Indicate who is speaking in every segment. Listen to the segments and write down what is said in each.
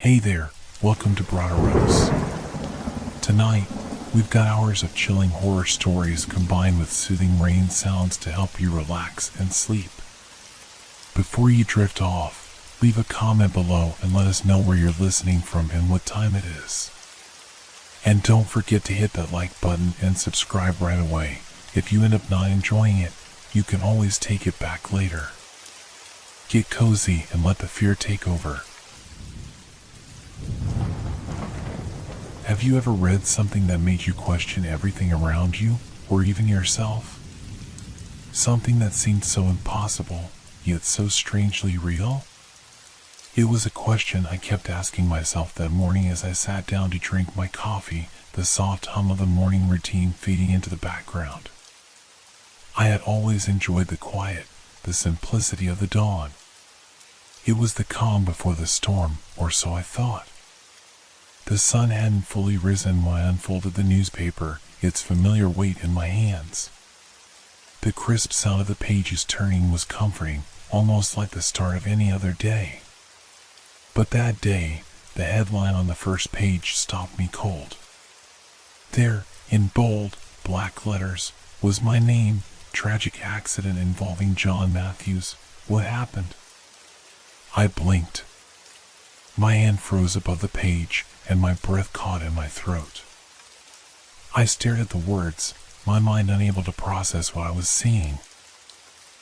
Speaker 1: Hey there, welcome to Broderos. Tonight, we've got hours of chilling horror stories combined with soothing rain sounds to help you relax and sleep. Before you drift off, leave a comment below and let us know where you're listening from and what time it is. And don't forget to hit that like button and subscribe right away. If you end up not enjoying it, you can always take it back later. Get cozy and let the fear take over. Have you ever read something that made you question everything around you, or even yourself? Something that seemed so impossible, yet so strangely real? It was a question I kept asking myself that morning as I sat down to drink my coffee, the soft hum of the morning routine fading into the background. I had always enjoyed the quiet, the simplicity of the dawn. It was the calm before the storm, or so I thought. The sun hadn't fully risen when I unfolded the newspaper, its familiar weight in my hands. The crisp sound of the pages turning was comforting, almost like the start of any other day. But that day, the headline on the first page stopped me cold. There, in bold, black letters, was my name: tragic accident involving John Matthews. What happened? I blinked. My hand froze above the page, and my breath caught in my throat. I stared at the words, my mind unable to process what I was seeing.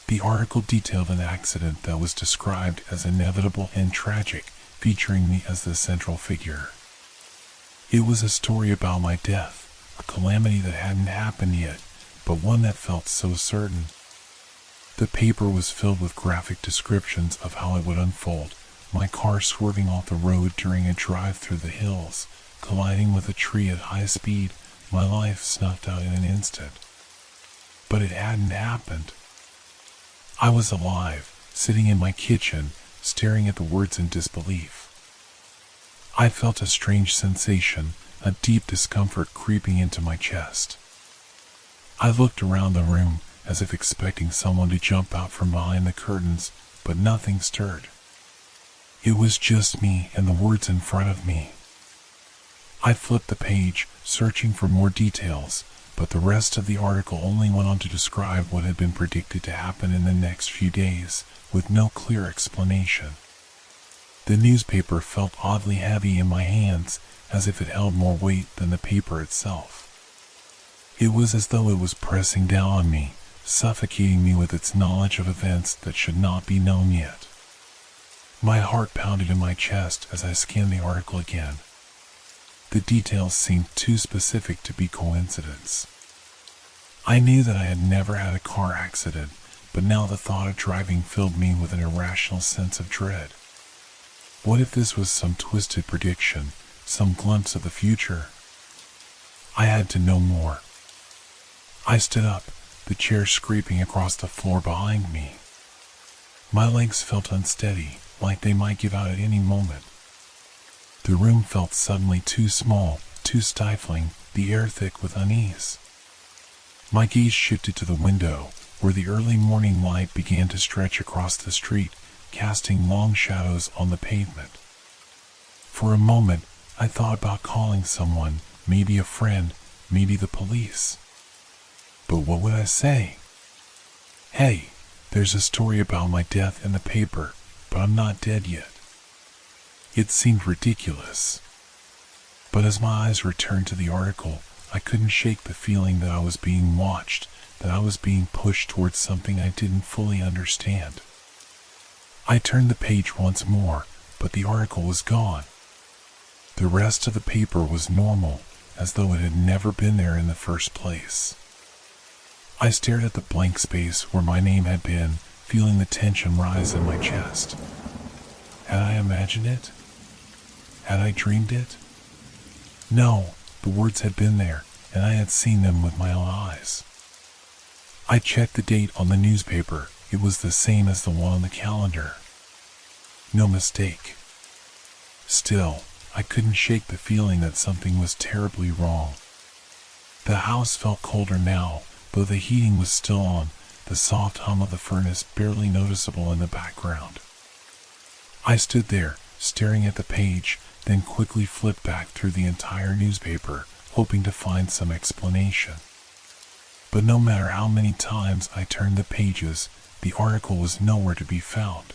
Speaker 1: The article detailed an accident that was described as inevitable and tragic, featuring me as the central figure. It was a story about my death, a calamity that hadn't happened yet, but one that felt so certain. The paper was filled with graphic descriptions of how it would unfold: my car swerving off the road during a drive through the hills, colliding with a tree at high speed, my life snuffed out in an instant. But it hadn't happened. I was alive, sitting in my kitchen, staring at the words in disbelief. I felt a strange sensation, a deep discomfort creeping into my chest. I looked around the room, as if expecting someone to jump out from behind the curtains, but nothing stirred. It was just me and the words in front of me. I flipped the page, searching for more details, but the rest of the article only went on to describe what had been predicted to happen in the next few days, with no clear explanation. The newspaper felt oddly heavy in my hands, as if it held more weight than the paper itself. It was as though it was pressing down on me, suffocating me with its knowledge of events that should not be known yet. My heart pounded in my chest as I scanned the article again. The details seemed too specific to be coincidence. I knew that I had never had a car accident, but now the thought of driving filled me with an irrational sense of dread. What if this was some twisted prediction, some glimpse of the future? I had to know more. I stood up, the chair scraping across the floor behind me. My legs felt unsteady, like they might give out at any moment. The room felt suddenly too small, too stifling, the air thick with unease. My gaze shifted to the window, where the early morning light began to stretch across the street, casting long shadows on the pavement. For a moment, I thought about calling someone, maybe a friend, maybe the police. But what would I say? Hey, there's a story about my death in the paper, but I'm not dead yet. It seemed ridiculous. But as my eyes returned to the article, I couldn't shake the feeling that I was being watched, that I was being pushed towards something I didn't fully understand. I turned the page once more, but the article was gone. The rest of the paper was normal, as though it had never been there in the first place. I stared at the blank space where my name had been, feeling the tension rise in my chest. Had I imagined it? Had I dreamed it? No, the words had been there, and I had seen them with my own eyes. I checked the date on the newspaper. It was the same as the one on the calendar. No mistake. Still, I couldn't shake the feeling that something was terribly wrong. The house felt colder now, though the heating was still on, the soft hum of the furnace barely noticeable in the background. I stood there, staring at the page, then quickly flipped back through the entire newspaper, hoping to find some explanation. But no matter how many times I turned the pages, the article was nowhere to be found.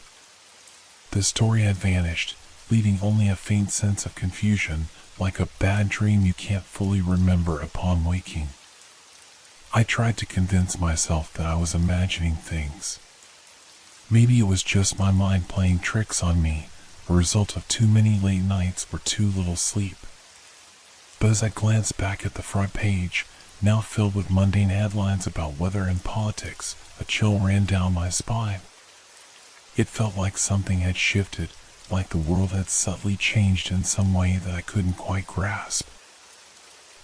Speaker 1: The story had vanished, leaving only a faint sense of confusion, like a bad dream you can't fully remember upon waking. I tried to convince myself that I was imagining things. Maybe it was just my mind playing tricks on me, a result of too many late nights or too little sleep. But as I glanced back at the front page, now filled with mundane headlines about weather and politics, a chill ran down my spine. It felt like something had shifted, like the world had subtly changed in some way that I couldn't quite grasp.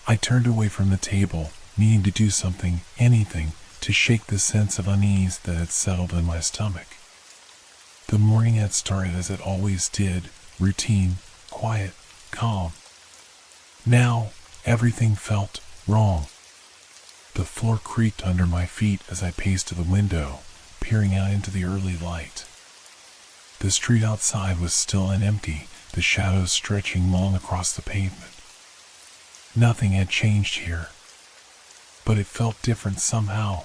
Speaker 1: I turned away from the table, needing to do something, anything, to shake the sense of unease that had settled in my stomach. The morning had started as it always did, routine, quiet, calm. Now, everything felt wrong. The floor creaked under my feet as I paced to the window, peering out into the early light. The street outside was still and empty, the shadows stretching long across the pavement. Nothing had changed here, but it felt different somehow.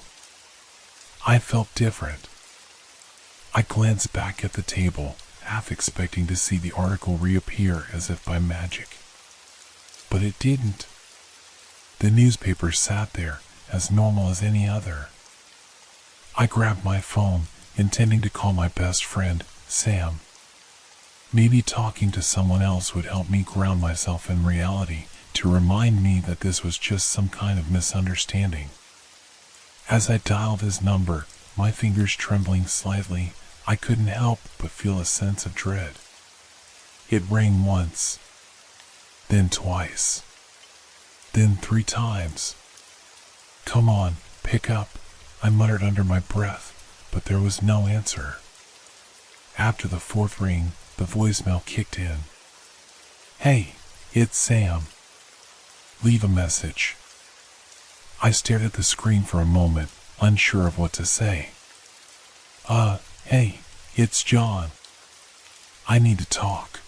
Speaker 1: I felt different. I glanced back at the table, half expecting to see the article reappear as if by magic. But it didn't. The newspaper sat there, as normal as any other. I grabbed my phone, intending to call my best friend, Sam. Maybe talking to someone else would help me ground myself in reality, to remind me that this was just some kind of misunderstanding. As I dialed his number, my fingers trembling slightly, I couldn't help but feel a sense of dread. It rang once, then twice, then 3 times. "Come on, pick up," I muttered under my breath, but there was no answer. After the 4th ring, the voicemail kicked in. "Hey, it's Sam. Leave a message." I stared at the screen for a moment, unsure of what to say. Hey, it's John. I need to talk.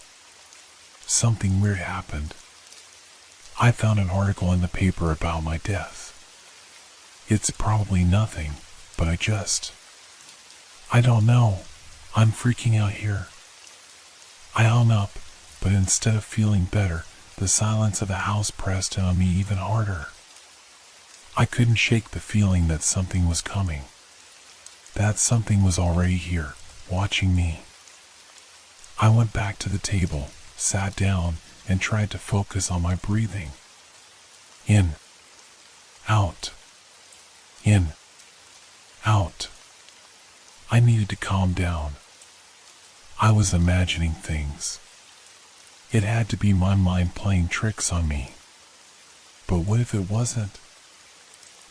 Speaker 1: Something weird happened. I found an article in the paper about my death. It's probably nothing, but I don't know. I'm freaking out here." I hung up, but instead of feeling better, the silence of the house pressed on me even harder. I couldn't shake the feeling that something was coming. That something was already here, watching me. I went back to the table, sat down, and tried to focus on my breathing. In, out, in, out. I needed to calm down. I was imagining things. It had to be my mind playing tricks on me. But what if it wasn't?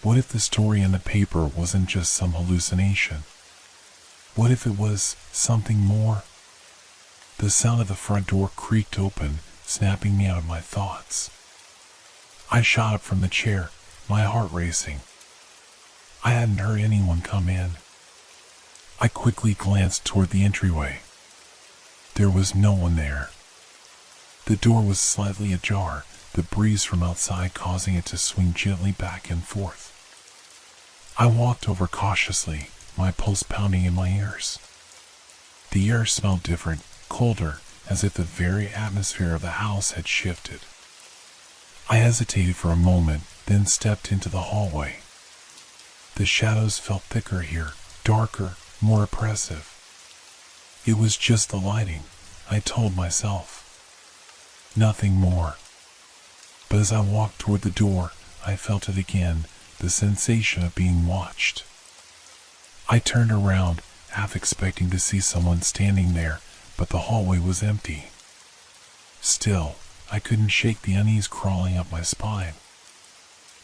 Speaker 1: What if the story in the paper wasn't just some hallucination? What if it was something more? The sound of the front door creaked open, snapping me out of my thoughts. I shot up from the chair, my heart racing. I hadn't heard anyone come in. I quickly glanced toward the entryway. There was no one there. The door was slightly ajar, the breeze from outside causing it to swing gently back and forth. I walked over cautiously, my pulse pounding in my ears. The air smelled different, colder, as if the very atmosphere of the house had shifted. I hesitated for a moment, then stepped into the hallway. The shadows felt thicker here, darker, more oppressive. It was just the lighting, I told myself. Nothing more. But as I walked toward the door, I felt it again, the sensation of being watched. I turned around, half expecting to see someone standing there, but the hallway was empty. Still, I couldn't shake the unease crawling up my spine.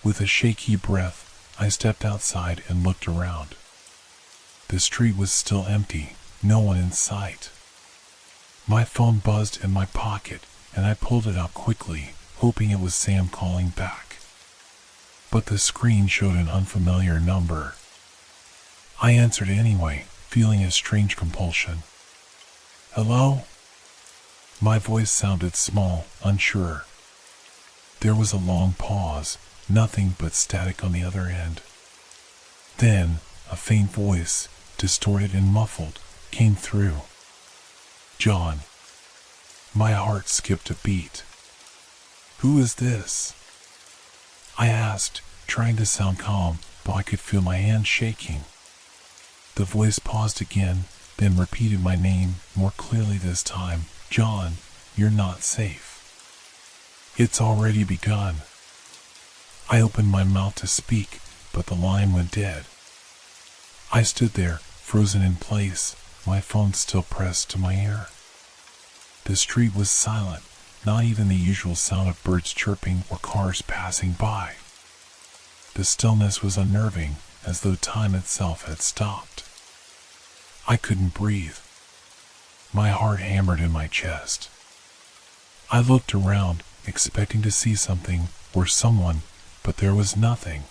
Speaker 1: With a shaky breath, I stepped outside and looked around. The street was still empty, no one in sight. My phone buzzed in my pocket, and I pulled it out quickly, hoping it was Sam calling back. But the screen showed an unfamiliar number. I answered anyway, feeling a strange compulsion. "Hello?" My voice sounded small, unsure. There was a long pause, nothing but static on the other end. Then, a faint voice, distorted and muffled, came through. John. My heart skipped a beat. Who is this? I asked, trying to sound calm, but I could feel my hands shaking. The voice paused again, then repeated my name, more clearly this time. John, you're not safe. It's already begun. I opened my mouth to speak, but the line went dead. I stood there, frozen in place, my phone still pressed to my ear. The street was silent, not even the usual sound of birds chirping or cars passing by. The stillness was unnerving, as though time itself had stopped. I couldn't breathe. My heart hammered in my chest. I looked around, expecting to see something or someone, but there was nothing.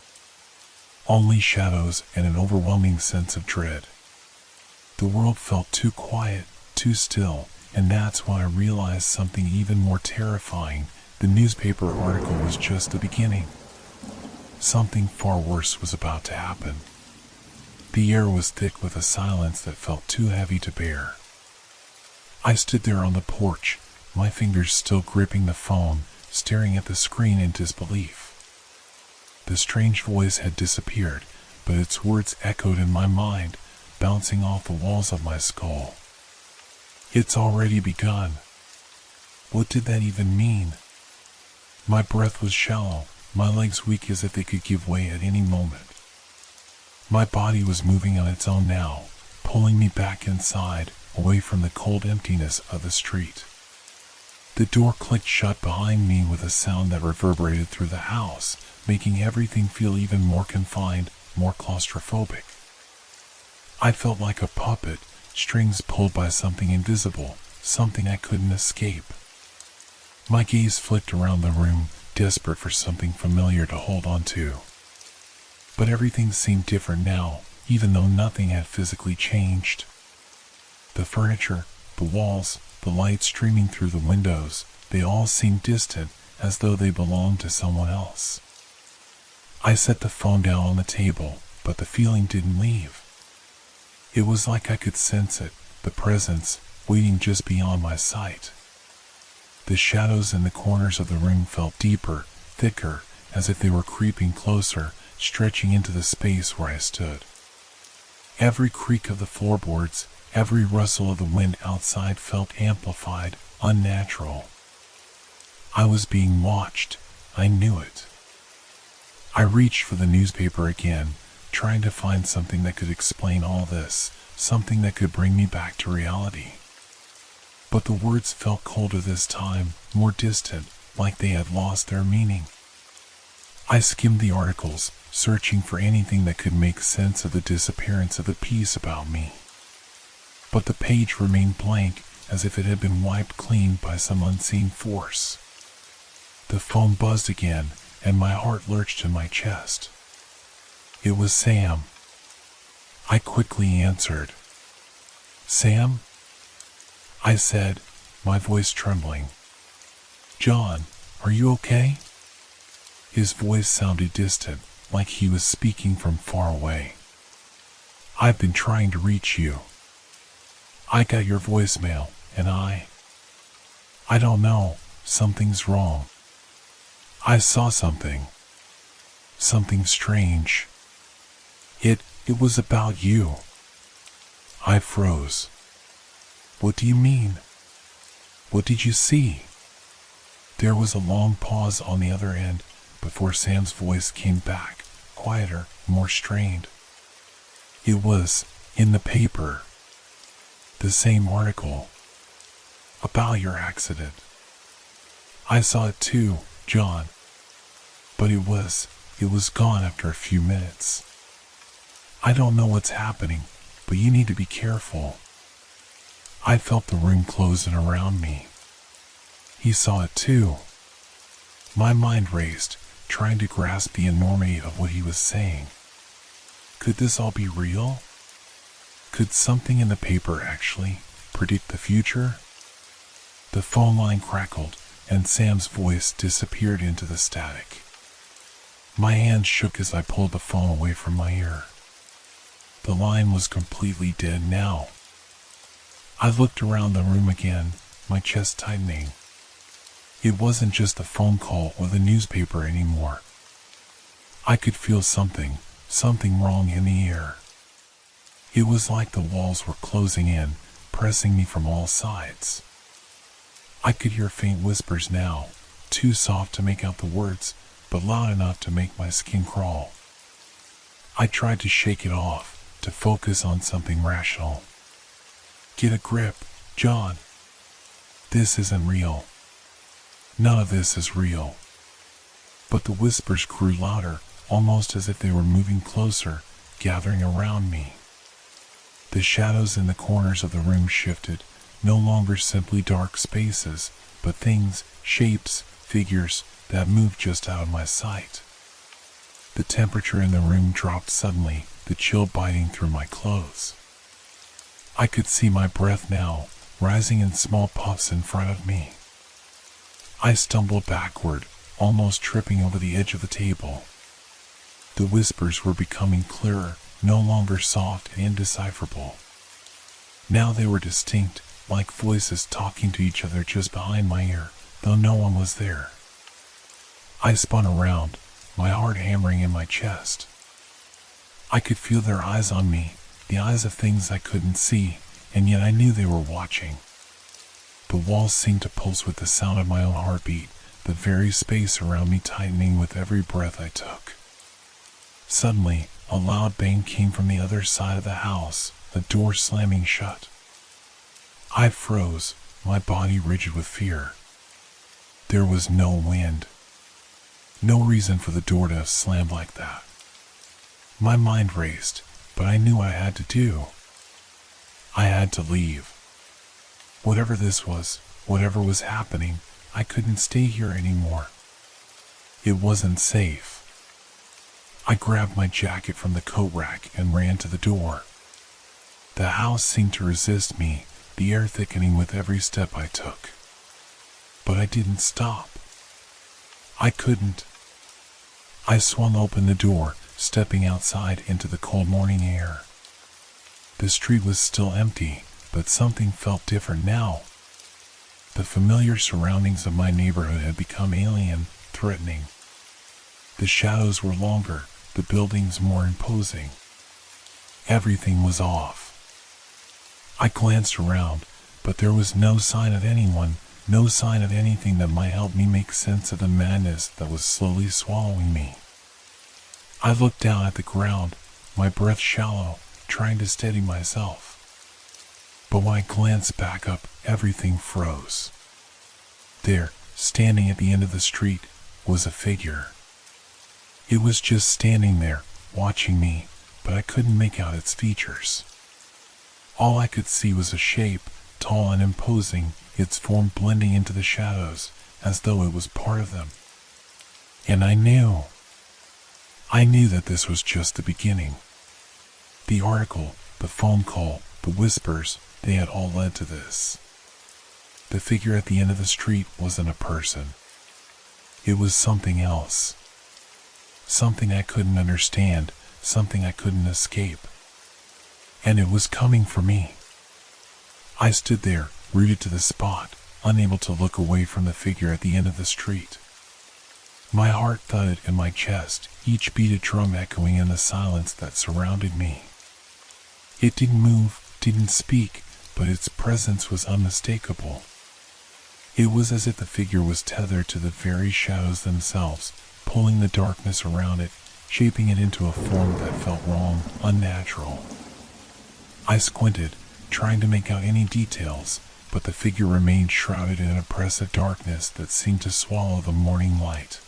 Speaker 1: Only shadows and an overwhelming sense of dread. The world felt too quiet, too still, and that's when I realized something even more terrifying. The newspaper article was just the beginning. Something far worse was about to happen. The air was thick with a silence that felt too heavy to bear. I stood there on the porch, my fingers still gripping the phone, staring at the screen in disbelief. The strange voice had disappeared, but its words echoed in my mind, bouncing off the walls of my skull. It's already begun. What did that even mean? My breath was shallow, my legs weak as if they could give way at any moment. My body was moving on its own now, pulling me back inside, away from the cold emptiness of the street. The door clicked shut behind me with a sound that reverberated through the house, making everything feel even more confined, more claustrophobic. I felt like a puppet, strings pulled by something invisible, something I couldn't escape. My gaze flicked around the room, desperate for something familiar to hold on to. But everything seemed different now, even though nothing had physically changed. The furniture, the walls, the light streaming through the windows, they all seemed distant, as though they belonged to someone else. I set the phone down on the table, but the feeling didn't leave. It was like I could sense it, the presence, waiting just beyond my sight. The shadows in the corners of the room felt deeper, thicker, as if they were creeping closer, stretching into the space where I stood. Every creak of the floorboards, every rustle of the wind outside felt amplified, unnatural. I was being watched. I knew it. I reached for the newspaper again, trying to find something that could explain all this, something that could bring me back to reality. But the words felt colder this time, more distant, like they had lost their meaning. I skimmed the articles, searching for anything that could make sense of the disappearance of the piece about me. But the page remained blank, as if it had been wiped clean by some unseen force. The phone buzzed again, and my heart lurched in my chest. It was Sam. I quickly answered. Sam? I said, my voice trembling. John, are you okay? His voice sounded distant, like he was speaking from far away. I've been trying to reach you. I got your voicemail, and I don't know, something's wrong. I saw something. Something strange. It was about you. I froze. What do you mean? What did you see? There was a long pause on the other end before Sam's voice came back, quieter, more strained. It was in the paper. The same article. About your accident. I saw it too, John. But it was gone after a few minutes. I don't know what's happening, but you need to be careful. I felt the room closing around me. He saw it too. My mind raced, trying to grasp the enormity of what he was saying. Could this all be real? Could something in the paper actually predict the future? The phone line crackled, and Sam's voice disappeared into the static. My hand shook as I pulled the phone away from my ear. The line was completely dead now. I looked around the room again, my chest tightening. It wasn't just a phone call or the newspaper anymore. I could feel something wrong in the air. It was like the walls were closing in, pressing me from all sides. I could hear faint whispers now, too soft to make out the words, but loud enough to make my skin crawl. I tried to shake it off, to focus on something rational. Get a grip, John. This isn't real. None of this is real. But the whispers grew louder, almost as if they were moving closer, gathering around me. The shadows in the corners of the room shifted, no longer simply dark spaces, but things, shapes, figures that moved just out of my sight. The temperature in the room dropped suddenly, the chill biting through my clothes. I could see my breath now, rising in small puffs in front of me. I stumbled backward, almost tripping over the edge of the table. The whispers were becoming clearer, no longer soft and indecipherable. Now they were distinct, like voices talking to each other just behind my ear, though no one was there. I spun around, my heart hammering in my chest. I could feel their eyes on me, the eyes of things I couldn't see, and yet I knew they were watching. The walls seemed to pulse with the sound of my own heartbeat, the very space around me tightening with every breath I took. Suddenly, a loud bang came from the other side of the house, the door slamming shut. I froze, my body rigid with fear. There was no wind. No reason for the door to have slammed like that. My mind raced, but I knew what I had to do. I had to leave. Whatever this was, whatever was happening, I couldn't stay here anymore. It wasn't safe. I grabbed my jacket from the coat rack and ran to the door. The house seemed to resist me, the air thickening with every step I took. But I didn't stop. I couldn't. I swung open the door, stepping outside into the cold morning air. The street was still empty, but something felt different now. The familiar surroundings of my neighborhood had become alien, threatening. The shadows were longer, the buildings more imposing. Everything was off. I glanced around, but there was no sign of anyone, no sign of anything that might help me make sense of the madness that was slowly swallowing me. I looked down at the ground, my breath shallow, trying to steady myself. But when I glanced back up, everything froze. There, standing at the end of the street, was a figure. It was just standing there, watching me, but I couldn't make out its features. All I could see was a shape, tall and imposing, its form blending into the shadows, as though it was part of them. And I knew that this was just the beginning. The article, the phone call, the whispers, they had all led to this. The figure at the end of the street wasn't a person. It was something else. Something I couldn't understand, something I couldn't escape. And it was coming for me. I stood there, rooted to the spot, unable to look away from the figure at the end of the street. My heart thudded in my chest, each beat a drum echoing in the silence that surrounded me. It didn't move, didn't speak, but its presence was unmistakable. It was as if the figure was tethered to the very shadows themselves, pulling the darkness around it, shaping it into a form that felt wrong, unnatural. I squinted, trying to make out any details, but the figure remained shrouded in an oppressive darkness that seemed to swallow the morning light.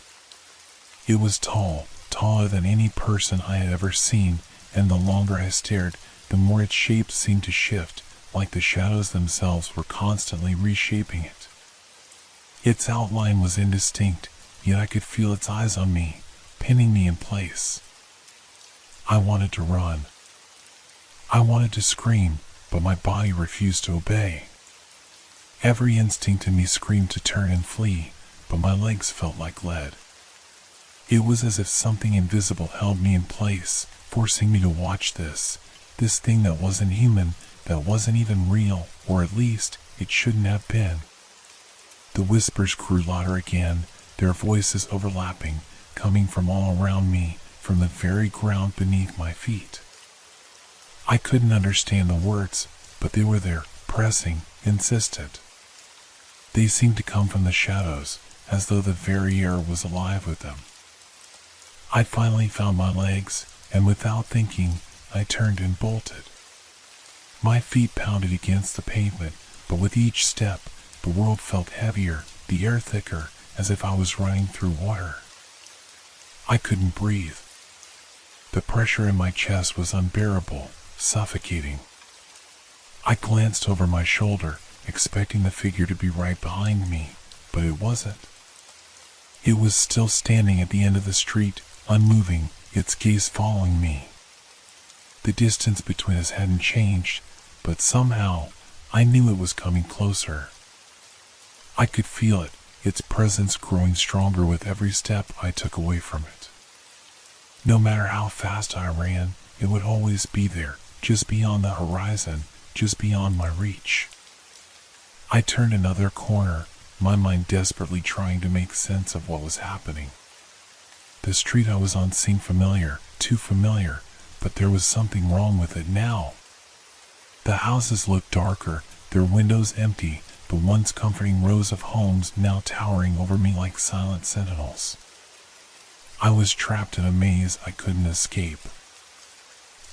Speaker 1: It was tall, taller than any person I had ever seen, and the longer I stared, the more its shape seemed to shift, like the shadows themselves were constantly reshaping it. Its outline was indistinct, yet I could feel its eyes on me, pinning me in place. I wanted to run. I wanted to scream, but my body refused to obey. Every instinct in me screamed to turn and flee, but my legs felt like lead. It was as if something invisible held me in place, forcing me to watch this thing that wasn't human, that wasn't even real, or at least, it shouldn't have been. The whispers grew louder again, their voices overlapping, coming from all around me, from the very ground beneath my feet. I couldn't understand the words, but they were there, pressing, insistent. They seemed to come from the shadows, as though the very air was alive with them. I finally found my legs, and without thinking, I turned and bolted. My feet pounded against the pavement, but with each step, the world felt heavier, the air thicker, as if I was running through water. I couldn't breathe. The pressure in my chest was unbearable, suffocating. I glanced over my shoulder, expecting the figure to be right behind me, but it wasn't. It was still standing at the end of the street, unmoving, its gaze following me. The distance between us hadn't changed, but somehow, I knew it was coming closer. I could feel it, its presence growing stronger with every step I took away from it. No matter how fast I ran, it would always be there, just beyond the horizon, just beyond my reach. I turned another corner, my mind desperately trying to make sense of what was happening. The street I was on seemed familiar, too familiar, but there was something wrong with it now. The houses looked darker, their windows empty, the once comforting rows of homes now towering over me like silent sentinels. I was trapped in a maze I couldn't escape.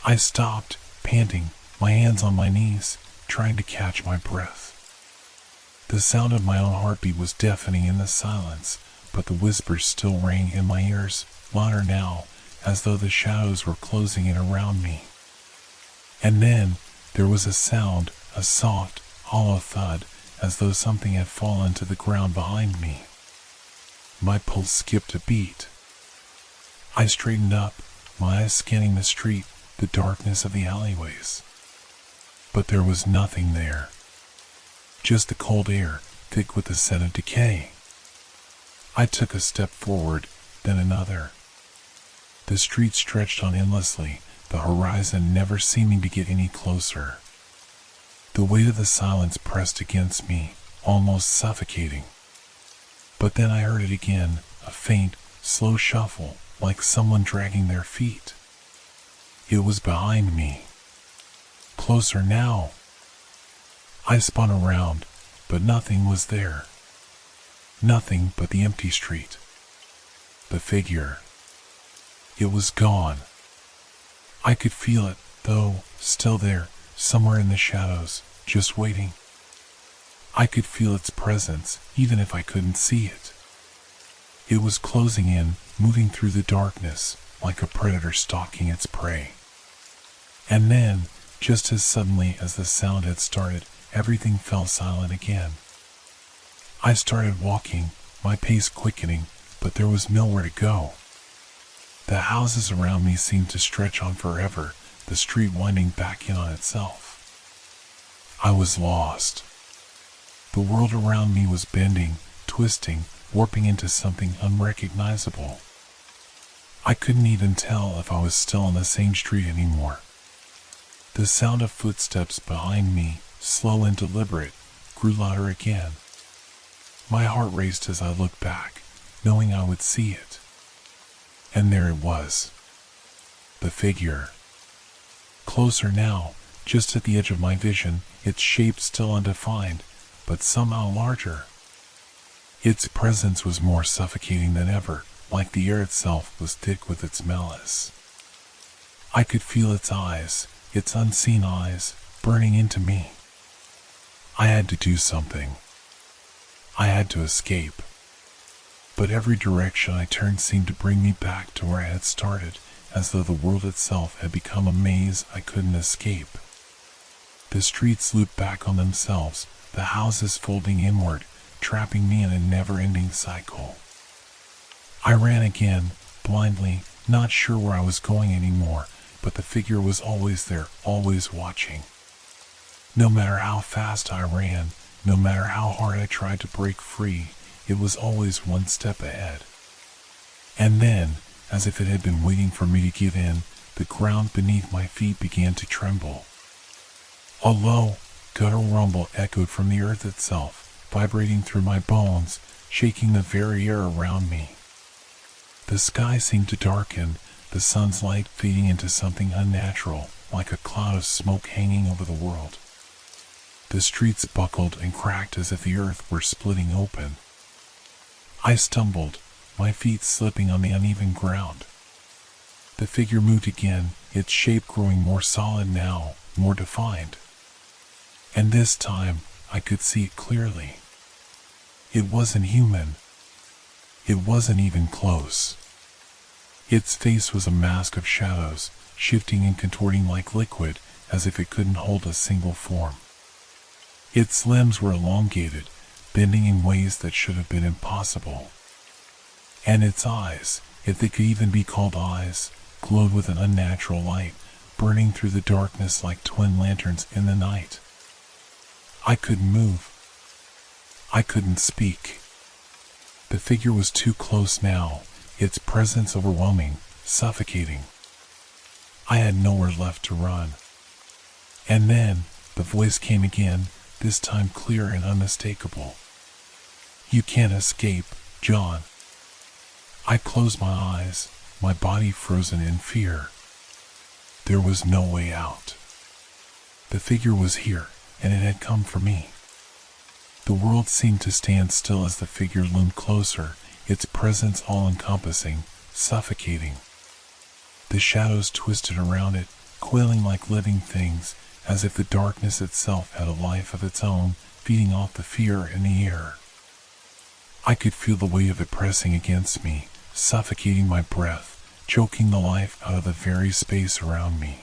Speaker 1: I stopped, panting, my hands on my knees, trying to catch my breath. The sound of my own heartbeat was deafening in the silence, but the whispers still rang in my ears, louder now, as though the shadows were closing in around me. And then, there was a sound, a soft, hollow thud, as though something had fallen to the ground behind me. My pulse skipped a beat. I straightened up, my eyes scanning the street, the darkness of the alleyways. But there was nothing there. Just the cold air, thick with the scent of decay. I took a step forward, then another. The street stretched on endlessly, the horizon never seeming to get any closer. The weight of the silence pressed against me, almost suffocating. But then I heard it again, a faint, slow shuffle, like someone dragging their feet. It was behind me. Closer now. I spun around, but nothing was there. Nothing but the empty street. The figure. It was gone. I could feel it, though, still there, somewhere in the shadows, just waiting. I could feel its presence, even if I couldn't see it. It was closing in, moving through the darkness, like a predator stalking its prey. And then, just as suddenly as the sound had started, everything fell silent again. I started walking, my pace quickening, but there was nowhere to go. The houses around me seemed to stretch on forever, the street winding back in on itself. I was lost. The world around me was bending, twisting, warping into something unrecognizable. I couldn't even tell if I was still on the same street anymore. The sound of footsteps behind me, slow and deliberate, grew louder again. My heart raced as I looked back, knowing I would see it. And there it was. The figure. Closer now, just at the edge of my vision, its shape still undefined, but somehow larger. Its presence was more suffocating than ever, like the air itself was thick with its malice. I could feel its eyes, its unseen eyes, burning into me. I had to do something. I had to escape. But every direction I turned seemed to bring me back to where I had started, as though the world itself had become a maze I couldn't escape. The streets looped back on themselves, the houses folding inward, trapping me in a never-ending cycle. I ran again, blindly, not sure where I was going anymore, but the figure was always there, always watching. No matter how fast I ran, No matter how hard I tried to break free, it was always one step ahead. And then, as if it had been waiting for me to give in, the ground beneath my feet began to tremble. A low, guttural rumble echoed from the earth itself, vibrating through my bones, shaking the very air around me. The sky seemed to darken, the sun's light fading into something unnatural, like a cloud of smoke hanging over the world. The streets buckled and cracked as if the earth were splitting open. I stumbled, my feet slipping on the uneven ground. The figure moved again, its shape growing more solid now, more defined. And this time, I could see it clearly. It wasn't human. It wasn't even close. Its face was a mask of shadows, shifting and contorting like liquid, as if it couldn't hold a single form. Its limbs were elongated, bending in ways that should have been impossible. And its eyes, if they could even be called eyes, glowed with an unnatural light, burning through the darkness like twin lanterns in the night. I couldn't move. I couldn't speak. The figure was too close now, its presence overwhelming, suffocating. I had nowhere left to run. And then, the voice came again, this time clear and unmistakable. "You can't escape, John." I closed my eyes, my body frozen in fear. There was no way out. The figure was here, and it had come for me. The world seemed to stand still as the figure loomed closer, its presence all-encompassing, suffocating. The shadows twisted around it, coiling like living things, as if the darkness itself had a life of its own, feeding off the fear in the air. I could feel the weight of it pressing against me, suffocating my breath, choking the life out of the very space around me.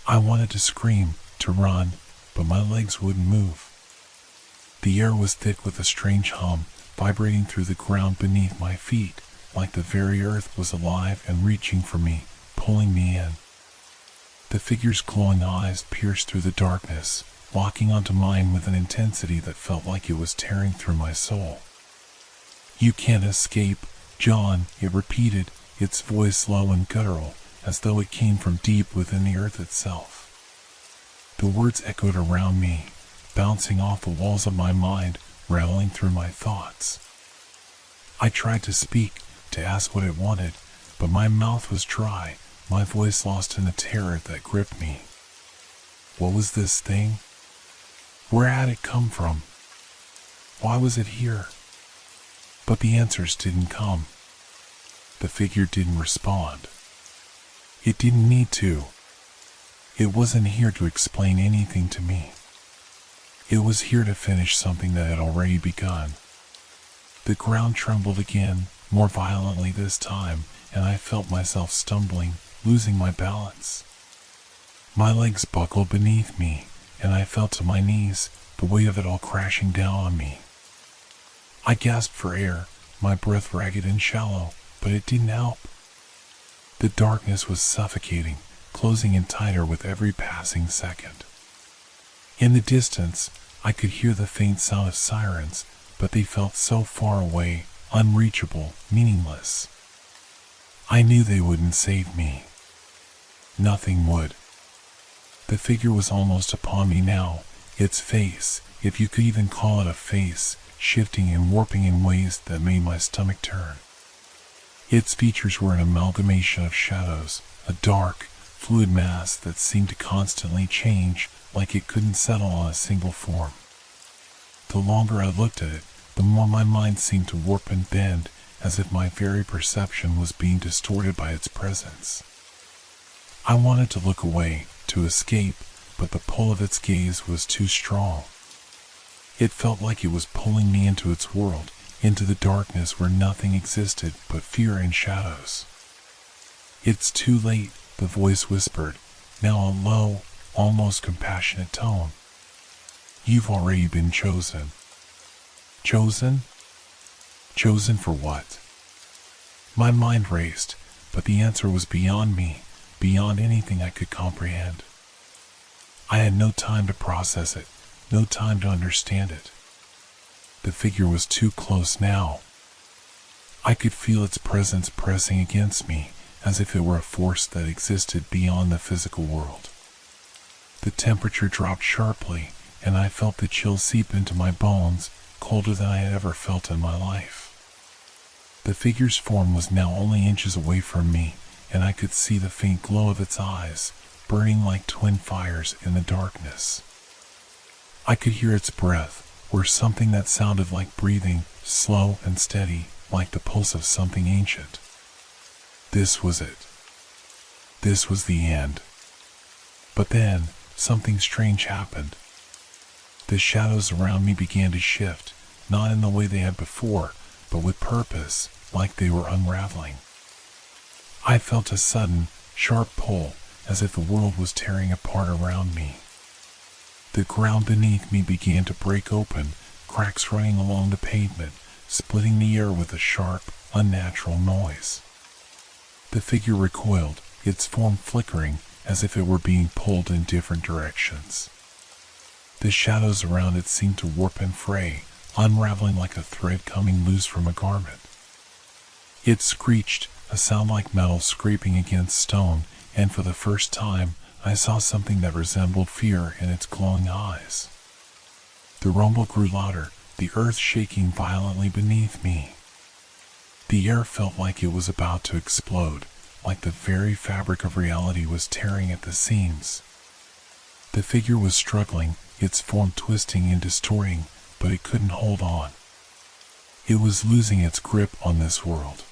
Speaker 1: I wanted to scream, to run, but my legs wouldn't move. The air was thick with a strange hum, vibrating through the ground beneath my feet, like the very earth was alive and reaching for me, pulling me in. The figure's glowing eyes pierced through the darkness, locking onto mine with an intensity that felt like it was tearing through my soul. "You can't escape, John," it repeated, its voice low and guttural, as though it came from deep within the earth itself. The words echoed around me, bouncing off the walls of my mind, rattling through my thoughts. I tried to speak, to ask what it wanted, but my mouth was dry, my voice lost in the terror that gripped me. What was this thing? Where had it come from? Why was it here? But the answers didn't come. The figure didn't respond. It didn't need to. It wasn't here to explain anything to me. It was here to finish something that had already begun. The ground trembled again, more violently this time, and I felt myself stumbling, losing my balance. My legs buckled beneath me, and I fell to my knees, the weight of it all crashing down on me. I gasped for air, my breath ragged and shallow, but it didn't help. The darkness was suffocating, closing in tighter with every passing second. In the distance, I could hear the faint sound of sirens, but they felt so far away, unreachable, meaningless. I knew they wouldn't save me. Nothing would. The figure was almost upon me now, its face, if you could even call it a face, shifting and warping in ways that made my stomach turn. Its features were an amalgamation of shadows, a dark, fluid mass that seemed to constantly change, like it couldn't settle on a single form. The longer I looked at it, the more my mind seemed to warp and bend, as if my very perception was being distorted by its presence. I wanted to look away, to escape, but the pull of its gaze was too strong. It felt like it was pulling me into its world, into the darkness where nothing existed but fear and shadows. "It's too late," the voice whispered, now a low, almost compassionate tone. "You've already been chosen." Chosen? Chosen for what? My mind raced, but the answer was beyond me, beyond anything I could comprehend. I had no time to process it. no time to understand it. The figure was too close now. I could feel its presence pressing against me, as if it were a force that existed beyond the physical world. The temperature dropped sharply, and I felt the chill seep into my bones, colder than I had ever felt in my life. The figure's form was now only inches away from me, and I could see the faint glow of its eyes, burning like twin fires in the darkness. I could hear its breath, or something that sounded like breathing, slow and steady, like the pulse of something ancient. This was it. This was the end. But then, something strange happened. The shadows around me began to shift, not in the way they had before, but with purpose, like they were unraveling. I felt a sudden, sharp pull, as if the world was tearing apart around me. The ground beneath me began to break open, cracks running along the pavement, splitting the air with a sharp, unnatural noise. The figure recoiled, its form flickering, as if it were being pulled in different directions. The shadows around it seemed to warp and fray, unraveling like a thread coming loose from a garment. It screeched, a sound like metal scraping against stone, and for the first time, I saw something that resembled fear in its glowing eyes. The rumble grew louder, the earth shaking violently beneath me. The air felt like it was about to explode, like the very fabric of reality was tearing at the seams. The figure was struggling, its form twisting and distorting, but it couldn't hold on. It was losing its grip on this world.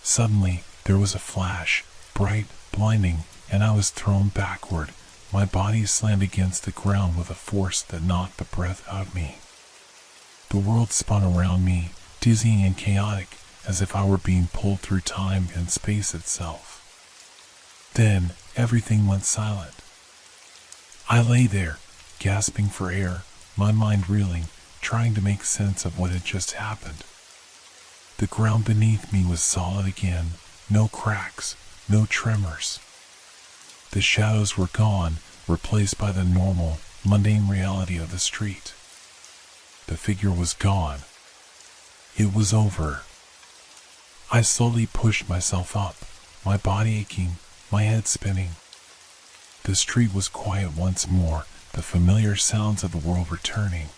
Speaker 1: Suddenly, there was a flash, bright, blinding, and I was thrown backward, my body slammed against the ground with a force that knocked the breath out of me. The world spun around me, dizzying and chaotic, as if I were being pulled through time and space itself. Then, everything went silent. I lay there, gasping for air, my mind reeling, trying to make sense of what had just happened. The ground beneath me was solid again, no cracks, no tremors. The shadows were gone, replaced by the normal, mundane reality of the street. The figure was gone. It was over. I slowly pushed myself up, my body aching, my head spinning. The street was quiet once more, the familiar sounds of the world returning.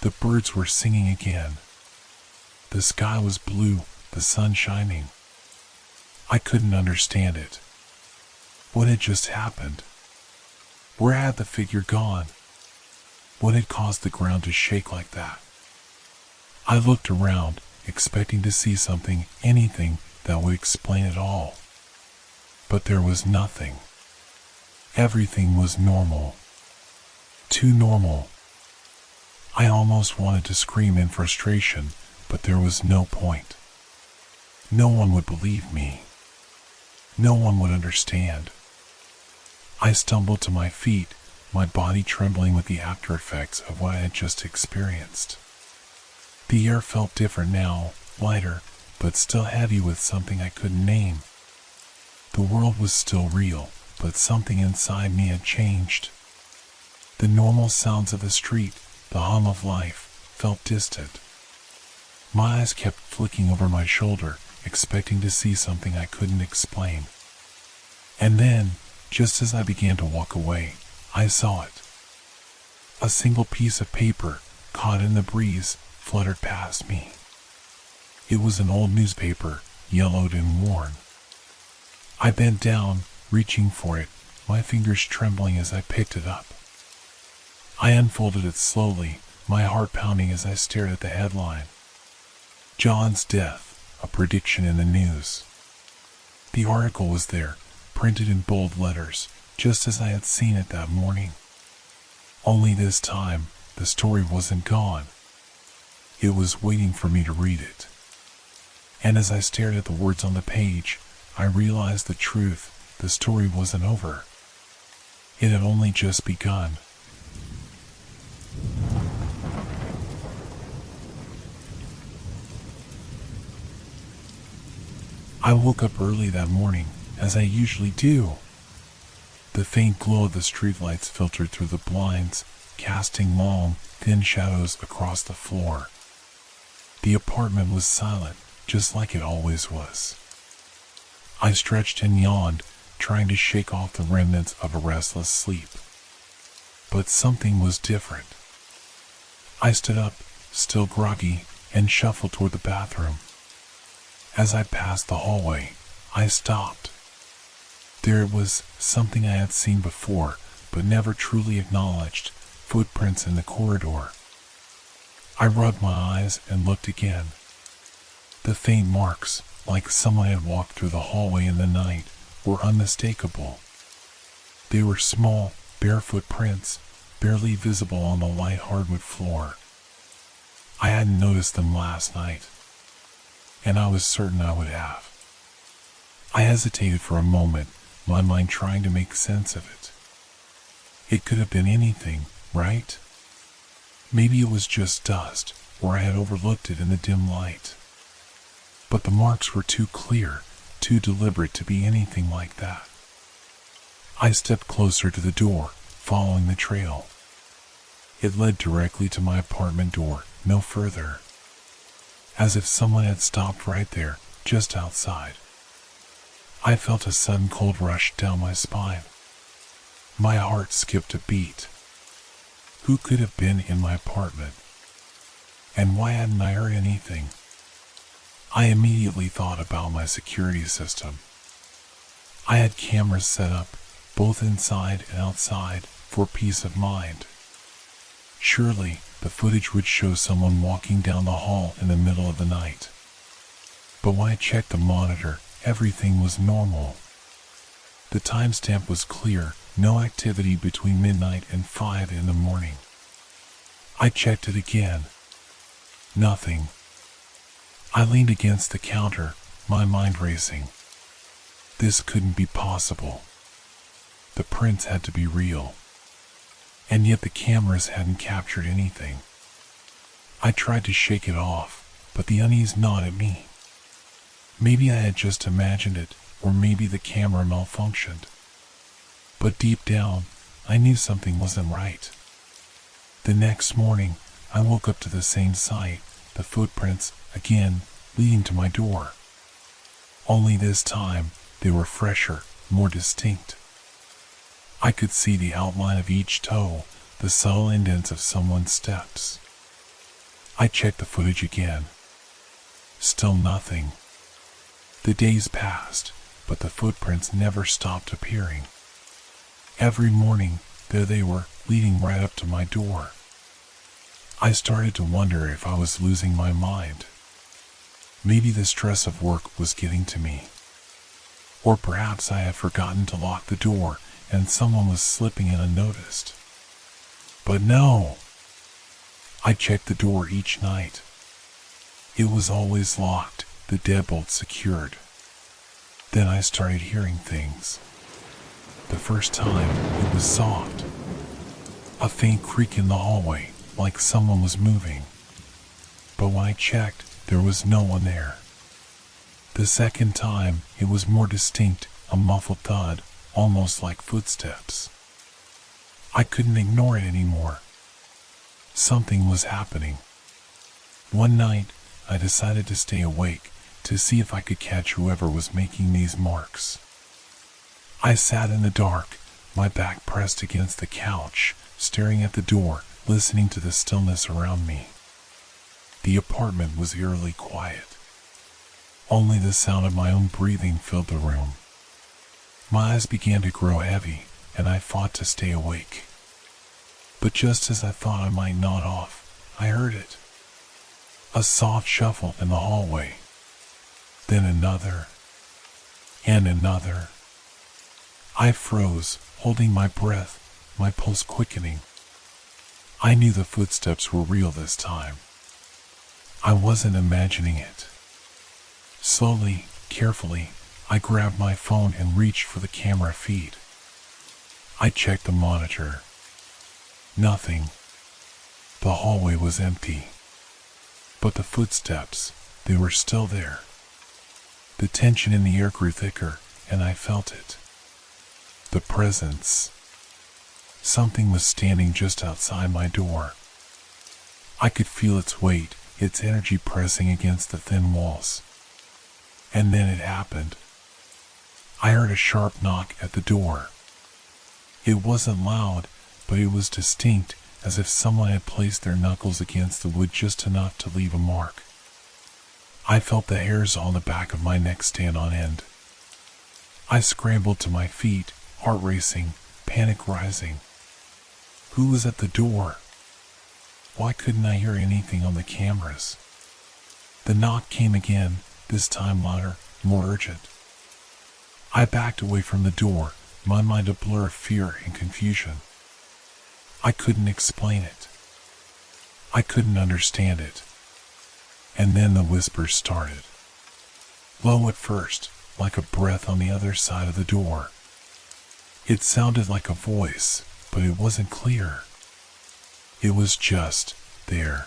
Speaker 1: The birds were singing again. The sky was blue, the sun shining. I couldn't understand it. What had just happened? Where had the figure gone? What had caused the ground to shake like that? I looked around, expecting to see something, anything, that would explain it all. But there was nothing. Everything was normal. Too normal. I almost wanted to scream in frustration, but there was no point. No one would believe me. No one would understand. I stumbled to my feet, my body trembling with the after effects of what I had just experienced. The air felt different now, lighter, but still heavy with something I couldn't name. The world was still real, but something inside me had changed. The normal sounds of the street, the hum of life, felt distant. My eyes kept flicking over my shoulder, expecting to see something I couldn't explain. And then, just as I began to walk away, I saw it. A single piece of paper, caught in the breeze, fluttered past me. It was an old newspaper, yellowed and worn. I bent down, reaching for it, my fingers trembling as I picked it up. I unfolded it slowly, my heart pounding as I stared at the headline. John's death, a prediction in the news. The article was there, printed in bold letters, just as I had seen it that morning. Only this time, the story wasn't gone. It was waiting for me to read it. And as I stared at the words on the page, I realized the truth. The story wasn't over. It had only just begun. I woke up early that morning, as I usually do. The faint glow of the streetlights filtered through the blinds, casting long, thin shadows across the floor. The apartment was silent, just like it always was. I stretched and yawned, trying to shake off the remnants of a restless sleep. But something was different. I stood up, still groggy, and shuffled toward the bathroom. As I passed the hallway, I stopped. There was something I had seen before, but never truly acknowledged: footprints in the corridor. I rubbed my eyes and looked again. The faint marks, like someone had walked through the hallway in the night, were unmistakable. They were small, bare footprints, barely visible on the light hardwood floor. I hadn't noticed them last night, and I was certain I would have. I hesitated for a moment, my mind trying to make sense of it. It could have been anything, right? Maybe it was just dust, or I had overlooked it in the dim light. But the marks were too clear, too deliberate to be anything like that. I stepped closer to the door, following the trail. It led directly to my apartment door, no further. As if someone had stopped right there, just outside. I felt a sudden cold rush down my spine. My heart skipped a beat. Who could have been in my apartment? And why hadn't I heard anything? I immediately thought about my security system. I had cameras set up, both inside and outside, for peace of mind. Surely, the footage would show someone walking down the hall in the middle of the night. But when I checked the monitor, everything was normal. The timestamp was clear, no activity between midnight and 5 in the morning. I checked it again. Nothing. I leaned against the counter, my mind racing. This couldn't be possible. The prints had to be real. And yet the cameras hadn't captured anything. I tried to shake it off, but the unease gnawed at me. Maybe I had just imagined it, or maybe the camera malfunctioned. But deep down, I knew something wasn't right. The next morning, I woke up to the same sight, the footprints, again, leading to my door. Only this time, they were fresher, more distinct. I could see the outline of each toe, the subtle indents of someone's steps. I checked the footage again. Still nothing. The days passed, but the footprints never stopped appearing. Every morning, there they were, leading right up to my door. I started to wonder if I was losing my mind. Maybe the stress of work was getting to me. Or perhaps I had forgotten to lock the door and someone was slipping in unnoticed. But no! I checked the door each night. It was always locked, the deadbolt secured. Then I started hearing things. The first time, it was soft. A faint creak in the hallway, like someone was moving. But when I checked, there was no one there. The second time, it was more distinct, a muffled thud, almost like footsteps. I couldn't ignore it anymore. Something was happening. One night, I decided to stay awake to see if I could catch whoever was making these marks. I sat in the dark, my back pressed against the couch, staring at the door, listening to the stillness around me. The apartment was eerily quiet. Only the sound of my own breathing filled the room. My eyes began to grow heavy, and I fought to stay awake. But just as I thought I might nod off, I heard it. A soft shuffle in the hallway. Then another. And another. I froze, holding my breath, my pulse quickening. I knew the footsteps were real this time. I wasn't imagining it. Slowly, carefully, I grabbed my phone and reached for the camera feed. I checked the monitor. Nothing. The hallway was empty. But the footsteps, they were still there. The tension in the air grew thicker, and I felt it. The presence. Something was standing just outside my door. I could feel its weight, its energy pressing against the thin walls. And then it happened. I heard a sharp knock at the door. It wasn't loud, but it was distinct, as if someone had placed their knuckles against the wood just enough to leave a mark. I felt the hairs on the back of my neck stand on end. I scrambled to my feet, heart racing, panic rising. Who was at the door? Why couldn't I hear anything on the cameras? The knock came again, this time louder, more urgent. I backed away from the door, my mind a blur of fear and confusion. I couldn't explain it. I couldn't understand it. And then the whispers started. Low at first, like a breath on the other side of the door. It sounded like a voice, but it wasn't clear. It was just there.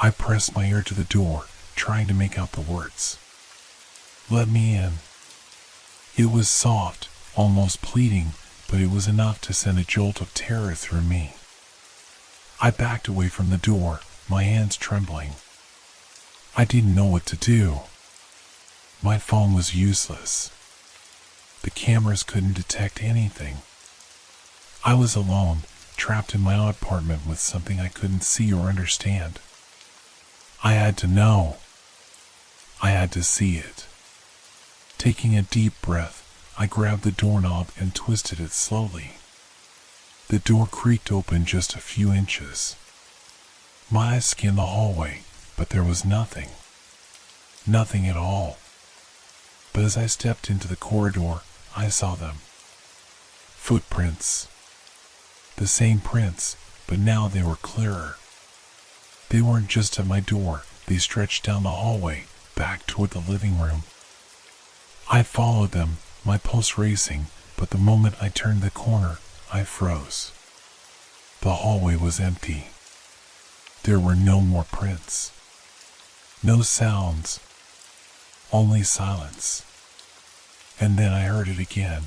Speaker 1: I pressed my ear to the door, trying to make out the words. Let me in. It was soft, almost pleading, but it was enough to send a jolt of terror through me. I backed away from the door, my hands trembling. I didn't know what to do. My phone was useless. The cameras couldn't detect anything. I was alone, trapped in my own apartment with something I couldn't see or understand. I had to know. I had to see it. Taking a deep breath, I grabbed the doorknob and twisted it slowly. The door creaked open just a few inches. My eyes scanned the hallway, but there was nothing. Nothing at all. But as I stepped into the corridor, I saw them. Footprints. The same prints, but now they were clearer. They weren't just at my door, they stretched down the hallway, back toward the living room. I followed them, my pulse racing, but the moment I turned the corner, I froze. The hallway was empty. There were no more prints. No sounds. Only silence. And then I heard it again.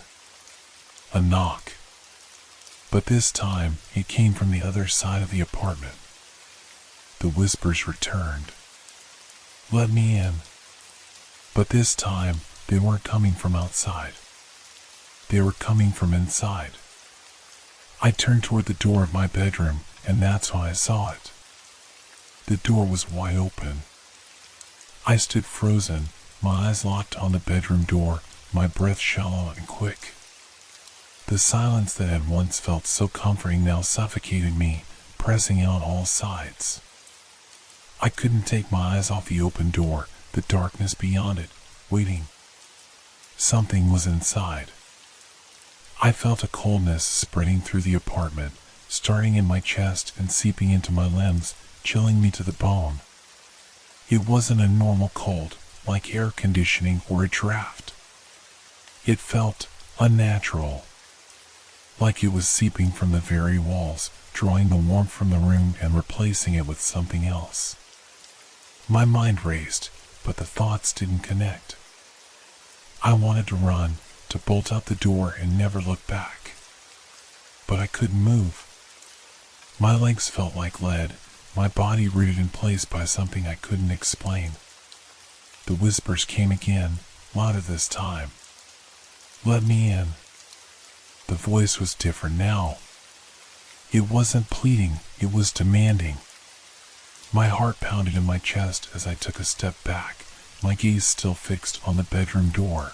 Speaker 1: A knock. But this time, it came from the other side of the apartment. The whispers returned. Let me in. But this time, they weren't coming from outside. They were coming from inside. I turned toward the door of my bedroom, and that's when I saw it. The door was wide open. I stood frozen, my eyes locked on the bedroom door, my breath shallow and quick. The silence that had once felt so comforting now suffocated me, pressing in on all sides. I couldn't take my eyes off the open door, the darkness beyond it, waiting. Something was inside. I felt a coldness spreading through the apartment, starting in my chest and seeping into my limbs, chilling me to the bone. It wasn't a normal cold, like air conditioning or a draft. It felt unnatural, like it was seeping from the very walls, drawing the warmth from the room and replacing it with something else. My mind raced, but the thoughts didn't connect. I wanted to run, to bolt out the door and never look back. But I couldn't move. My legs felt like lead, my body rooted in place by something I couldn't explain. The whispers came again, louder this time. Let me in. The voice was different now. It wasn't pleading, it was demanding. My heart pounded in my chest as I took a step back, my gaze still fixed on the bedroom door.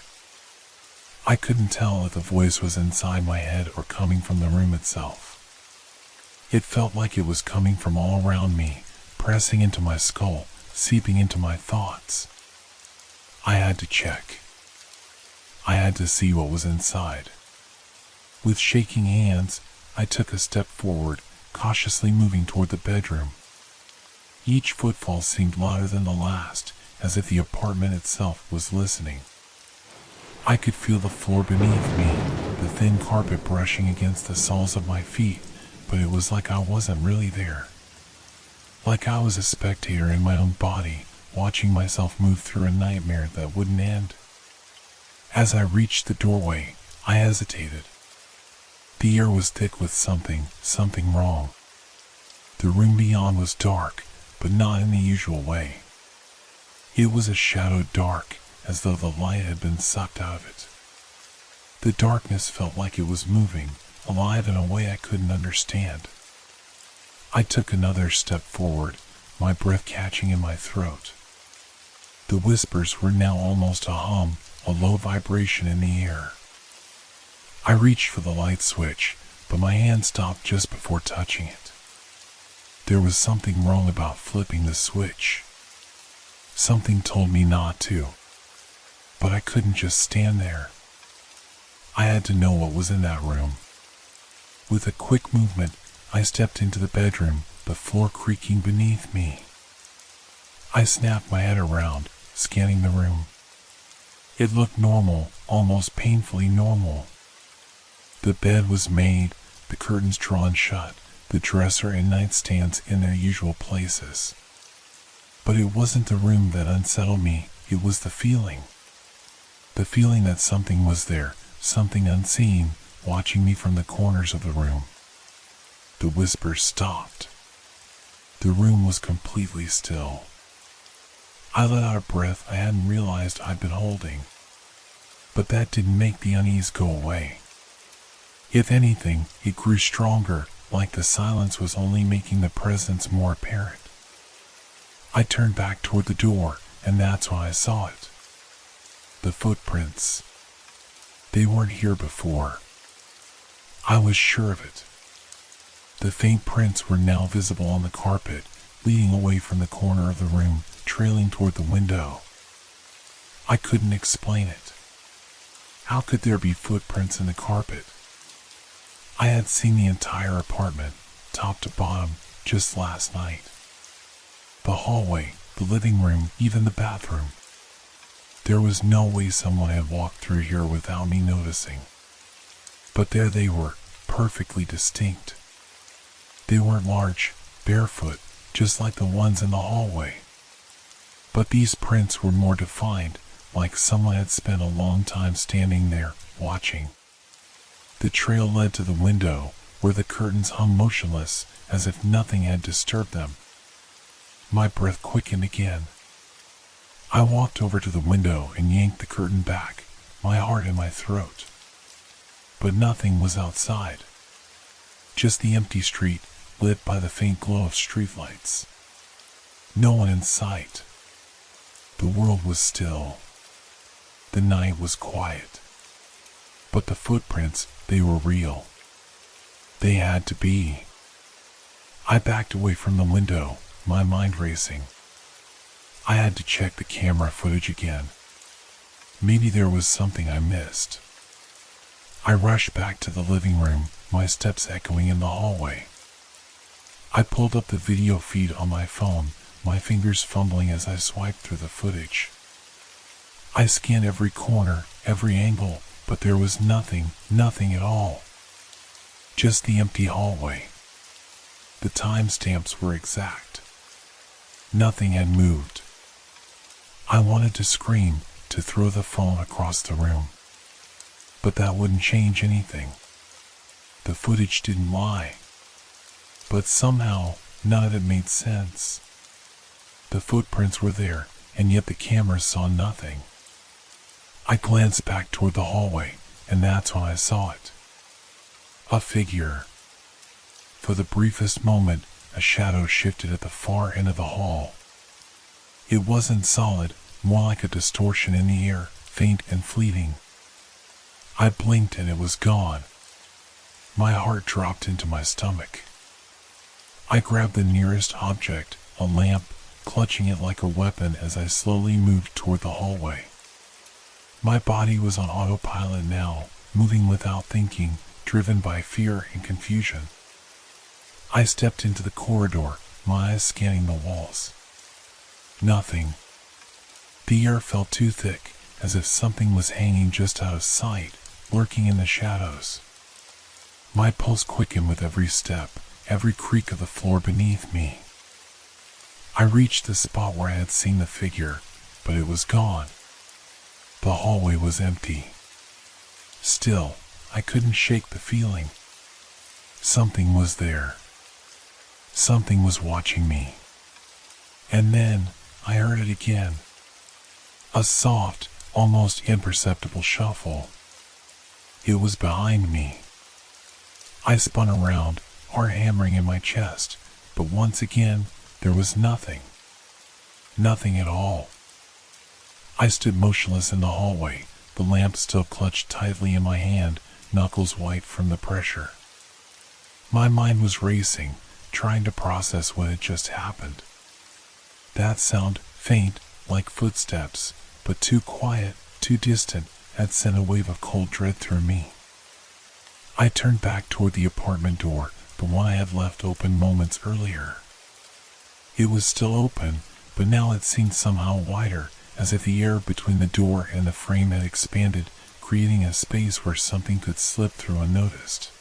Speaker 1: I couldn't tell if the voice was inside my head or coming from the room itself. It felt like it was coming from all around me, pressing into my skull, seeping into my thoughts. I had to check. I had to see what was inside. With shaking hands, I took a step forward, cautiously moving toward the bedroom. Each footfall seemed louder than the last, as if the apartment itself was listening. I could feel the floor beneath me, the thin carpet brushing against the soles of my feet, but it was like I wasn't really there. Like I was a spectator in my own body, watching myself move through a nightmare that wouldn't end. As I reached the doorway, I hesitated. The air was thick with something wrong. The room beyond was dark, but not in the usual way. It was a shadowed dark, as though the light had been sucked out of it. The darkness felt like it was moving, alive in a way I couldn't understand. I took another step forward, my breath catching in my throat. The whispers were now almost a hum, a low vibration in the air. I reached for the light switch, but my hand stopped just before touching it. There was something wrong about flipping the switch. Something told me not to. But I couldn't just stand there. I had to know what was in that room. With a quick movement, I stepped into the bedroom, the floor creaking beneath me. I snapped my head around, scanning the room. It looked normal, almost painfully normal. The bed was made, the curtains drawn shut, the dresser and nightstands in their usual places. But it wasn't the room that unsettled me, it was the feeling. The feeling that something was there, something unseen, watching me from the corners of the room. The whispers stopped. The room was completely still. I let out a breath I hadn't realized I'd been holding. But that didn't make the unease go away. If anything, it grew stronger, like the silence was only making the presence more apparent. I turned back toward the door, and that's when I saw it. The footprints. They weren't here before. I was sure of it. The faint prints were now visible on the carpet, leading away from the corner of the room, trailing toward the window. I couldn't explain it. How could there be footprints in the carpet? I had seen the entire apartment, top to bottom, just last night. The hallway, the living room, even the bathroom. There was no way someone had walked through here without me noticing. But there they were, perfectly distinct. They weren't large, barefoot, just like the ones in the hallway. But these prints were more defined, like someone had spent a long time standing there, watching. The trail led to the window, where the curtains hung motionless, as if nothing had disturbed them. My breath quickened again. I walked over to the window and yanked the curtain back, my heart in my throat. But nothing was outside. Just the empty street, lit by the faint glow of streetlights. No one in sight. The world was still. The night was quiet. But the footprints, they were real. They had to be. I backed away from the window, my mind racing. I had to check the camera footage again. Maybe there was something I missed. I rushed back to the living room, my steps echoing in the hallway. I pulled up the video feed on my phone, my fingers fumbling as I swiped through the footage. I scanned every corner, every angle, but there was nothing at all. Just the empty hallway. The timestamps were exact. Nothing had moved. I wanted to scream, to throw the phone across the room. But that wouldn't change anything. The footage didn't lie. But somehow, none of it made sense. The footprints were there, and yet the cameras saw nothing. I glanced back toward the hallway, and that's when I saw it. A figure. For the briefest moment, a shadow shifted at the far end of the hall. It wasn't solid, more like a distortion in the air, faint and fleeting. I blinked and it was gone. My heart dropped into my stomach. I grabbed the nearest object, a lamp, clutching it like a weapon as I slowly moved toward the hallway. My body was on autopilot now, moving without thinking, driven by fear and confusion. I stepped into the corridor, my eyes scanning the walls. Nothing. The air felt too thick, as if something was hanging just out of sight, lurking in the shadows. My pulse quickened with every step, every creak of the floor beneath me. I reached the spot where I had seen the figure, but it was gone. The hallway was empty. Still, I couldn't shake the feeling. Something was there. Something was watching me. And then I heard it again. A soft, almost imperceptible shuffle. It was behind me. I spun around, heart hammering in my chest, but once again, there was nothing. Nothing at all. I stood motionless in the hallway, the lamp still clutched tightly in my hand, knuckles white from the pressure. My mind was racing, trying to process what had just happened. That sound, faint, like footsteps, but too quiet, too distant, had sent a wave of cold dread through me. I turned back toward the apartment door, the one I had left open moments earlier. It was still open, but now it seemed somehow wider, as if the air between the door and the frame had expanded, creating a space where something could slip through unnoticed.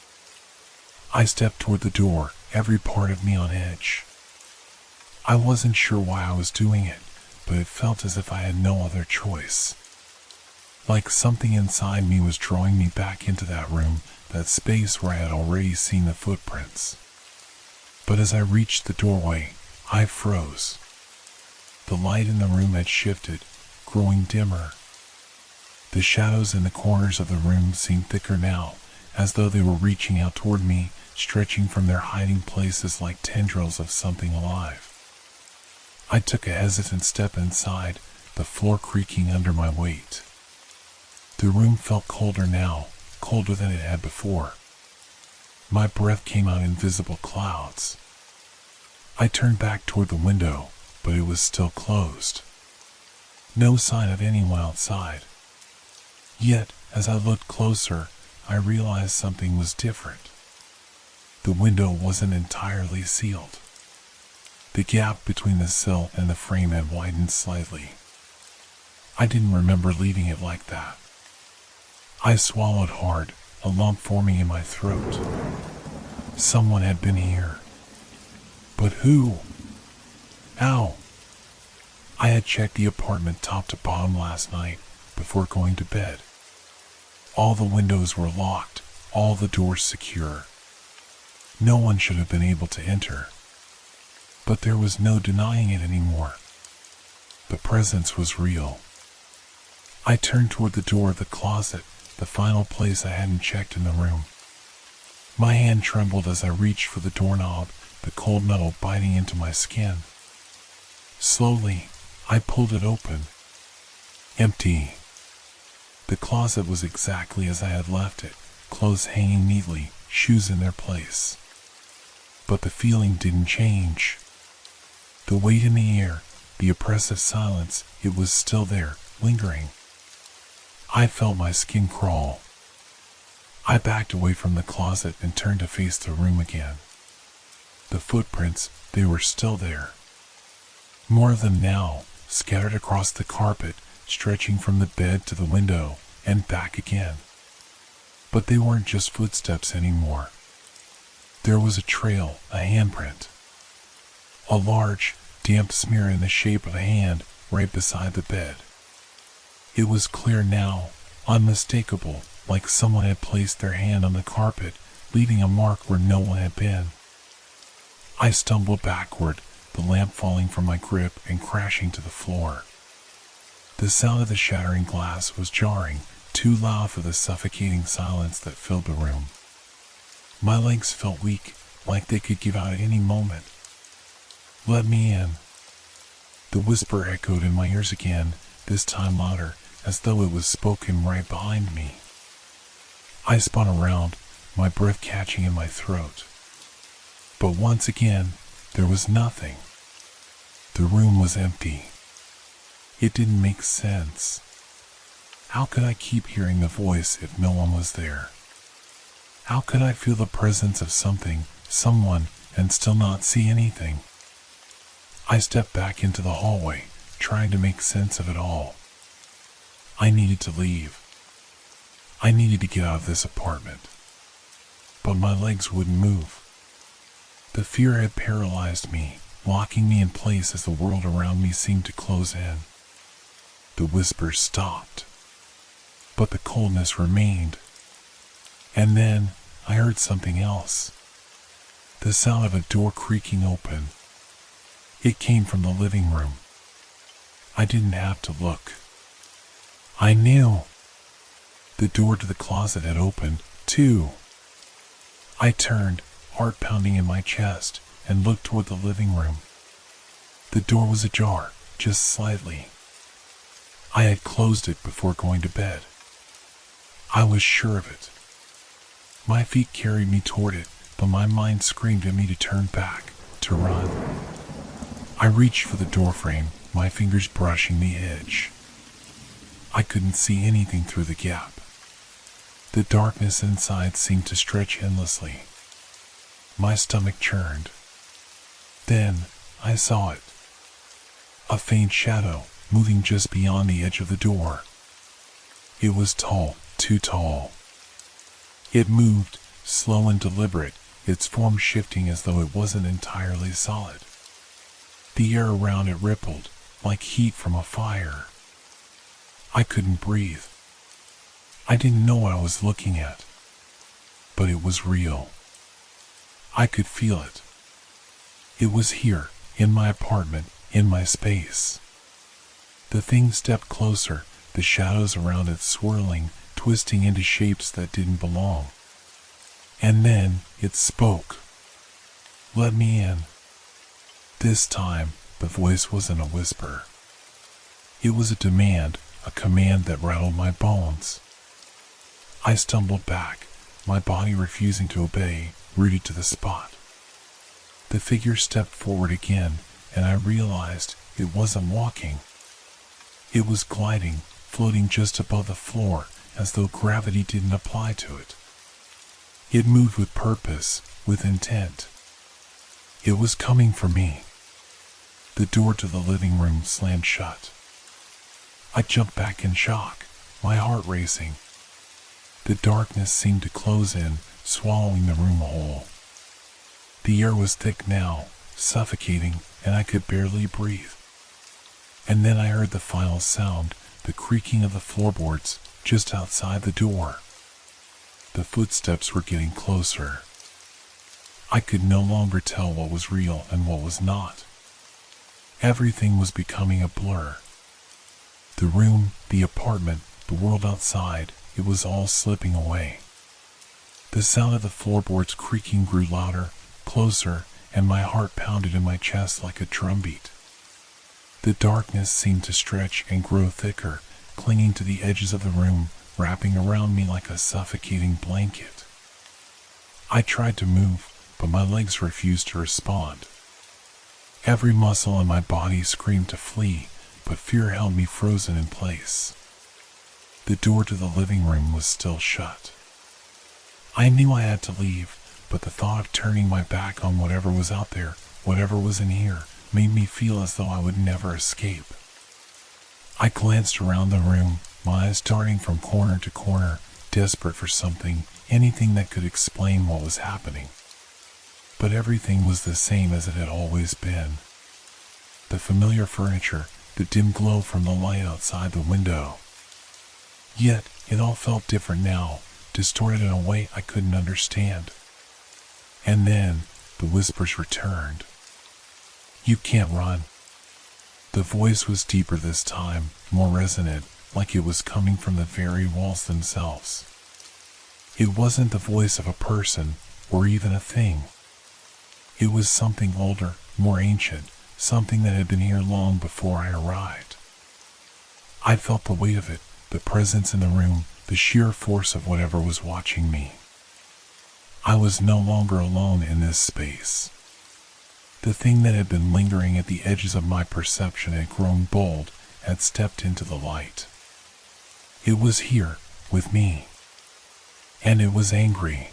Speaker 1: I stepped toward the door, every part of me on edge. I wasn't sure why I was doing it, but it felt as if I had no other choice. Like something inside me was drawing me back into that room, that space where I had already seen the footprints. But as I reached the doorway, I froze. The light in the room had shifted, growing dimmer. The shadows in the corners of the room seemed thicker now, as though they were reaching out toward me, stretching from their hiding places like tendrils of something alive. I took a hesitant step inside, the floor creaking under my weight. The room felt colder now, colder than it had before. My breath came out in visible clouds. I turned back toward the window, but it was still closed. No sign of anyone outside. Yet, as I looked closer, I realized something was different. The window wasn't entirely sealed. The gap between the sill and the frame had widened slightly. I didn't remember leaving it like that. I swallowed hard, a lump forming in my throat. Someone had been here. But who? How? I had checked the apartment top to bottom last night, before going to bed. All the windows were locked, all the doors secure. No one should have been able to enter. But there was no denying it anymore. The presence was real. I turned toward the door of the closet, the final place I hadn't checked in the room. My hand trembled as I reached for the doorknob, the cold metal biting into my skin. Slowly, I pulled it open. Empty. The closet was exactly as I had left it, clothes hanging neatly, shoes in their place. But the feeling didn't change. The weight in the air, the oppressive silence, it was still there, lingering. I felt my skin crawl. I backed away from the closet and turned to face the room again. The footprints, they were still there. More of them now, scattered across the carpet, stretching from the bed to the window, and back again. But they weren't just footsteps anymore. There was a trail, a handprint. A large, damp smear in the shape of a hand right beside the bed. It was clear now, unmistakable, like someone had placed their hand on the carpet, leaving a mark where no one had been. I stumbled backward, the lamp falling from my grip and crashing to the floor. The sound of the shattering glass was jarring, too loud for the suffocating silence that filled the room. My legs felt weak, like they could give out at any moment. "Let me in." The whisper echoed in my ears again, this time louder, as though it was spoken right behind me. I spun around, my breath catching in my throat. But once again, there was nothing. The room was empty. It didn't make sense. How could I keep hearing the voice if no one was there? How could I feel the presence of something, someone, and still not see anything? I stepped back into the hallway, trying to make sense of it all. I needed to leave. I needed to get out of this apartment. But my legs wouldn't move. The fear had paralyzed me, locking me in place as the world around me seemed to close in. The whispers stopped. But the coldness remained. And then I heard something else. The sound of a door creaking open. It came from the living room. I didn't have to look. I knew. The door to the closet had opened, too. I turned, heart pounding in my chest, and looked toward the living room. The door was ajar, just slightly. I had closed it before going to bed. I was sure of it. My feet carried me toward it, but my mind screamed at me to turn back, to run. I reached for the doorframe, my fingers brushing the edge. I couldn't see anything through the gap. The darkness inside seemed to stretch endlessly. My stomach churned. Then, I saw it. A faint shadow, moving just beyond the edge of the door. It was tall, too tall. It moved, slow and deliberate, its form shifting as though it wasn't entirely solid. The air around it rippled, like heat from a fire. I couldn't breathe. I didn't know what I was looking at. But it was real. I could feel it. It was here, in my apartment, in my space. The thing stepped closer, the shadows around it swirling, twisting into shapes that didn't belong. And then, it spoke. Let me in. This time, the voice wasn't a whisper. It was a demand, a command that rattled my bones. I stumbled back, my body refusing to obey, rooted to the spot. The figure stepped forward again, and I realized it wasn't walking. It was gliding, floating just above the floor, as though gravity didn't apply to it. It moved with purpose, with intent. It was coming for me. The door to the living room slammed shut. I jumped back in shock, my heart racing. The darkness seemed to close in, swallowing the room whole. The air was thick now, suffocating, and I could barely breathe. And then I heard the final sound, the creaking of the floorboards, just outside the door. The footsteps were getting closer. I could no longer tell what was real and what was not. Everything was becoming a blur. The room, the apartment, the world outside, it was all slipping away. The sound of the floorboards creaking grew louder, closer, and my heart pounded in my chest like a drumbeat. The darkness seemed to stretch and grow thicker, clinging to the edges of the room, wrapping around me like a suffocating blanket. I tried to move, but my legs refused to respond. Every muscle in my body screamed to flee, but fear held me frozen in place. The door to the living room was still shut. I knew I had to leave, but the thought of turning my back on whatever was out there, whatever was in here, made me feel as though I would never escape. I glanced around the room, my eyes darting from corner to corner, desperate for something, anything that could explain what was happening. But everything was the same as it had always been. The familiar furniture, the dim glow from the light outside the window. Yet, it all felt different now, distorted in a way I couldn't understand. And then, the whispers returned. You can't run. The voice was deeper this time, more resonant, like it was coming from the very walls themselves. It wasn't the voice of a person, or even a thing. It was something older, more ancient, something that had been here long before I arrived. I felt the weight of it, the presence in the room, the sheer force of whatever was watching me. I was no longer alone in this space. The thing that had been lingering at the edges of my perception had grown bold, had stepped into the light. It was here, with me. And it was angry.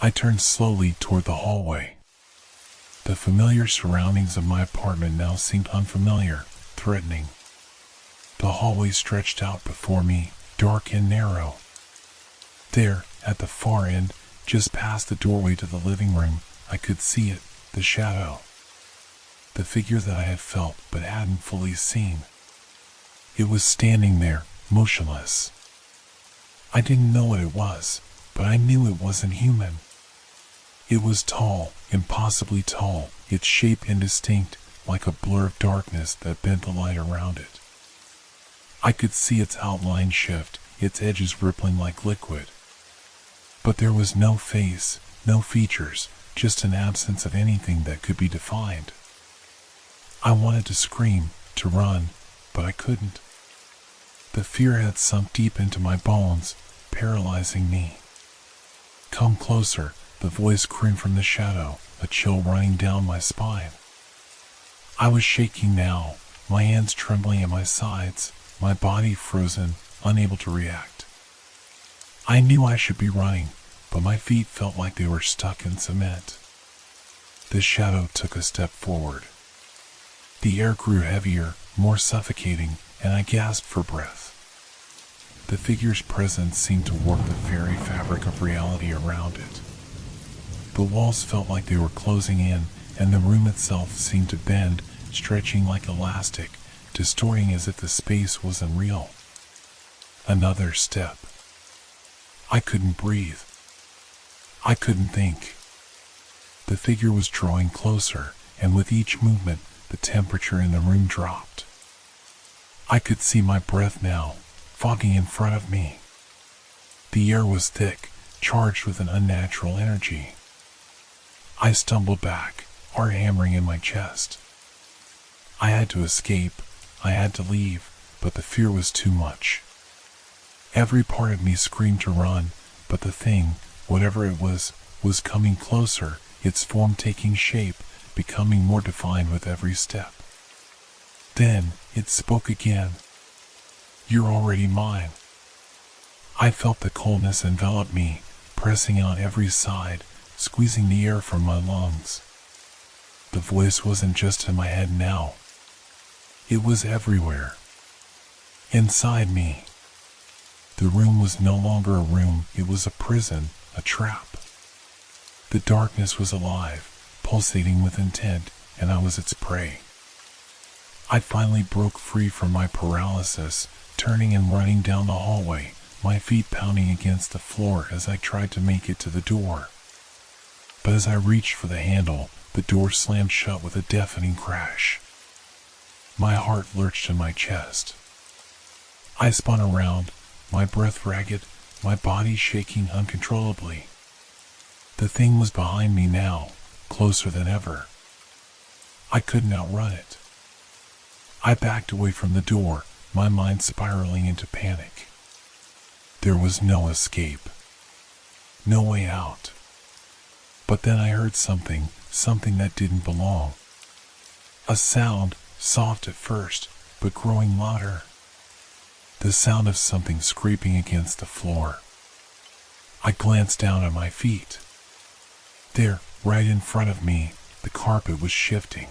Speaker 1: I turned slowly toward the hallway. The familiar surroundings of my apartment now seemed unfamiliar, threatening. The hallway stretched out before me, dark and narrow. There, at the far end, just past the doorway to the living room, I could see it, the shadow. The figure that I had felt but hadn't fully seen. It was standing there, motionless. I didn't know what it was, but I knew it wasn't human. It was tall, impossibly tall, its shape indistinct, like a blur of darkness that bent the light around it. I could see its outline shift, its edges rippling like liquid. But there was no face, no features, just an absence of anything that could be defined. I wanted to scream, to run, but I couldn't. The fear had sunk deep into my bones, paralyzing me. "Come closer," the voice crooned from the shadow, a chill running down my spine. I was shaking now, my hands trembling at my sides, my body frozen, unable to react. I knew I should be running, but my feet felt like they were stuck in cement. The shadow took a step forward. The air grew heavier, more suffocating, and I gasped for breath. The figure's presence seemed to warp the fairy fabric of reality around it. The walls felt like they were closing in, and the room itself seemed to bend, stretching like elastic, distorting as if the space wasn't real. Another step. I couldn't breathe. I couldn't think. The figure was drawing closer, and with each movement, the temperature in the room dropped. I could see my breath now, fogging in front of me. The air was thick, charged with an unnatural energy. I stumbled back, heart hammering in my chest. I had to escape, I had to leave, but the fear was too much. Every part of me screamed to run, but the thing, whatever it was coming closer, its form taking shape, becoming more defined with every step. Then, it spoke again. "You're already mine." I felt the coldness envelop me, pressing on every side, squeezing the air from my lungs. The voice wasn't just in my head now. It was everywhere. Inside me. The room was no longer a room, it was a prison, a trap. The darkness was alive, pulsating with intent, and I was its prey. I finally broke free from my paralysis, turning and running down the hallway, my feet pounding against the floor as I tried to make it to the door. But as I reached for the handle, the door slammed shut with a deafening crash. My heart lurched in my chest. I spun around, my breath ragged, my body shaking uncontrollably. The thing was behind me now, closer than ever. I couldn't outrun it. I backed away from the door, my mind spiraling into panic. There was no escape. No way out. But then I heard something that didn't belong. A sound, soft at first, but growing louder. The sound of something scraping against the floor. I glanced down at my feet. There, right in front of me, the carpet was shifting.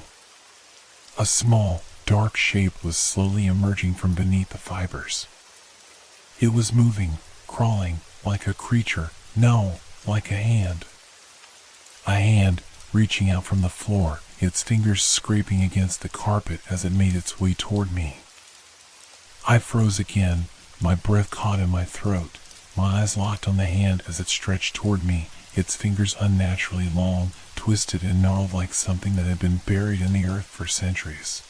Speaker 1: A small, dark shape was slowly emerging from beneath the fibers. It was moving, crawling, like a creature, no, like a hand. A hand, reaching out from the floor, its fingers scraping against the carpet as it made its way toward me. I froze again, my breath caught in my throat, my eyes locked on the hand as it stretched toward me, its fingers unnaturally long, twisted and gnarled like something that had been buried in the earth for centuries.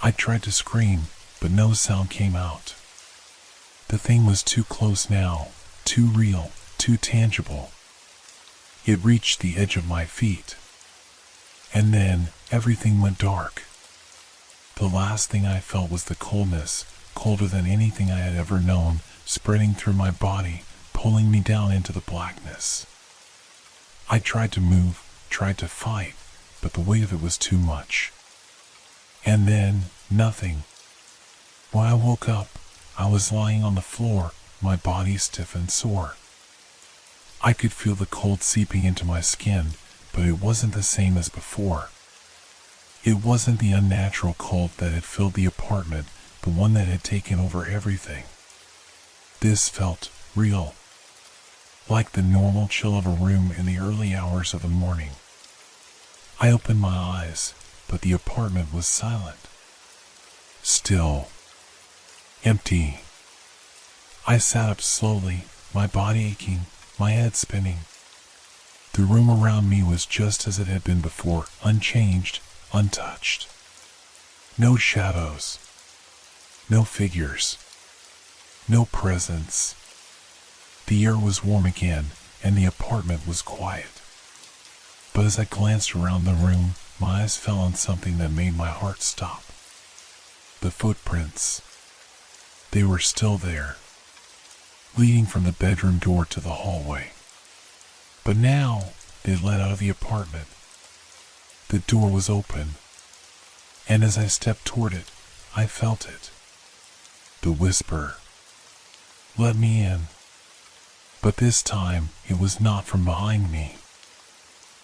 Speaker 1: I tried to scream, but no sound came out. The thing was too close now, too real, too tangible. It reached the edge of my feet. And then, everything went dark. The last thing I felt was the coldness, colder than anything I had ever known, spreading through my body, pulling me down into the blackness. I tried to move, tried to fight, but the weight of it was too much. And then, nothing. When I woke up, I was lying on the floor, my body stiff and sore. I could feel the cold seeping into my skin, but it wasn't the same as before. It wasn't the unnatural cold that had filled the apartment, the one that had taken over everything. This felt real, like the normal chill of a room in the early hours of the morning. I opened my eyes, but the apartment was silent. Still. Empty. I sat up slowly, my body aching, my head spinning. The room around me was just as it had been before, unchanged, untouched. No shadows, no figures, no presence. The air was warm again, and the apartment was quiet. But as I glanced around the room, my eyes fell on something that made my heart stop. The footprints. They were still there, leading from the bedroom door to the hallway. But now, they led out of the apartment. The door was open, and as I stepped toward it, I felt it. The whisper. Let me in. But this time, it was not from behind me.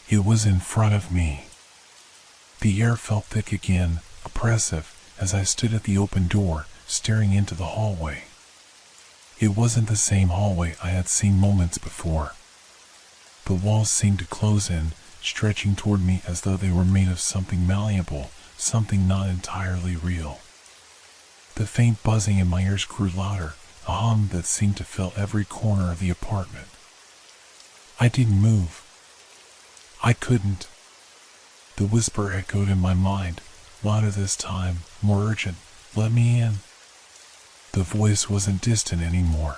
Speaker 1: It was in front of me. The air felt thick again, oppressive, as I stood at the open door, staring into the hallway. It wasn't the same hallway I had seen moments before. The walls seemed to close in, stretching toward me as though they were made of something malleable, something not entirely real. The faint buzzing in my ears grew louder, a hum that seemed to fill every corner of the apartment. I didn't move. I couldn't. The whisper echoed in my mind, louder this time, more urgent. Let me in. The voice wasn't distant anymore.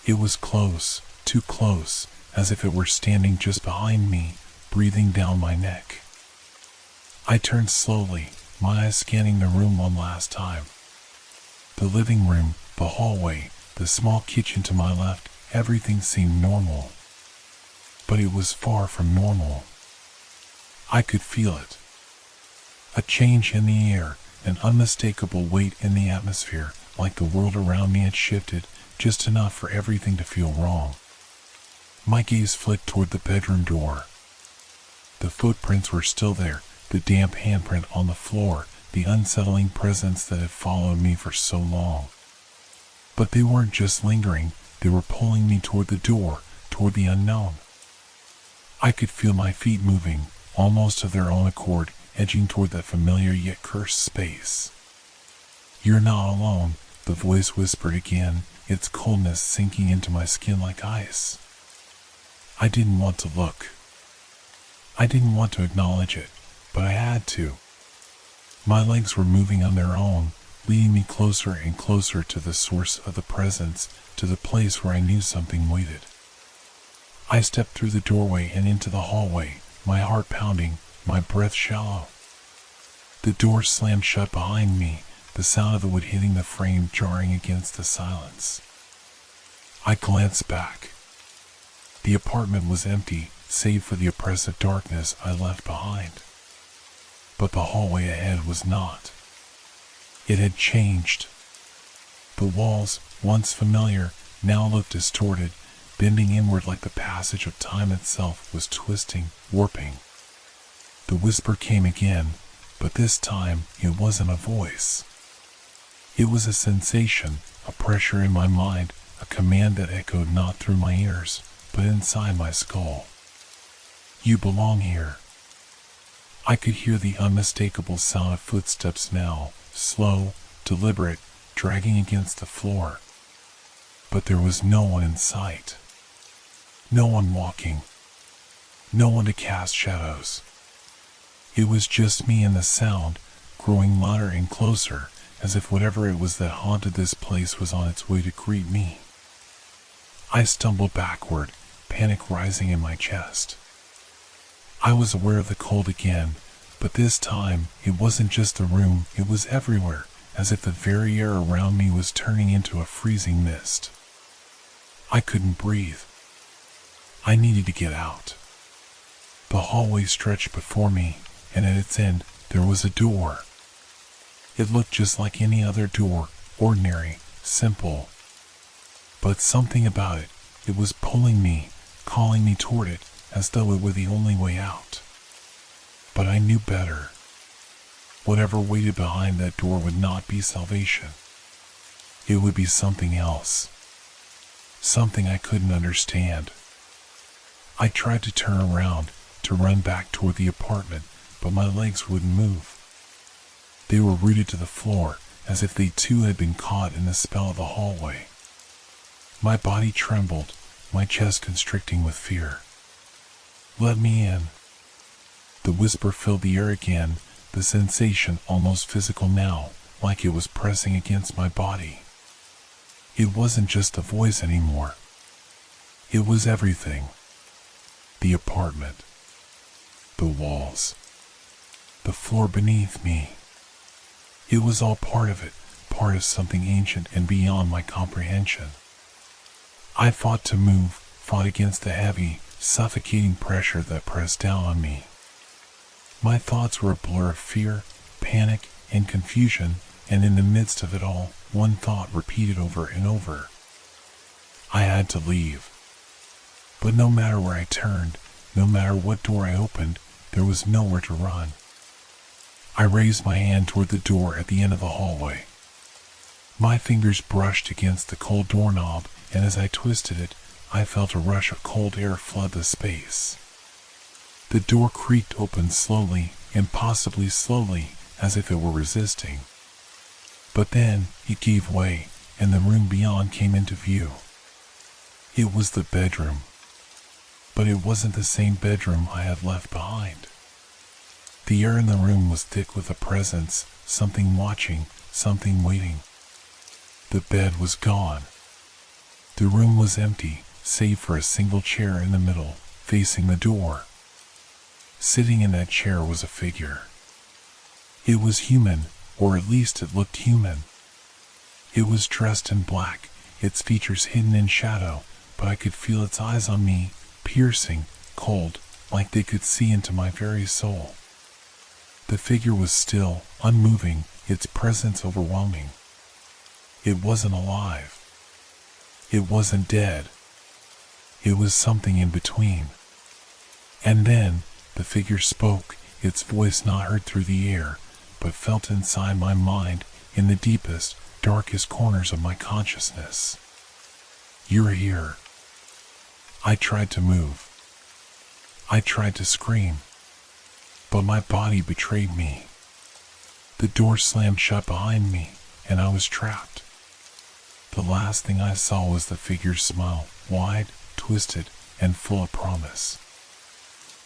Speaker 1: It was close, too close, as if it were standing just behind me, breathing down my neck. I turned slowly, my eyes scanning the room one last time. The living room, the hallway, the small kitchen to my left, everything seemed normal. But it was far from normal. I could feel it. A change in the air, an unmistakable weight in the atmosphere, like the world around me had shifted, just enough for everything to feel wrong. My gaze flicked toward the bedroom door. The footprints were still there, the damp handprint on the floor, the unsettling presence that had followed me for so long. But they weren't just lingering, they were pulling me toward the door, toward the unknown. I could feel my feet moving, almost of their own accord, edging toward that familiar yet cursed space. You're not alone, the voice whispered again, its coldness sinking into my skin like ice. I didn't want to look. I didn't want to acknowledge it, but I had to. My legs were moving on their own, leading me closer and closer to the source of the presence, to the place where I knew something waited. I stepped through the doorway and into the hallway, my heart pounding, my breath shallow. The door slammed shut behind me, the sound of the wood hitting the frame jarring against the silence. I glanced back. The apartment was empty, save for the oppressive darkness I left behind. But the hallway ahead was not. It had changed. The walls, once familiar, now looked distorted, bending inward like the passage of time itself was twisting, warping. The whisper came again, but this time it wasn't a voice. It was a sensation, a pressure in my mind, a command that echoed not through my ears, but inside my skull. You belong here. I could hear the unmistakable sound of footsteps now, slow, deliberate, dragging against the floor. But there was no one in sight. No one walking. No one to cast shadows. It was just me and the sound, growing louder and closer, as if whatever it was that haunted this place was on its way to greet me. I stumbled backward, panic rising in my chest. I was aware of the cold again, but this time it wasn't just the room, it was everywhere, as if the very air around me was turning into a freezing mist. I couldn't breathe. I needed to get out. The hallway stretched before me, and at its end there was a door. It looked just like any other door, ordinary, simple. But something about it, it was pulling me, calling me toward it, as though it were the only way out. But I knew better. Whatever waited behind that door would not be salvation. It would be something else. Something I couldn't understand. I tried to turn around, to run back toward the apartment, but my legs wouldn't move. They were rooted to the floor, as if they too had been caught in the spell of the hallway. My body trembled, my chest constricting with fear. "Let me in." The whisper filled the air again, the sensation almost physical now, like it was pressing against my body. It wasn't just a voice anymore. It was everything. The apartment. The walls. The floor beneath me. It was all part of it, part of something ancient and beyond my comprehension. I fought to move, fought against the heavy, suffocating pressure that pressed down on me. My thoughts were a blur of fear, panic, and confusion, and in the midst of it all, one thought repeated over and over. I had to leave. But no matter where I turned, no matter what door I opened, there was nowhere to run. I raised my hand toward the door at the end of the hallway. My fingers brushed against the cold doorknob, and as I twisted it, I felt a rush of cold air flood the space. The door creaked open slowly, impossibly slowly, as if it were resisting. But then, it gave way, and the room beyond came into view. It was the bedroom. But it wasn't the same bedroom I had left behind. The air in the room was thick with a presence, something watching, something waiting. The bed was gone. The room was empty, save for a single chair in the middle, facing the door. Sitting in that chair was a figure. It was human, or at least it looked human. It was dressed in black, its features hidden in shadow, but I could feel its eyes on me, piercing, cold, like they could see into my very soul. The figure was still, unmoving, its presence overwhelming. It wasn't alive. It wasn't dead. It was something in between. And then, the figure spoke, its voice not heard through the air, but felt inside my mind, in the deepest, darkest corners of my consciousness. "You're here." I tried to move. I tried to scream. But my body betrayed me. The door slammed shut behind me, and I was trapped. The last thing I saw was the figure's smile, wide, twisted, and full of promise.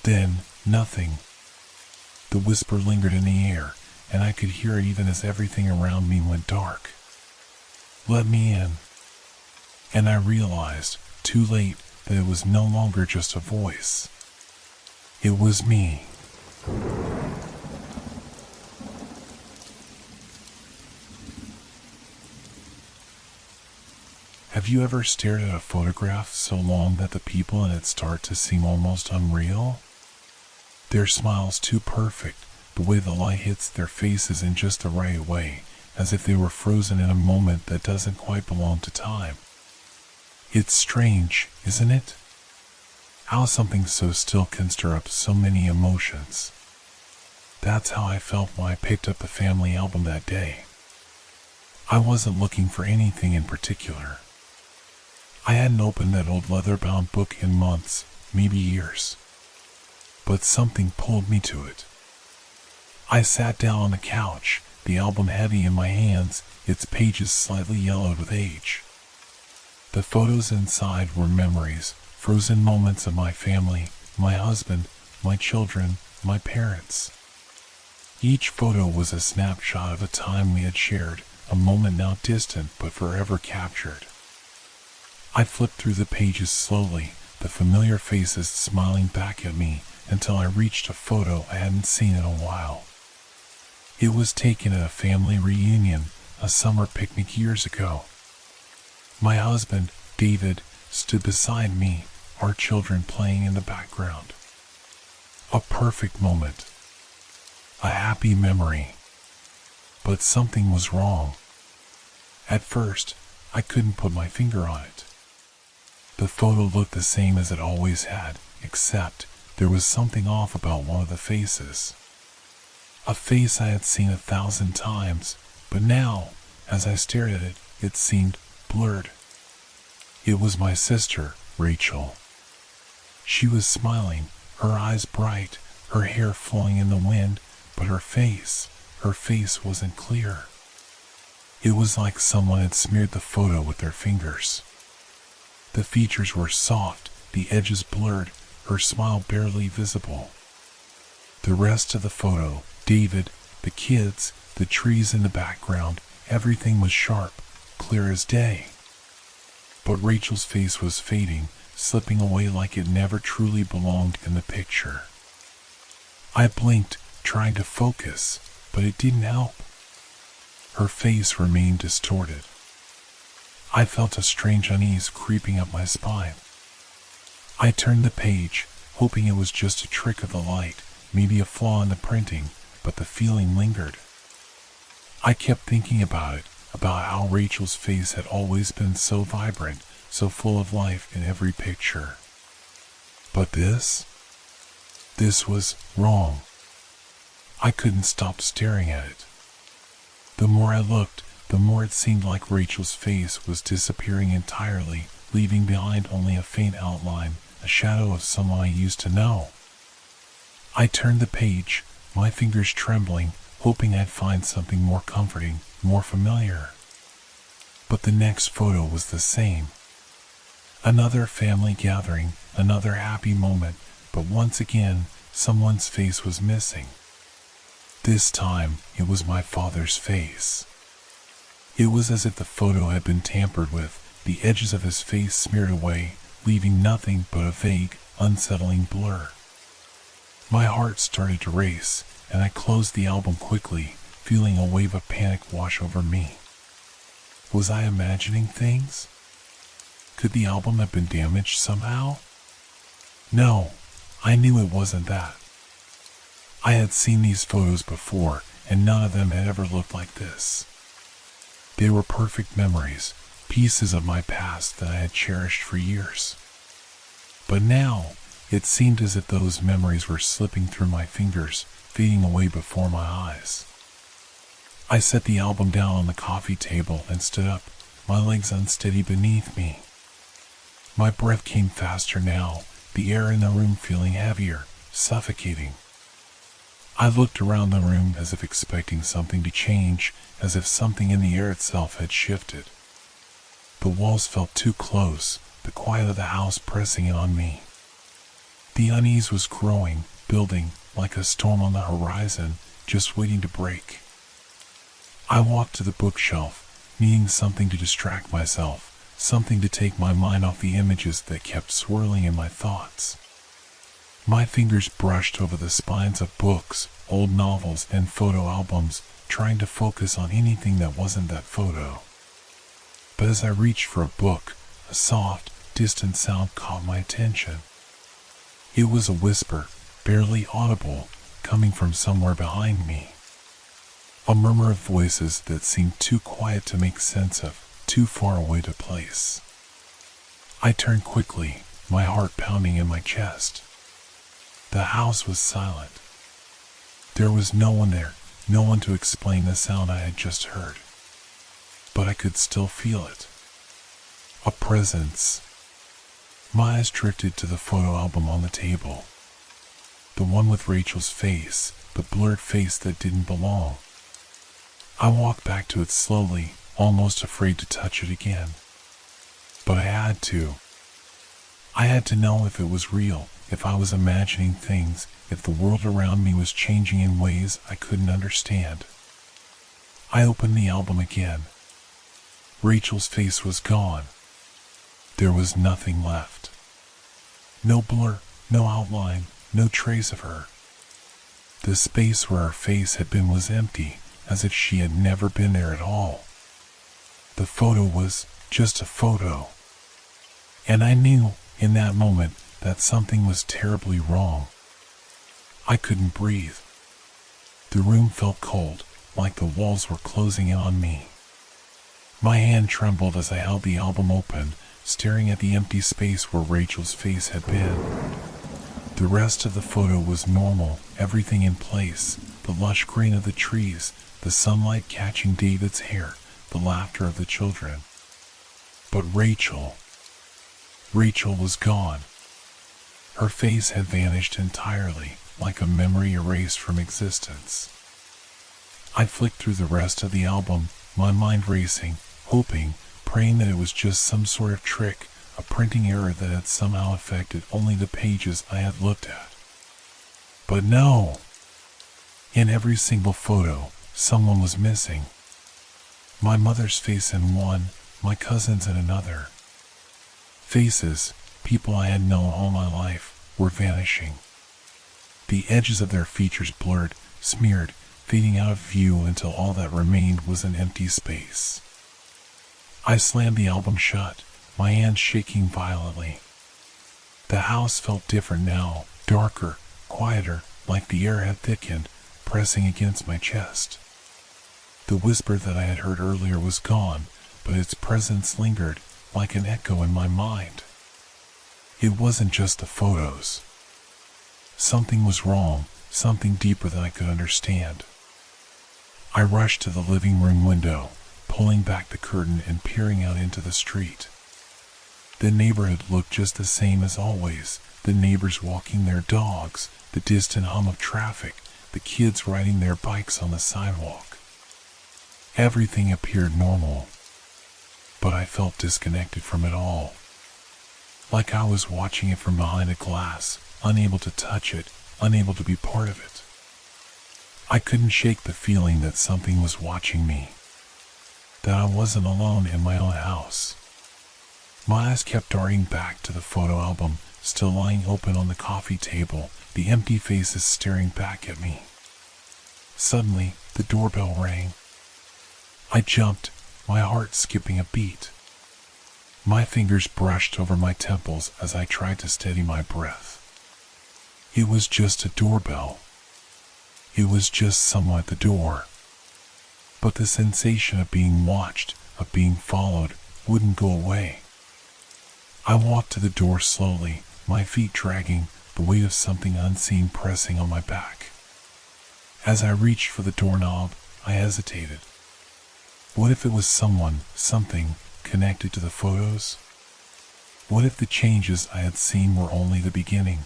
Speaker 1: Then, nothing. The whisper lingered in the air, and I could hear it even as everything around me went dark. "Let me in." And I realized, too late, that it was no longer just a voice. It was me. Have you ever stared at a photograph so long that the people in it start to seem almost unreal? Their smiles too perfect, the way the light hits their faces in just the right way, as if they were frozen in a moment that doesn't quite belong to time. It's strange, isn't it? How something so still can stir up so many emotions. That's how I felt when I picked up the family album that day. I wasn't looking for anything in particular. I hadn't opened that old leather-bound book in months, maybe years. But something pulled me to it. I sat down on the couch, the album heavy in my hands, its pages slightly yellowed with age. The photos inside were memories, frozen moments of my family, my husband, my children, my parents. Each photo was a snapshot of a time we had shared, a moment now distant but forever captured. I flipped through the pages slowly, the familiar faces smiling back at me, until I reached a photo I hadn't seen in a while. It was taken at a family reunion, a summer picnic years ago. My husband, David, stood beside me, our children playing in the background. A perfect moment. A happy memory. But something was wrong. At first, I couldn't put my finger on it. The photo looked the same as it always had, except there was something off about one of the faces. A face I had seen 1,000 times, but now, as I stared at it, it seemed blurred. It was my sister, Rachel. She was smiling, her eyes bright, her hair flowing in the wind, but her face wasn't clear. It was like someone had smeared the photo with their fingers. The features were soft, the edges blurred, her smile barely visible. The rest of the photo, David, the kids, the trees in the background, everything was sharp, clear as day. But Rachel's face was fading, slipping away like it never truly belonged in the picture. I blinked, trying to focus, but it didn't help. Her face remained distorted. I felt a strange unease creeping up my spine. I turned the page, hoping it was just a trick of the light, maybe a flaw in the printing, but the feeling lingered. I kept thinking about how Rachel's face had always been so vibrant, so full of life in every picture. But this was wrong. I couldn't stop staring at it. The more I looked, the more it seemed like Rachel's face was disappearing entirely, leaving behind only a faint outline, a shadow of someone I used to know. I turned the page, my fingers trembling, hoping I'd find something more comforting, more familiar. But the next photo was the same. Another family gathering, another happy moment, but once again, someone's face was missing. This time, it was my father's face. It was as if the photo had been tampered with, the edges of his face smeared away, leaving nothing but a vague, unsettling blur. My heart started to race, and I closed the album quickly, feeling a wave of panic wash over me. Was I imagining things? Could the album have been damaged somehow? No, I knew it wasn't that. I had seen these photos before, and none of them had ever looked like this. They were perfect memories, pieces of my past that I had cherished for years. But now, it seemed as if those memories were slipping through my fingers, fading away before my eyes. I set the album down on the coffee table and stood up, my legs unsteady beneath me. My breath came faster now, the air in the room feeling heavier, suffocating. I looked around the room as if expecting something to change, as if something in the air itself had shifted. The walls felt too close, the quiet of the house pressing in on me. The unease was growing, building, like a storm on the horizon, just waiting to break. I walked to the bookshelf, needing something to distract myself, something to take my mind off the images that kept swirling in my thoughts. My fingers brushed over the spines of books, old novels, and photo albums, trying to focus on anything that wasn't that photo. But as I reached for a book, a soft, distant sound caught my attention. It was a whisper, barely audible, coming from somewhere behind me. A murmur of voices that seemed too quiet to make sense of, too far away to place. I turned quickly, my heart pounding in my chest. The house was silent. There was no one there, no one to explain the sound I had just heard. But I could still feel it. A presence. My eyes drifted to the photo album on the table. The one with Rachel's face, the blurred face that didn't belong. I walked back to it slowly, almost afraid to touch it again. But I had to. I had to know if it was real, if I was imagining things, if the world around me was changing in ways I couldn't understand. I opened the album again. Rachel's face was gone. There was nothing left. No blur, no outline, no trace of her. The space where her face had been was empty, as if she had never been there at all. The photo was just a photo. And I knew, in that moment, that something was terribly wrong. I couldn't breathe. The room felt cold, like the walls were closing in on me. My hand trembled as I held the album open, staring at the empty space where Rachel's face had been. The rest of the photo was normal, everything in place, the lush green of the trees, the sunlight catching David's hair, the laughter of the children. But Rachel was gone. Her face had vanished entirely, like a memory erased from existence. I flicked through the rest of the album, my mind racing, hoping, praying that it was just some sort of trick, a printing error that had somehow affected only the pages I had looked at. But no! In every single photo, someone was missing. My mother's face in one, my cousin's in another. Faces, people I had known all my life, were vanishing. The edges of their features blurred, smeared, fading out of view until all that remained was an empty space. I slammed the album shut, my hands shaking violently. The house felt different now, darker, quieter, like the air had thickened, pressing against my chest. The whisper that I had heard earlier was gone, but its presence lingered, like an echo in my mind. It wasn't just the photos. Something was wrong, something deeper than I could understand. I rushed to the living room window, pulling back the curtain and peering out into the street. The neighborhood looked just the same as always, the neighbors walking their dogs, the distant hum of traffic, the kids riding their bikes on the sidewalk. Everything appeared normal, but I felt disconnected from it all. Like I was watching it from behind a glass, unable to touch it, unable to be part of it. I couldn't shake the feeling that something was watching me, that I wasn't alone in my own house. My eyes kept darting back to the photo album, still lying open on the coffee table, the empty faces staring back at me. Suddenly, the doorbell rang. I jumped, my heart skipping a beat. My fingers brushed over my temples as I tried to steady my breath. It was just a doorbell. It was just someone at the door. But the sensation of being watched, of being followed, wouldn't go away. I walked to the door slowly, my feet dragging, the weight of something unseen pressing on my back. As I reached for the doorknob, I hesitated. What if it was someone, something, connected to the photos? What if the changes I had seen were only the beginning?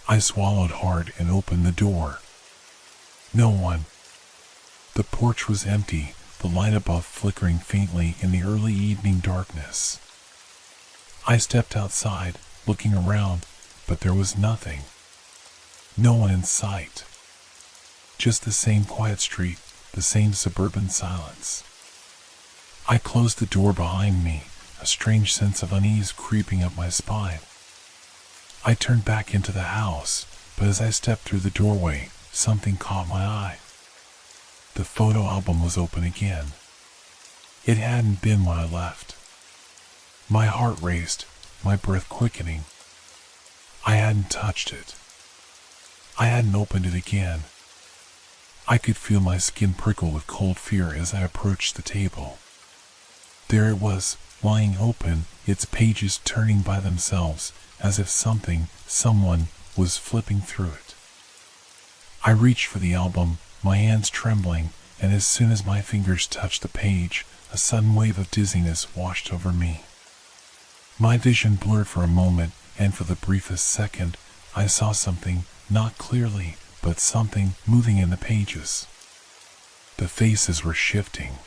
Speaker 1: I swallowed hard and opened the door. No one. The porch was empty, the light above flickering faintly in the early evening darkness. I stepped outside, looking around, but there was nothing. No one in sight. Just the same quiet street, the same suburban silence. I closed the door behind me, a strange sense of unease creeping up my spine. I turned back into the house, but as I stepped through the doorway, something caught my eye. The photo album was open again. It hadn't been when I left. My heart raced, my breath quickening. I hadn't touched it. I hadn't opened it again. I could feel my skin prickle with cold fear as I approached the table. There it was, lying open, its pages turning by themselves, as if someone was flipping through it. I reached for the album, my hands trembling, and as soon as my fingers touched the page, a sudden wave of dizziness washed over me. My vision blurred for a moment, and for the briefest second, I saw something, not clearly, but something moving in the pages. The faces were shifting.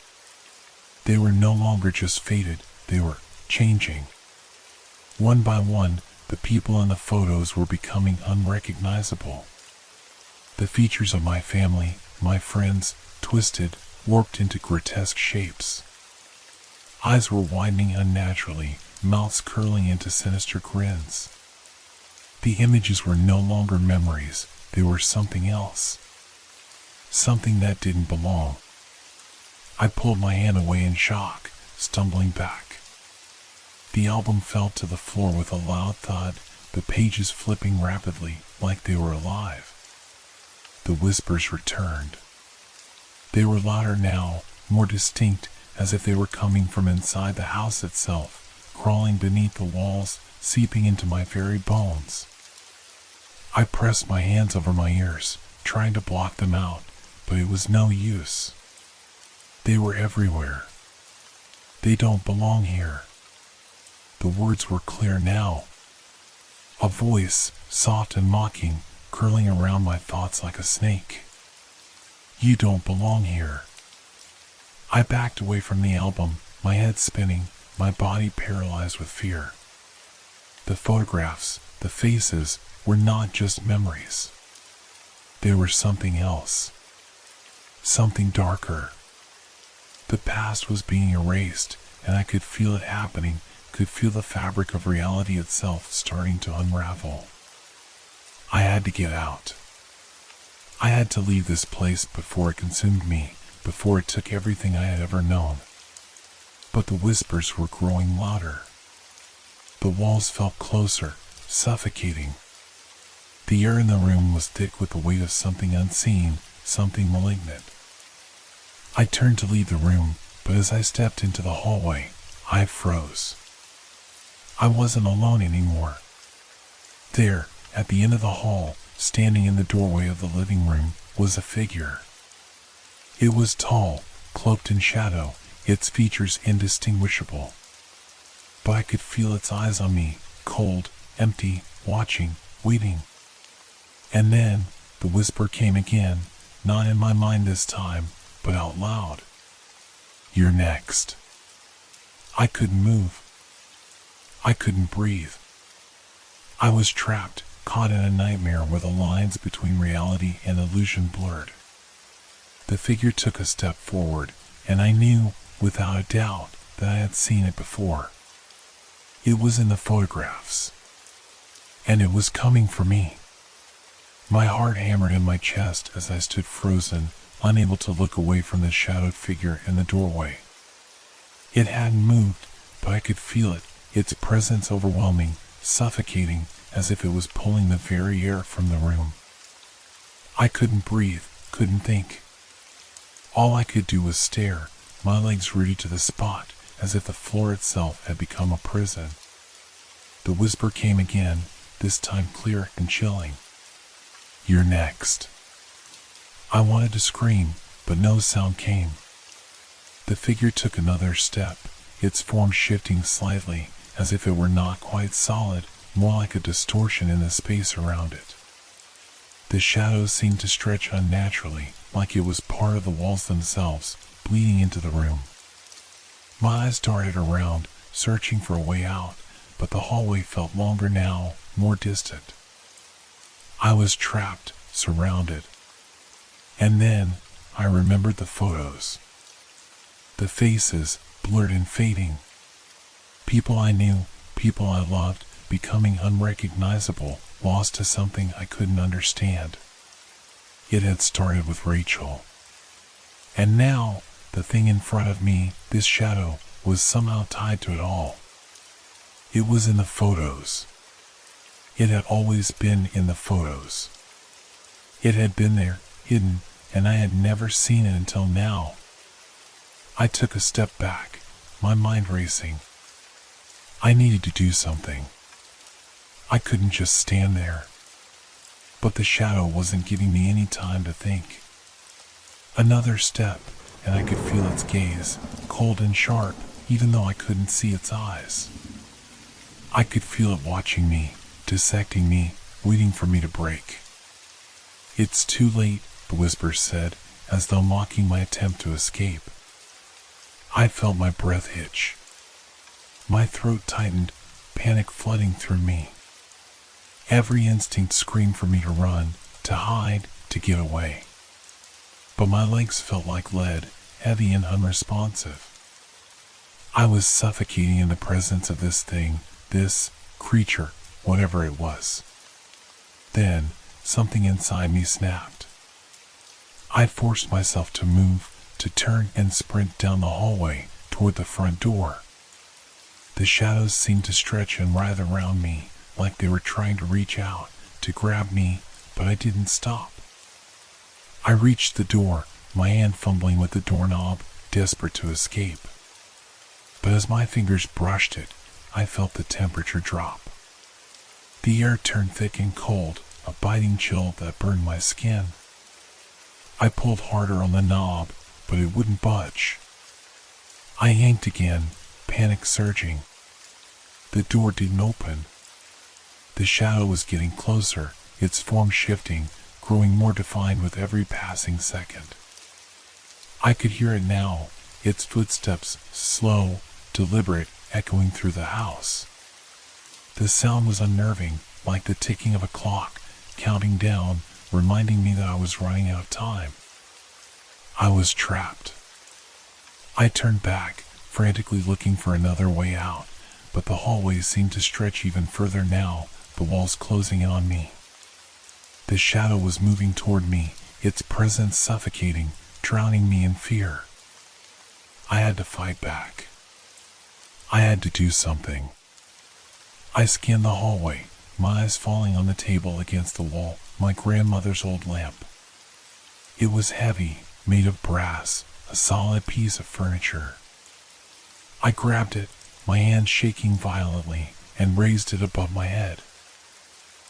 Speaker 1: They were no longer just faded, they were changing. One by one, the people in the photos were becoming unrecognizable. The features of my family, my friends, twisted, warped into grotesque shapes. Eyes were widening unnaturally, mouths curling into sinister grins. The images were no longer memories, they were something else. Something that didn't belong. I pulled my hand away in shock, stumbling back. The album fell to the floor with a loud thud, the pages flipping rapidly, like they were alive. The whispers returned. They were louder now, more distinct, as if they were coming from inside the house itself, crawling beneath the walls, seeping into my very bones. I pressed my hands over my ears, trying to block them out, but it was no use. They were everywhere. They don't belong here. The words were clear now. A voice, soft and mocking, curling around my thoughts like a snake. You don't belong here. I backed away from the album, my head spinning, my body paralyzed with fear. The photographs, the faces, were not just memories. They were something else. Something darker. The past was being erased, and I could feel it happening, could feel the fabric of reality itself starting to unravel. I had to get out. I had to leave this place before it consumed me, before it took everything I had ever known. But the whispers were growing louder. The walls felt closer, suffocating. The air in the room was thick with the weight of something unseen, something malignant. I turned to leave the room, but as I stepped into the hallway, I froze. I wasn't alone anymore. There, at the end of the hall, standing in the doorway of the living room, was a figure. It was tall, cloaked in shadow, its features indistinguishable. But I could feel its eyes on me, cold, empty, watching, waiting. And then, the whisper came again, not in my mind this time, but out loud. "You're next." I couldn't move. I couldn't breathe. I was trapped, caught in a nightmare where the lines between reality and illusion blurred. The figure took a step forward, and I knew, without a doubt, that I had seen it before. It was in the photographs. And it was coming for me. My heart hammered in my chest as I stood frozen, unable to look away from the shadowed figure in the doorway. It hadn't moved, but I could feel it, its presence overwhelming, suffocating, as if it was pulling the very air from the room. I couldn't breathe, couldn't think. All I could do was stare, my legs rooted to the spot, as if the floor itself had become a prison. The whisper came again, this time clear and chilling. "You're next." I wanted to scream, but no sound came. The figure took another step, its form shifting slightly, as if it were not quite solid, more like a distortion in the space around it. The shadows seemed to stretch unnaturally, like it was part of the walls themselves, bleeding into the room. My eyes darted around, searching for a way out, but the hallway felt longer now, more distant. I was trapped, surrounded. And then, I remembered the photos. The faces, blurred and fading. People I knew, people I loved, becoming unrecognizable, lost to something I couldn't understand. It had started with Rachel. And now, the thing in front of me, this shadow, was somehow tied to it all. It was in the photos. It had always been in the photos. It had been there, hidden, and I had never seen it until now. I took a step back, my mind racing. I needed to do something. I couldn't just stand there. But the shadow wasn't giving me any time to think. Another step, and I could feel its gaze, cold and sharp, even though I couldn't see its eyes. I could feel it watching me, dissecting me, waiting for me to break. "It's too late," the whisper said, as though mocking my attempt to escape. I felt my breath hitch. My throat tightened, panic flooding through me. Every instinct screamed for me to run, to hide, to get away. But my legs felt like lead, heavy and unresponsive. I was suffocating in the presence of this thing, this creature, whatever it was. Then, something inside me snapped. I forced myself to move, to turn and sprint down the hallway toward the front door. The shadows seemed to stretch and writhe around me, like they were trying to reach out, to grab me, but I didn't stop. I reached the door, my hand fumbling with the doorknob, desperate to escape. But as my fingers brushed it, I felt the temperature drop. The air turned thick and cold, a biting chill that burned my skin. I pulled harder on the knob, but it wouldn't budge. I yanked again, panic surging. The door didn't open. The shadow was getting closer, its form shifting, growing more defined with every passing second. I could hear it now, its footsteps, slow, deliberate, echoing through the house. The sound was unnerving, like the ticking of a clock, counting down, reminding me that I was running out of time. I was trapped. I turned back, frantically looking for another way out, but the hallway seemed to stretch even further now, the walls closing in on me. The shadow was moving toward me, its presence suffocating, drowning me in fear. I had to fight back. I had to do something. I scanned the hallway, my eyes falling on the table against the wall, my grandmother's old lamp. It was heavy, made of brass, a solid piece of furniture. I grabbed it, my hand shaking violently, and raised it above my head.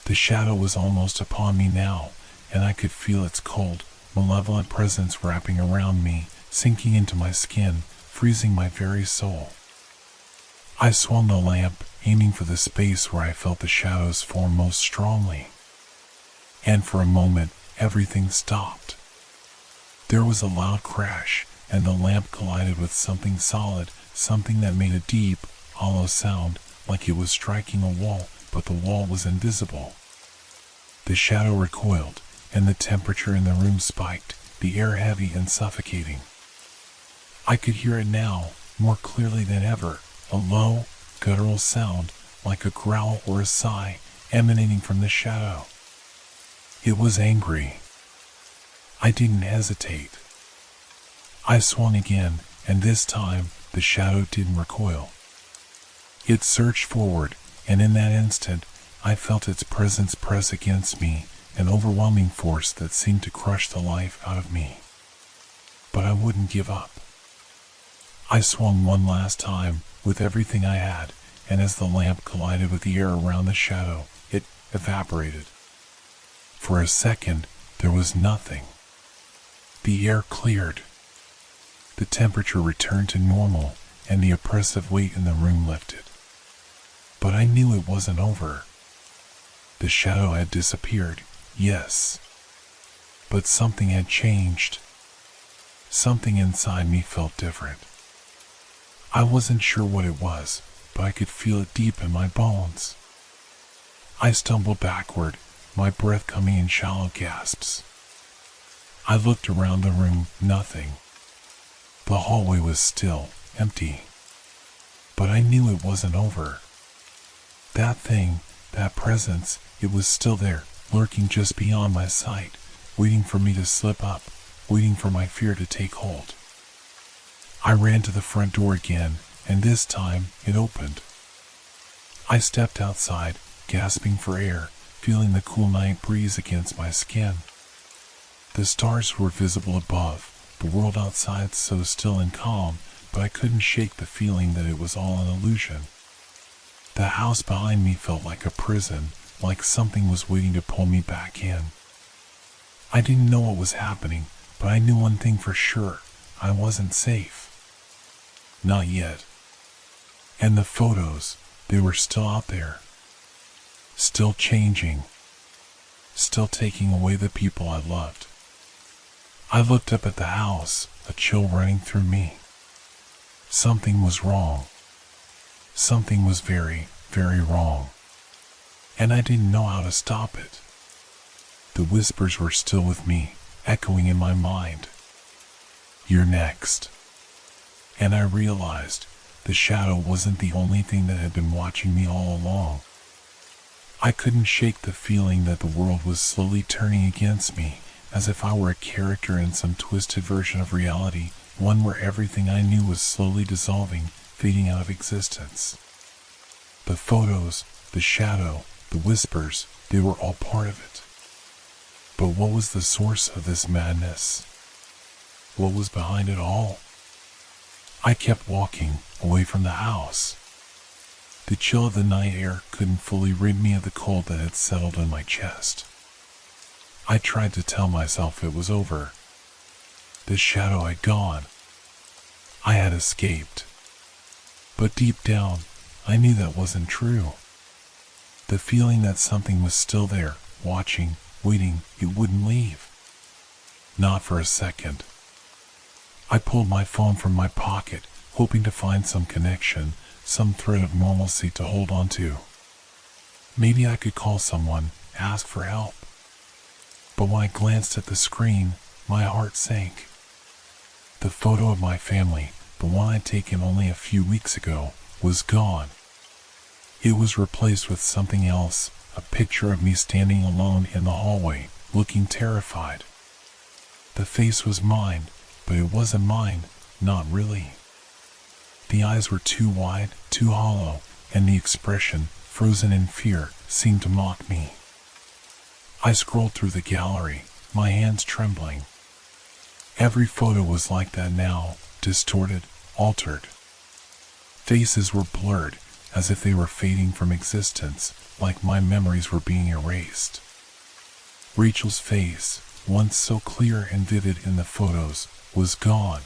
Speaker 1: The shadow was almost upon me now, and I could feel its cold, malevolent presence wrapping around me, sinking into my skin, freezing my very soul. I swung the lamp, aiming for the space where I felt the shadows form most strongly. And for a moment, everything stopped. There was a loud crash, and the lamp collided with something solid, something that made a deep, hollow sound, like it was striking a wall, but the wall was invisible. The shadow recoiled, and the temperature in the room spiked, the air heavy and suffocating. I could hear it now, more clearly than ever, a low, guttural sound, like a growl or a sigh, emanating from the shadow. It was angry. I didn't hesitate. I swung again, and this time, the shadow didn't recoil. It surged forward, and in that instant, I felt its presence press against me, an overwhelming force that seemed to crush the life out of me. But I wouldn't give up. I swung one last time, with everything I had, and as the lamp collided with the air around the shadow, it evaporated. For a second, there was nothing. The air cleared. The temperature returned to normal, and the oppressive weight in the room lifted. But I knew it wasn't over. The shadow had disappeared, yes. But something had changed. Something inside me felt different. I wasn't sure what it was, but I could feel it deep in my bones. I stumbled backward, my breath coming in shallow gasps. I looked around the room, nothing. The hallway was still, empty. But I knew it wasn't over. That thing, that presence, it was still there, lurking just beyond my sight, waiting for me to slip up, waiting for my fear to take hold. I ran to the front door again, and this time it opened. I stepped outside, gasping for air, feeling the cool night breeze against my skin. The stars were visible above, the world outside so still and calm, but I couldn't shake the feeling that it was all an illusion. The house behind me felt like a prison, like something was waiting to pull me back in. I didn't know what was happening, but I knew one thing for sure, I wasn't safe. Not yet. And the photos, they were still out there. Still changing. Still taking away the people I loved. I looked up at the house, a chill running through me. Something was wrong. Something was very, very wrong. And I didn't know how to stop it. The whispers were still with me, echoing in my mind. You're next. And I realized the shadow wasn't the only thing that had been watching me all along. I couldn't shake the feeling that the world was slowly turning against me, as if I were a character in some twisted version of reality, one where everything I knew was slowly dissolving, fading out of existence. The photos, the shadow, the whispers, they were all part of it. But what was the source of this madness? What was behind it all? I kept walking, away from the house. The chill of the night air couldn't fully rid me of the cold that had settled in my chest. I tried to tell myself it was over. The shadow had gone. I had escaped. But deep down, I knew that wasn't true. The feeling that something was still there, watching, waiting, it wouldn't leave. Not for a second. I pulled my phone from my pocket, hoping to find some connection, some thread of normalcy to hold on to. Maybe I could call someone, ask for help. But when I glanced at the screen, my heart sank. The photo of my family, the one I'd taken only a few weeks ago, was gone. It was replaced with something else, a picture of me standing alone in the hallway, looking terrified. The face was mine, but it wasn't mine, not really. The eyes were too wide, too hollow, and the expression, frozen in fear, seemed to mock me. I scrolled through the gallery, my hands trembling. Every photo was like that now, distorted, altered. Faces were blurred, as if they were fading from existence, like my memories were being erased. Rachel's face, once so clear and vivid in the photos, was gone.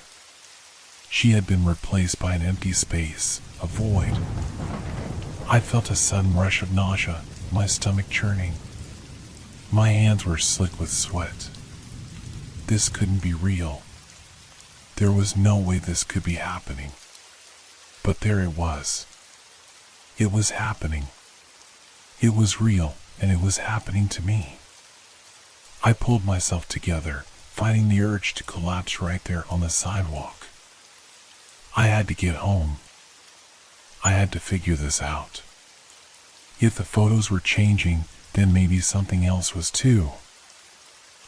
Speaker 1: She had been replaced by an empty space, a void. I felt a sudden rush of nausea, my stomach churning. My hands were slick with sweat. This couldn't be real. There was no way this could be happening. But there it was. It was happening. It was real, and it was happening to me. I pulled myself together, fighting the urge to collapse right there on the sidewalk. I had to get home. I had to figure this out. If the photos were changing, then maybe something else was too.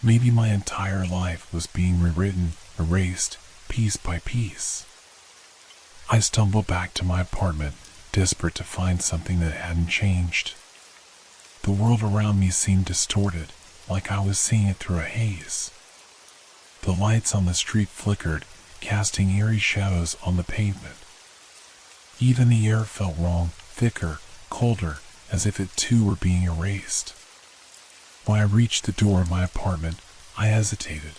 Speaker 1: Maybe my entire life was being rewritten, erased, piece by piece. I stumbled back to my apartment, desperate to find something that hadn't changed. The world around me seemed distorted, like I was seeing it through a haze. The lights on the street flickered, casting eerie shadows on the pavement. Even the air felt wrong, thicker, colder, as if it too were being erased. When I reached the door of my apartment, I hesitated.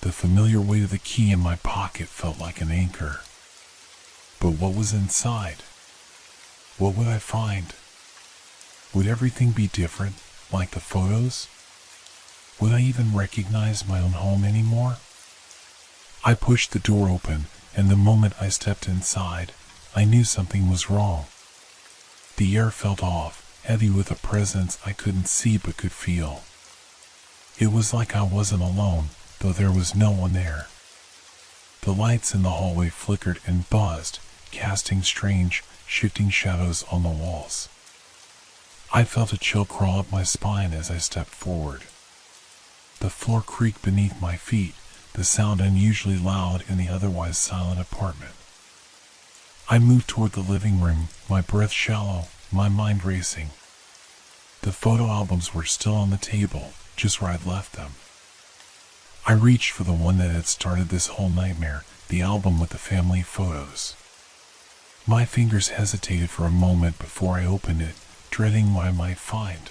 Speaker 1: The familiar weight of the key in my pocket felt like an anchor. But what was inside? What would I find? Would everything be different, like the photos? Would I even recognize my own home anymore? I pushed the door open, and the moment I stepped inside, I knew something was wrong. The air felt off, heavy with a presence I couldn't see but could feel. It was like I wasn't alone, though there was no one there. The lights in the hallway flickered and buzzed, casting strange, shifting shadows on the walls. I felt a chill crawl up my spine as I stepped forward. The floor creaked beneath my feet, the sound unusually loud in the otherwise silent apartment. I moved toward the living room, my breath shallow, my mind racing. The photo albums were still on the table, just where I'd left them. I reached for the one that had started this whole nightmare, the album with the family photos. My fingers hesitated for a moment before I opened it, dreading what I might find.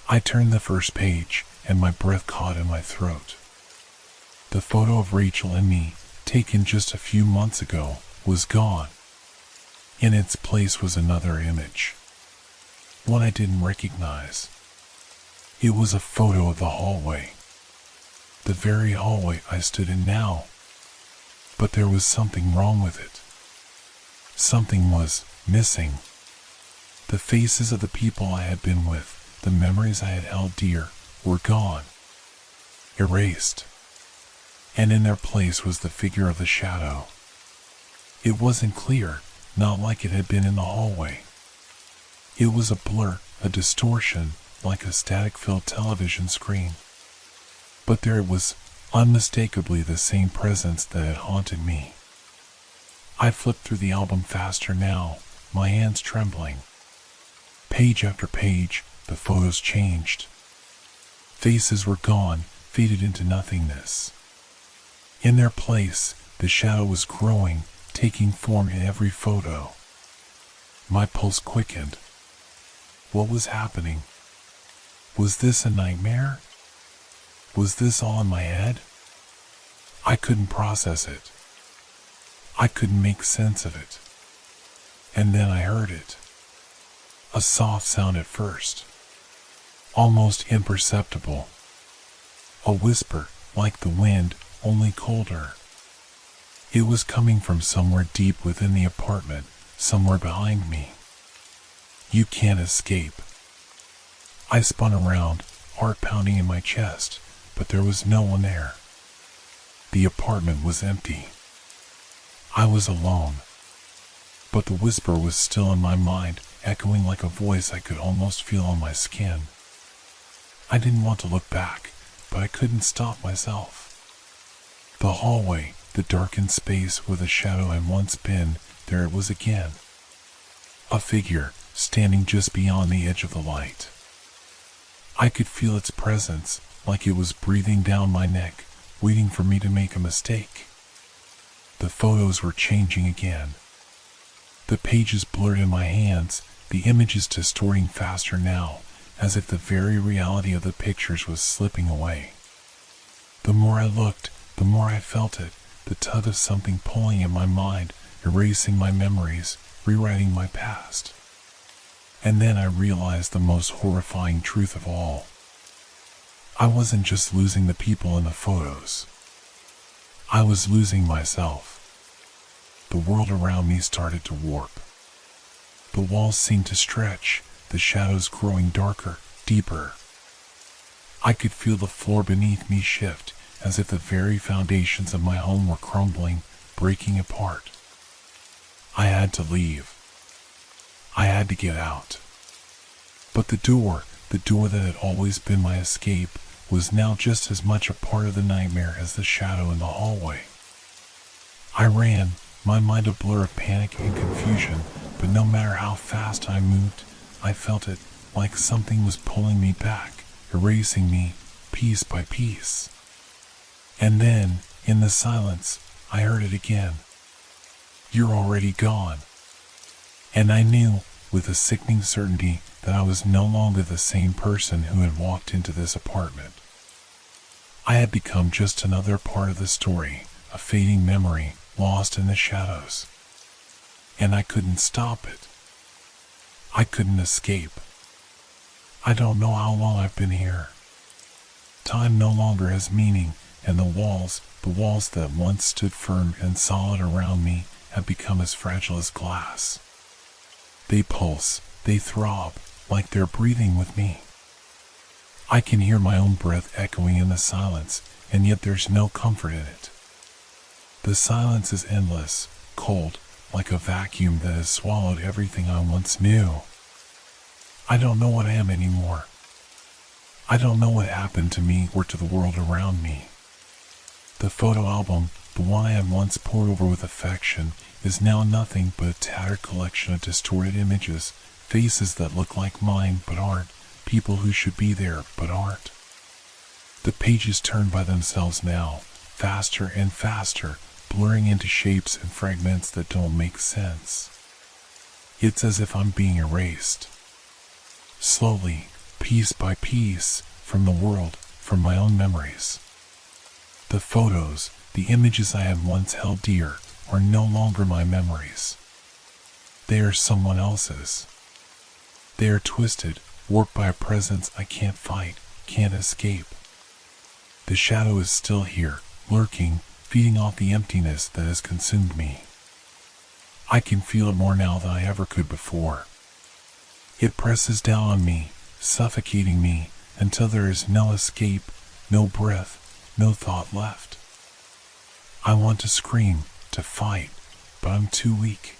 Speaker 1: I turned the first page, and my breath caught in my throat. The photo of Rachel and me, taken just a few months ago, was gone. In its place was another image. One I didn't recognize. It was a photo of the hallway. The very hallway I stood in now. But there was something wrong with it. Something was missing. The faces of the people I had been with, the memories I had held dear, were gone. Erased. And in their place was the figure of the shadow. It wasn't clear, not like it had been in the hallway. It was a blur, a distortion, like a static-filled television screen. But there it was, unmistakably the same presence that had haunted me. I flipped through the album faster now, my hands trembling. Page after page, the photos changed. Faces were gone, faded into nothingness. In their place, the shadow was growing, taking form in every photo. My pulse quickened. What was happening? Was this a nightmare? Was this all in my head? I couldn't process it. I couldn't make sense of it. And then I heard it. A soft sound at first. Almost imperceptible. A whisper, like the wind, only colder. It was coming from somewhere deep within the apartment, somewhere behind me. You can't escape. I spun around, heart pounding in my chest, but there was no one there. The apartment was empty. I was alone. But the whisper was still in my mind, echoing like a voice I could almost feel on my skin. I didn't want to look back, but I couldn't stop myself. The hallway, the darkened space where the shadow had once been, there it was again. A figure, standing just beyond the edge of the light. I could feel its presence, like it was breathing down my neck, waiting for me to make a mistake. The photos were changing again. The pages blurred in my hands, the images distorting faster now, as if the very reality of the pictures was slipping away. The more I looked, the more I felt it, the tug of something pulling in my mind, erasing my memories, rewriting my past. And then I realized the most horrifying truth of all. I wasn't just losing the people in the photos. I was losing myself. The world around me started to warp. The walls seemed to stretch, the shadows growing darker, deeper. I could feel the floor beneath me shift, as if the very foundations of my home were crumbling, breaking apart. I had to leave. I had to get out. But the door that had always been my escape, was now just as much a part of the nightmare as the shadow in the hallway. I ran, my mind a blur of panic and confusion, but no matter how fast I moved, I felt it, like something was pulling me back, erasing me, piece by piece. And then, in the silence, I heard it again. You're already gone. And I knew, with a sickening certainty, that I was no longer the same person who had walked into this apartment. I had become just another part of the story, a fading memory, lost in the shadows. And I couldn't stop it. I couldn't escape. I don't know how long I've been here. Time no longer has meaning, and the walls that once stood firm and solid around me, have become as fragile as glass. They pulse, they throb, like they're breathing with me. I can hear my own breath echoing in the silence, and yet there's no comfort in it. The silence is endless, cold, like a vacuum that has swallowed everything I once knew. I don't know what I am anymore. I don't know what happened to me or to the world around me. The photo album, the one I had once pored over with affection, is now nothing but a tattered collection of distorted images, faces that look like mine but aren't, people who should be there but aren't. The pages turn by themselves now, faster and faster, blurring into shapes and fragments that don't make sense. It's as if I'm being erased. Slowly, piece by piece, from the world, from my own memories. The photos, the images I had once held dear, are no longer my memories. They are someone else's. They are twisted, warped by a presence I can't fight, can't escape. The shadow is still here, lurking, feeding off the emptiness that has consumed me. I can feel it more now than I ever could before. It presses down on me, suffocating me, until there is no escape, no breath, no thought left. I want to scream, to fight, but I'm too weak.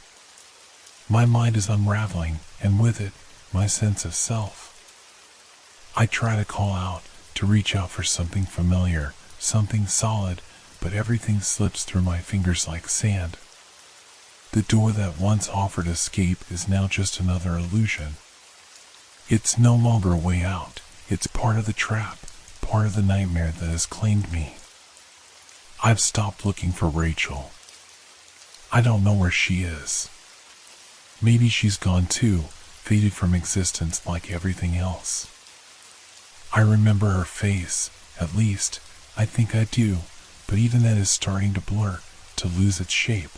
Speaker 1: My mind is unraveling, and with it, my sense of self. I try to call out, to reach out for something familiar, something solid, but everything slips through my fingers like sand. The door that once offered escape is now just another illusion. It's no longer a way out, it's part of the trap, part of the nightmare that has claimed me. I've stopped looking for Rachel. I don't know where she is. Maybe she's gone too, faded from existence like everything else. I remember her face, at least, I think I do, but even that is starting to blur, to lose its shape.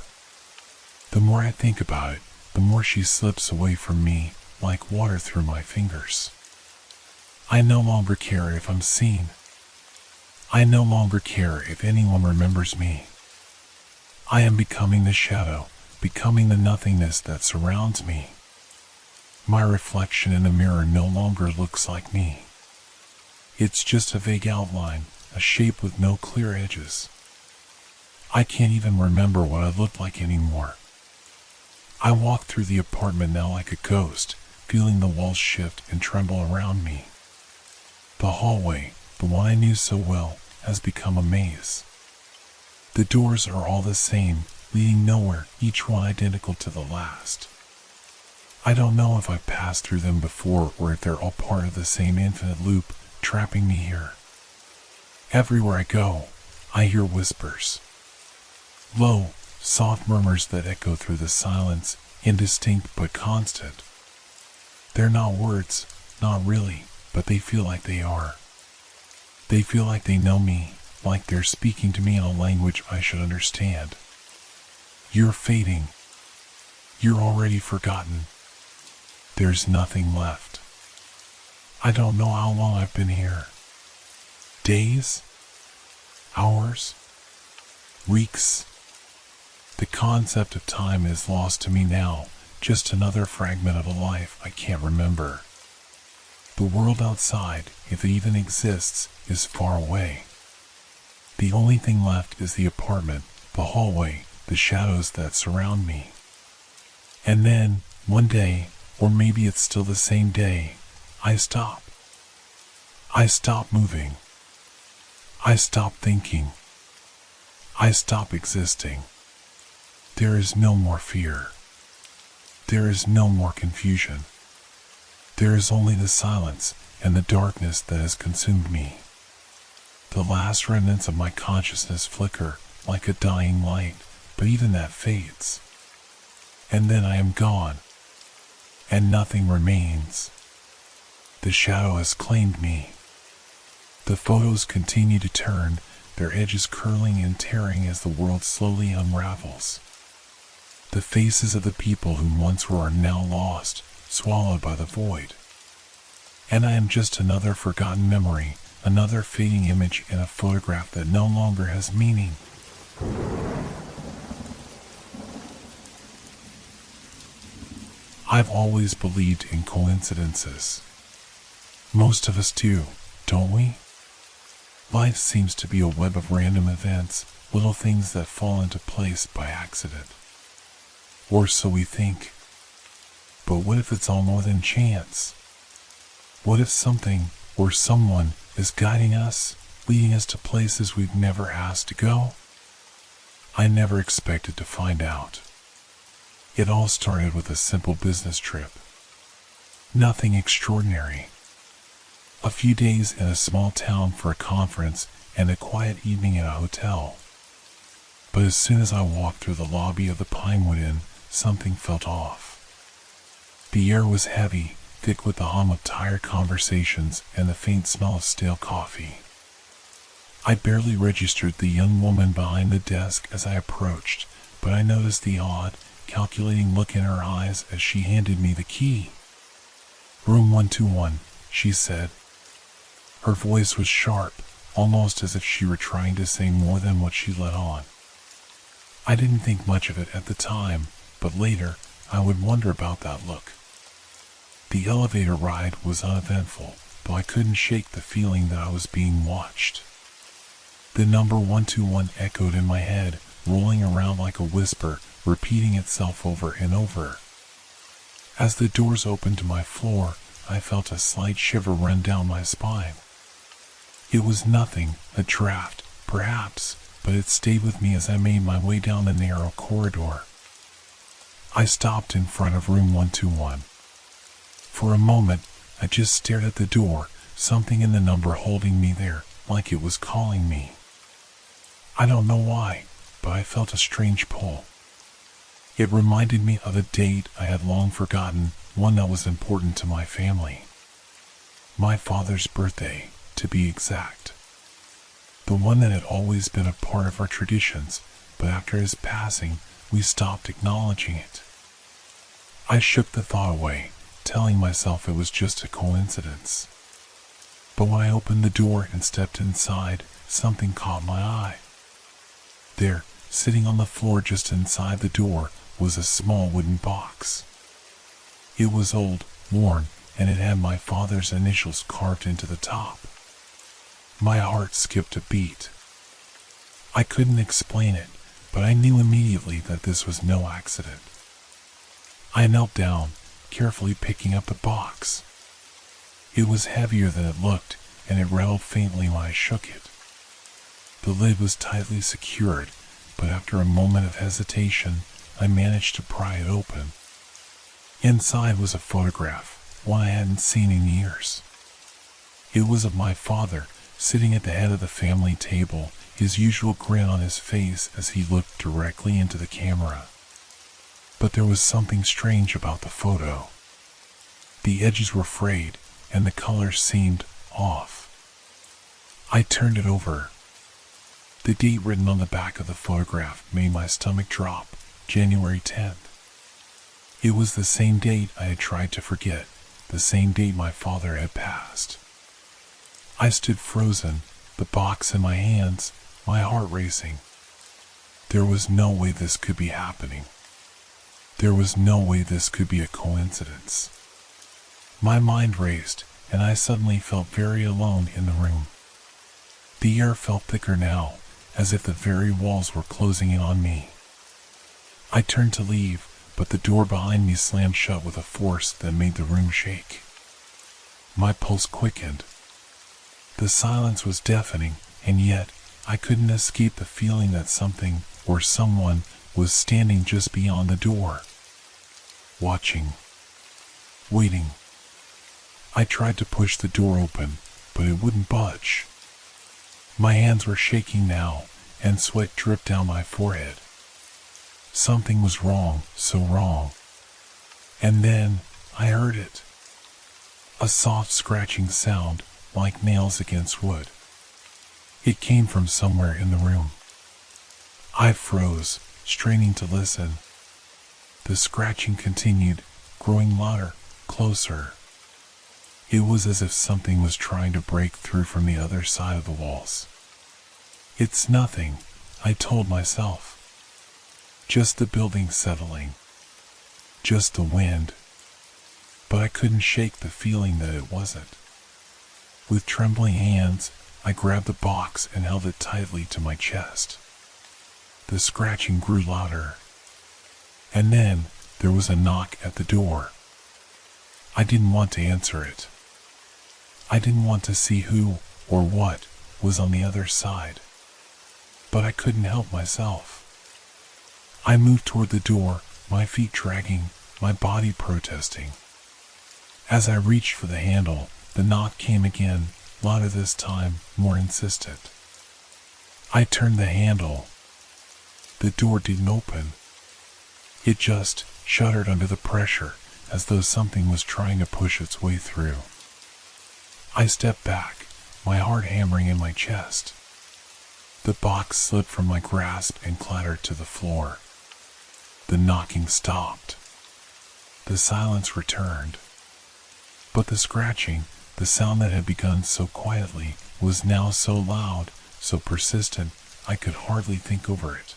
Speaker 1: The more I think about it, the more she slips away from me, like water through my fingers. I no longer care if I'm seen. I no longer care if anyone remembers me. I am becoming the shadow, becoming the nothingness that surrounds me. My reflection in the mirror no longer looks like me. It's just a vague outline, a shape with no clear edges. I can't even remember what I looked like anymore. I walk through the apartment now like a ghost, feeling the walls shift and tremble around me. The hallway, the one I knew so well, has become a maze. The doors are all the same, leading nowhere, each one identical to the last. I don't know if I've passed through them before or if they're all part of the same infinite loop, trapping me here. Everywhere I go, I hear whispers. Low, soft murmurs that echo through the silence, indistinct but constant. They're not words, not really, but they feel like they are. They feel like they know me, like they're speaking to me in a language I should understand. You're fading. You're already forgotten. There's nothing left. I don't know how long I've been here. Days? Hours? Weeks? The concept of time is lost to me now, just another fragment of a life I can't remember. The world outside, if it even exists, is far away. The only thing left is the apartment, the hallway, the shadows that surround me. And then, one day, or maybe it's still the same day, I stop. I stop moving. I stop thinking. I stop existing. There is no more fear. There is no more confusion. There is only the silence and the darkness that has consumed me. The last remnants of my consciousness flicker like a dying light, but even that fades. And then I am gone, and nothing remains. The shadow has claimed me. The photos continue to turn, their edges curling and tearing as the world slowly unravels. The faces of the people who once were are now lost, swallowed by the void. And I am just another forgotten memory, another fading image in a photograph that no longer has meaning. I've always believed in coincidences. Most of us do, don't we? Life seems to be a web of random events, little things that fall into place by accident. Or so we think. But what if it's all more than chance? What if something or someone is guiding us, leading us to places we've never asked to go? I never expected to find out. It all started with a simple business trip. Nothing extraordinary. A few days in a small town for a conference and a quiet evening at a hotel. But as soon as I walked through the lobby of the Pinewood Inn, something felt off. The air was heavy, thick with the hum of tired conversations and the faint smell of stale coffee. I barely registered the young woman behind the desk as I approached, but I noticed the odd, calculating look in her eyes as she handed me the key. "Room 121, she said. Her voice was sharp, almost as if she were trying to say more than what she let on. I didn't think much of it at the time, but later I would wonder about that look. The elevator ride was uneventful, though I couldn't shake the feeling that I was being watched. The number 121 echoed in my head, rolling around like a whisper, repeating itself over and over. As the doors opened to my floor, I felt a slight shiver run down my spine. It was nothing, a draft, perhaps, but it stayed with me as I made my way down the narrow corridor. I stopped in front of room 121. For a moment, I just stared at the door, something in the number holding me there, like it was calling me. I don't know why, but I felt a strange pull. It reminded me of a date I had long forgotten, one that was important to my family. My father's birthday, to be exact. The one that had always been a part of our traditions, but after his passing, we stopped acknowledging it. I shook the thought away, telling myself it was just a coincidence. But when I opened the door and stepped inside, something caught my eye. There, sitting on the floor just inside the door, was a small wooden box. It was old, worn, and it had my father's initials carved into the top. My heart skipped a beat. I couldn't explain it, but I knew immediately that this was no accident. I knelt down, carefully picking up the box. It was heavier than it looked, and it rattled faintly when I shook it. The lid was tightly secured, but after a moment of hesitation, I managed to pry it open. Inside was a photograph, one I hadn't seen in years. It was of my father, sitting at the head of the family table, his usual grin on his face as he looked directly into the camera. But there was something strange about the photo. The edges were frayed, and the color seemed off. I turned it over. The date written on the back of the photograph made my stomach drop, January 10th. It was the same date I had tried to forget, the same date my father had passed. I stood frozen, the box in my hands, my heart racing. There was no way this could be happening. There was no way this could be a coincidence. My mind raced, and I suddenly felt very alone in the room. The air felt thicker now, as if the very walls were closing in on me. I turned to leave, but the door behind me slammed shut with a force that made the room shake. My pulse quickened. The silence was deafening, and yet I couldn't escape the feeling that something or someone was standing just beyond the door. Watching. Waiting. I tried to push the door open, but it wouldn't budge. My hands were shaking now, and sweat dripped down my forehead. Something was wrong, so wrong. And then I heard it. A soft scratching sound, like nails against wood. It came from somewhere in the room. I froze, straining to listen. The scratching continued, growing louder, closer. It was as if something was trying to break through from the other side of the walls. It's nothing, I told myself. Just the building settling. Just the wind. But I couldn't shake the feeling that it wasn't. With trembling hands, I grabbed the box and held it tightly to my chest. The scratching grew louder. And then there was a knock at the door. I didn't want to answer it. I didn't want to see who or what was on the other side. But I couldn't help myself. I moved toward the door, my feet dragging, my body protesting. As I reached for the handle, the knock came again, louder this time, more insistent. I turned the handle. The door didn't open. It just shuddered under the pressure, as though something was trying to push its way through. I stepped back, my heart hammering in my chest. The box slipped from my grasp and clattered to the floor. The knocking stopped. The silence returned. But the scratching, the sound that had begun so quietly, was now so loud, so persistent, I could hardly think over it.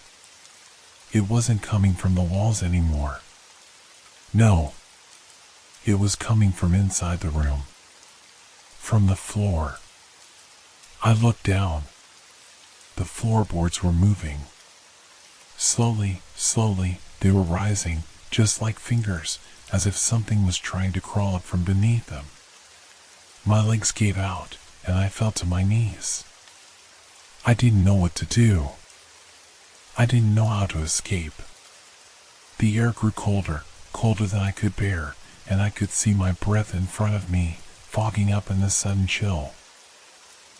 Speaker 1: It wasn't coming from the walls anymore. No. It was coming from inside the room. From the floor. I looked down. The floorboards were moving. Slowly, slowly, they were rising, just like fingers, as if something was trying to crawl up from beneath them. My legs gave out, and I fell to my knees. I didn't know what to do. I didn't know how to escape. The air grew colder, colder than I could bear, and I could see my breath in front of me, fogging up in the sudden chill.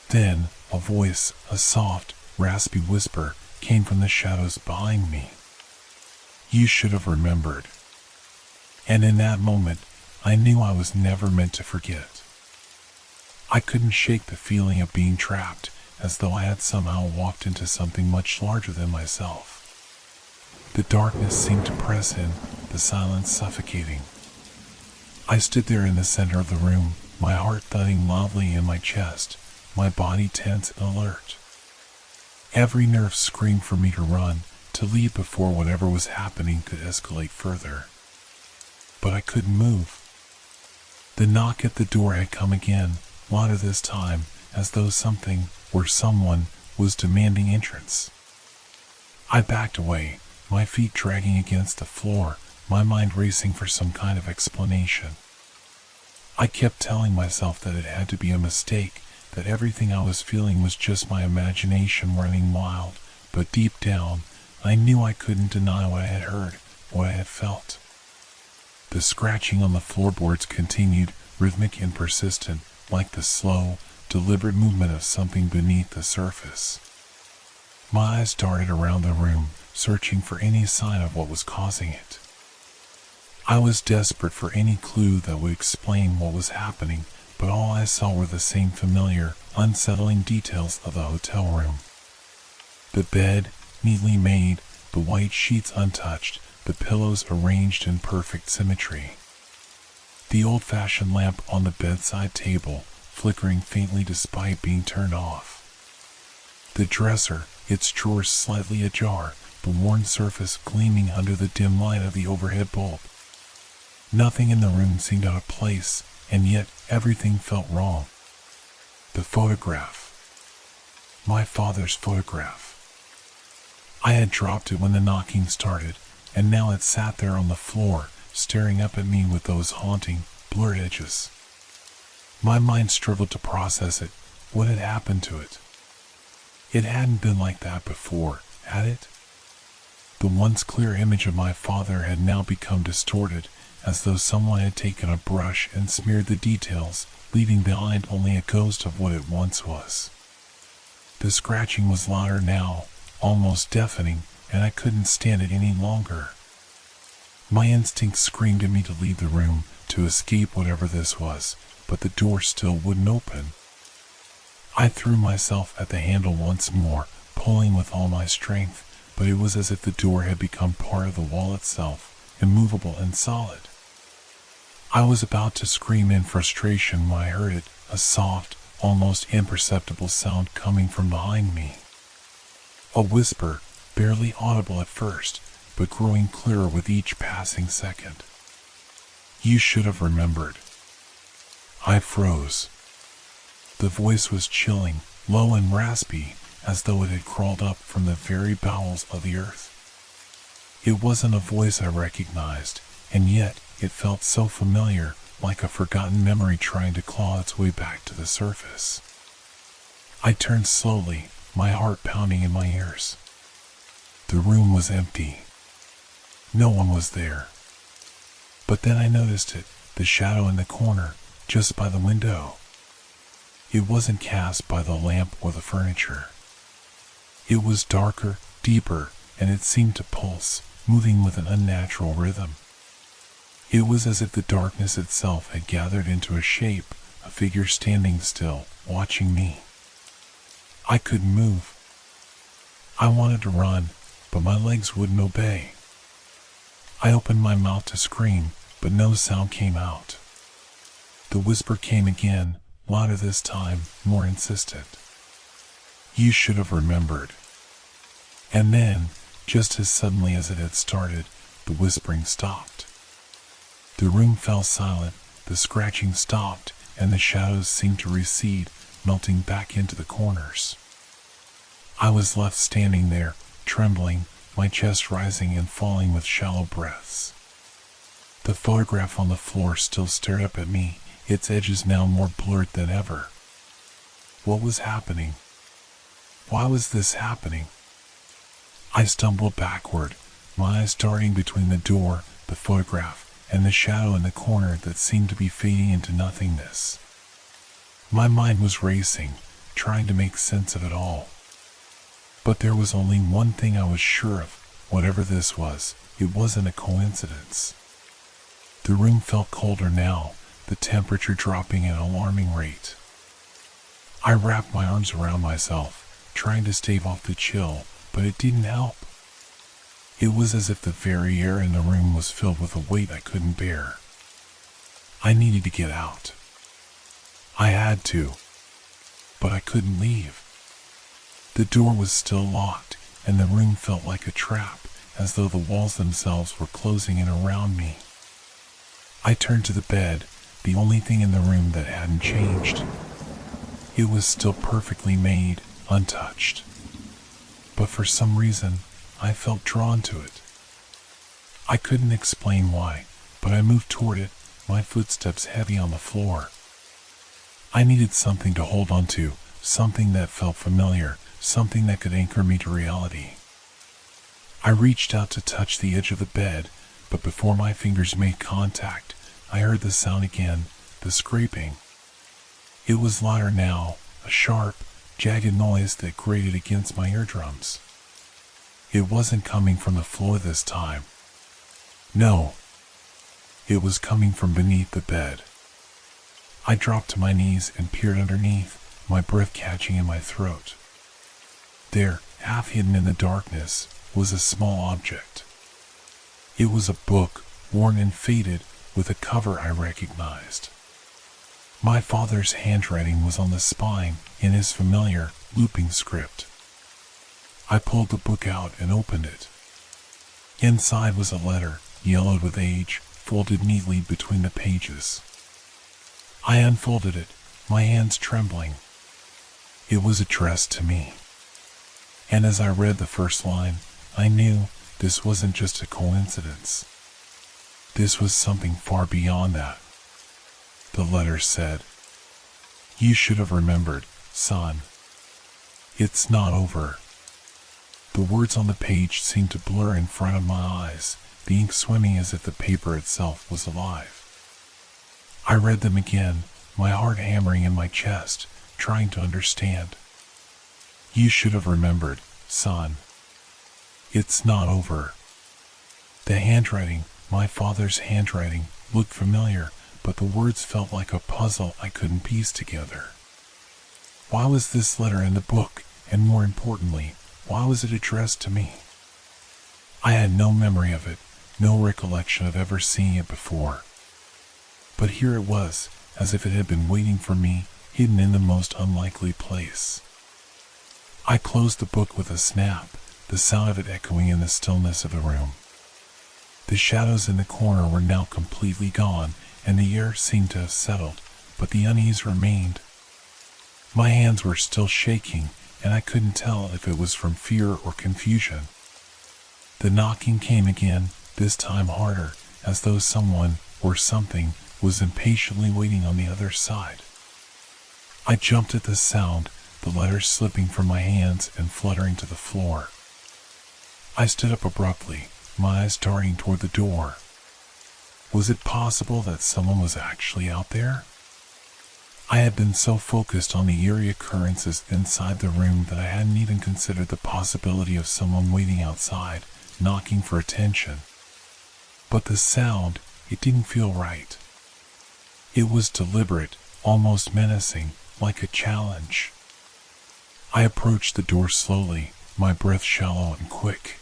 Speaker 1: Then, a voice, a soft, raspy whisper, came from the shadows behind me. You should have remembered. And in that moment, I knew I was never meant to forget. I couldn't shake the feeling of being trapped, as though I had somehow walked into something much larger than myself. The darkness seemed to press in, the silence suffocating. I stood there in the center of the room, my heart thudding loudly in my chest, my body tense and alert. Every nerve screamed for me to run, to leave before whatever was happening could escalate further. But I couldn't move. The knock at the door had come again, louder this time, as though something, or someone, was demanding entrance. I backed away, my feet dragging against the floor, my mind racing for some kind of explanation. I kept telling myself that it had to be a mistake, that everything I was feeling was just my imagination running wild, but deep down, I knew I couldn't deny what I had heard, what I had felt. The scratching on the floorboards continued, rhythmic and persistent, like the slow, deliberate movement of something beneath the surface. My eyes darted around the room, searching for any sign of what was causing it. I was desperate for any clue that would explain what was happening, but all I saw were the same familiar, unsettling details of the hotel room. The bed, neatly made, the white sheets untouched, the pillows arranged in perfect symmetry. The old-fashioned lamp on the bedside table, flickering faintly despite being turned off. The dresser, its drawers slightly ajar, the worn surface gleaming under the dim light of the overhead bulb. Nothing in the room seemed out of place, and yet everything felt wrong. The photograph. My father's photograph. I had dropped it when the knocking started, and now it sat there on the floor, staring up at me with those haunting, blurred edges. My mind struggled to process it. What had happened to it? It hadn't been like that before, had it? The once clear image of my father had now become distorted, as though someone had taken a brush and smeared the details, leaving behind only a ghost of what it once was. The scratching was louder now, almost deafening, and I couldn't stand it any longer. My instincts screamed at me to leave the room, to escape whatever this was, but the door still wouldn't open. I threw myself at the handle once more, pulling with all my strength, but it was as if the door had become part of the wall itself, immovable and solid. I was about to scream in frustration when I heard it, a soft, almost imperceptible sound coming from behind me. A whisper, barely audible at first, but growing clearer with each passing second. You should have remembered. I froze. The voice was chilling, low and raspy, as though it had crawled up from the very bowels of the earth. It wasn't a voice I recognized, and yet it felt so familiar, like a forgotten memory trying to claw its way back to the surface. I turned slowly, my heart pounding in my ears. The room was empty. No one was there. But then I noticed it, the shadow in the corner, just by the window. It wasn't cast by the lamp or the furniture. It was darker, deeper, and it seemed to pulse, moving with an unnatural rhythm. It was as if the darkness itself had gathered into a shape, a figure standing still, watching me. I couldn't move. I wanted to run, but my legs wouldn't obey. I opened my mouth to scream, but no sound came out. The whisper came again, louder this time, more insistent. You should have remembered. And then, just as suddenly as it had started, the whispering stopped. The room fell silent, the scratching stopped, and the shadows seemed to recede, melting back into the corners. I was left standing there, trembling, my chest rising and falling with shallow breaths. The photograph on the floor still stared up at me, its edges now more blurred than ever. What was happening? Why was this happening? I stumbled backward, my eyes darting between the door, the photograph, and the shadow in the corner that seemed to be fading into nothingness. My mind was racing, trying to make sense of it all. But there was only one thing I was sure of, whatever this was, it wasn't a coincidence. The room felt colder now, the temperature dropping at an alarming rate. I wrapped my arms around myself, trying to stave off the chill, but it didn't help. It was as if the very air in the room was filled with a weight I couldn't bear. I needed to get out. I had to, but I couldn't leave. The door was still locked, and the room felt like a trap, as though the walls themselves were closing in around me. I turned to the bed, the only thing in the room that hadn't changed. It was still perfectly made, untouched. But for some reason, I felt drawn to it. I couldn't explain why, but I moved toward it, my footsteps heavy on the floor. I needed something to hold on to, something that felt familiar, something that could anchor me to reality. I reached out to touch the edge of the bed, but before my fingers made contact, I heard the sound again, the scraping. It was louder now, a sharp, jagged noise that grated against my eardrums. It wasn't coming from the floor this time. No. It was coming from beneath the bed. I dropped to my knees and peered underneath, my breath catching in my throat. There, half hidden in the darkness, was a small object. It was a book, worn and faded, with a cover I recognized. My father's handwriting was on the spine in his familiar, looping script. I pulled the book out and opened it. Inside was a letter, yellowed with age, folded neatly between the pages. I unfolded it, my hands trembling. It was addressed to me. And as I read the first line, I knew this wasn't just a coincidence. This was something far beyond that. The letter said, "You should have remembered, son. It's not over." The words on the page seemed to blur in front of my eyes, the ink swimming as if the paper itself was alive. I read them again, my heart hammering in my chest, trying to understand. "You should have remembered, son. It's not over." The handwriting, my father's handwriting, looked familiar, but the words felt like a puzzle I couldn't piece together. Why was this letter in the book, and more importantly, why was it addressed to me? I had no memory of it, no recollection of ever seeing it before. But here it was, as if it had been waiting for me, hidden in the most unlikely place. I closed the book with a snap, the sound of it echoing in the stillness of the room. The shadows in the corner were now completely gone, and the air seemed to have settled, but the unease remained. My hands were still shaking, and I couldn't tell if it was from fear or confusion. The knocking came again, this time harder, as though someone, or something, was impatiently waiting on the other side. I jumped at the sound, the letter slipping from my hands and fluttering to the floor. I stood up abruptly, my eyes darting toward the door. Was it possible that someone was actually out there? I had been so focused on the eerie occurrences inside the room that I hadn't even considered the possibility of someone waiting outside, knocking for attention. But the sound, it didn't feel right. It was deliberate, almost menacing, like a challenge. I approached the door slowly, my breath shallow and quick.